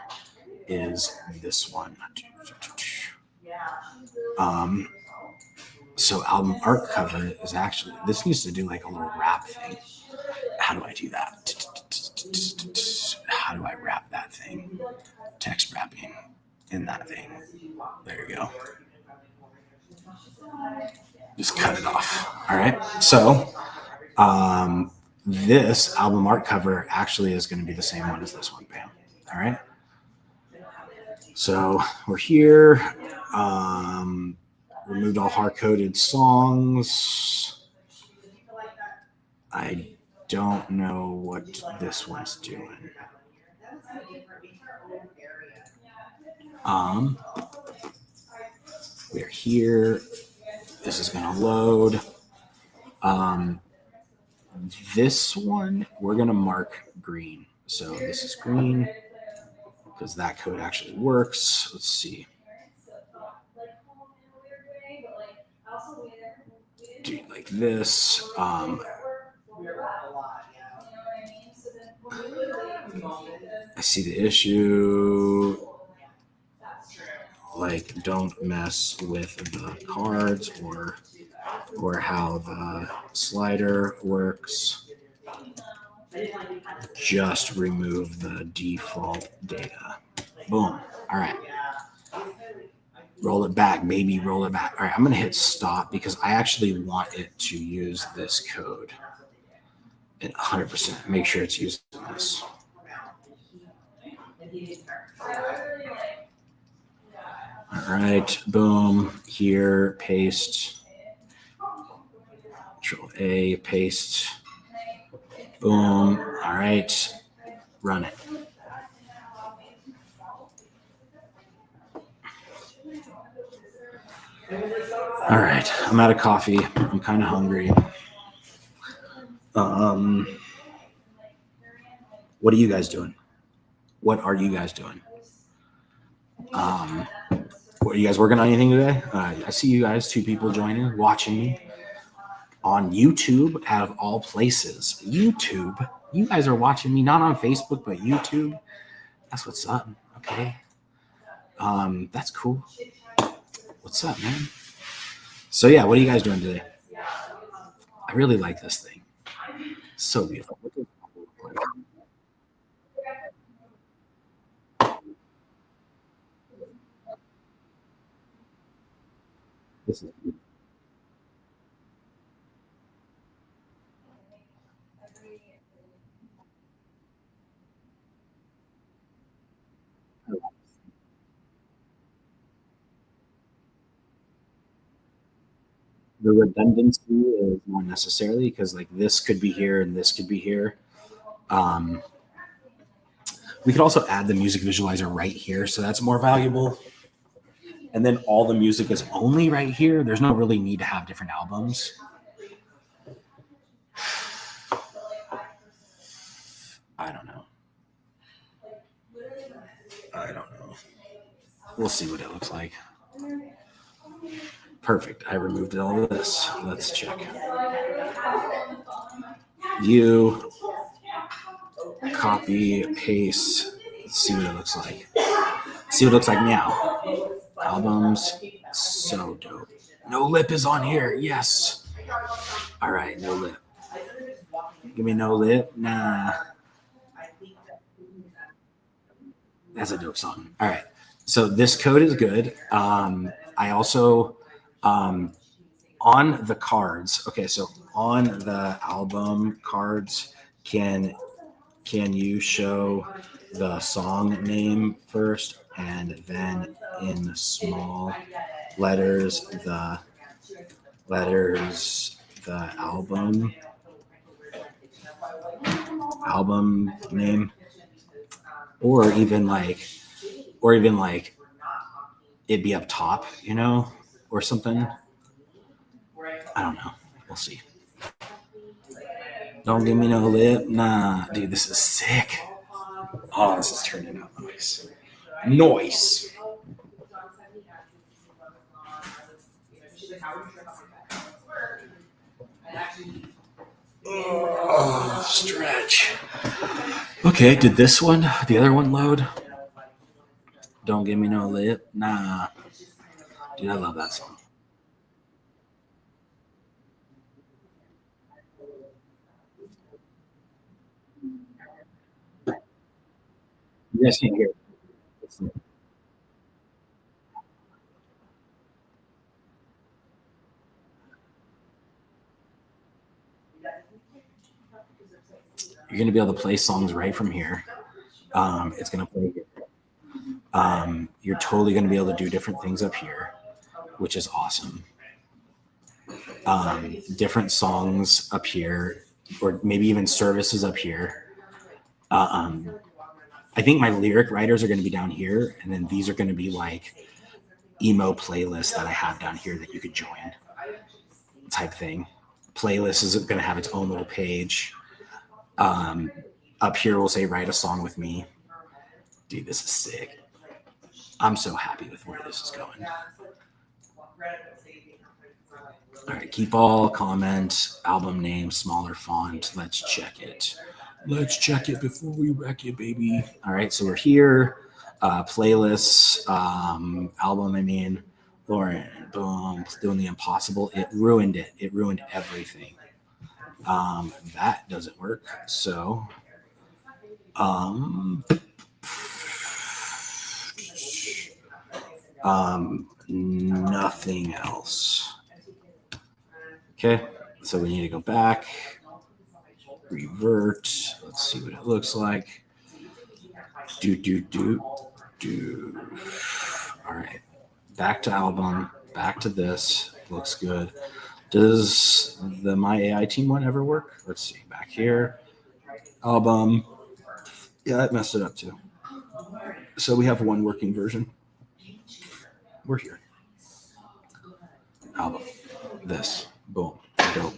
is this one. So album art cover is actually, this needs to do like a little wrap thing. How do I do that? How do I wrap thing. Text wrapping in that thing. There you go. Just cut it off. All right. So this album art cover actually is going to be the same one as this one. Bam. All right. So we're here. Removed all hard-coded songs. I don't know what this one's doing. We're here. This is going to load. This one, we're going to mark green. So this is green because that code actually works. Let's see. Do it like this. I see the issue. Like, don't mess with the cards or how the slider works. Just remove the default data. Boom. All right. Roll it back, baby. Roll it back. All right. I'm going to hit stop because I actually want it to use this code. And 100%. Make sure it's using this. All right. Boom. Here. Paste. Control A. Paste. Boom. All right. Run it. All right. I'm out of coffee. I'm kind of hungry. What are you guys doing? What are you guys doing? What, are you guys working on anything today? I see you guys, 2 people joining, watching me on YouTube out of all places. YouTube. You guys are watching me not on Facebook, but YouTube. That's what's up. Okay. That's cool. What's up, man? So yeah, what are you guys doing today? I really like this thing. So beautiful. This is beautiful. The redundancy is not necessarily because like this could be here and this could be here. We could also add the music visualizer right here, so that's more valuable. And then all the music is only right here. There's no really need to have different albums. I don't know. We'll see what it looks like. Perfect. I removed all of this. Let's check. View, copy, paste. Let's see what it looks like. See what it looks like now. Albums. So dope. No lip is on here. Yes. All right. No lip. Give me no lip. Nah. That's a dope song. All right. So this code is good. I also on the cards. Okay, so on the album cards, can you show the song name first and then in small letters the album name, or even like it'd be up top, or something. I don't know. We'll see. Don't give me no lip. Nah, dude, this is sick. Oh, this is turning out nice. Noise. Oh, stretch. Okay, did this one, the other one load? Don't give me no lip. Nah. Dude, I love that song. guys can't hear. You're going to be able to play songs right from here. It's going to play. You're totally going to be able to do different things up here, which is awesome. Different songs up here, or maybe even services up here. I think my lyric writers are going to be down here, and then these are going to be like emo playlists that I have down here that you could join, type thing. Playlist is going to have its own little page. Up here, we'll say write a song with me. Dude, this is sick. I'm so happy with where this is going. All right, keep all, comment, album name, smaller font. Let's check it. Let's check it before we wreck it, baby. All right, so we're here. Playlists, album, I mean, Lauren, boom, doing the impossible. It ruined it. It ruined everything. That doesn't work. So, nothing else. Okay, so we need to go back, revert. Let's see what it looks like. Do. All right, back to album, back to this. Looks good. Does the My AI team one ever work? Let's see. Back here, album. Yeah, that messed it up too. So we have one working version. We're here. Album. This. Boom. Dope.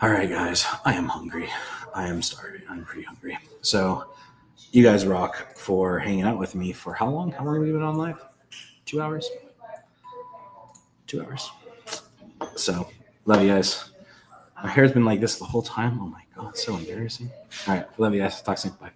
All right, guys. I am hungry. I am starving. I'm pretty hungry. So you guys rock for hanging out with me for how long? How long have we been on live? 2 hours? 2 hours. So love you guys. My hair's been like this the whole time. Oh my God, so embarrassing. All right. Love you guys. Talk soon. Bye.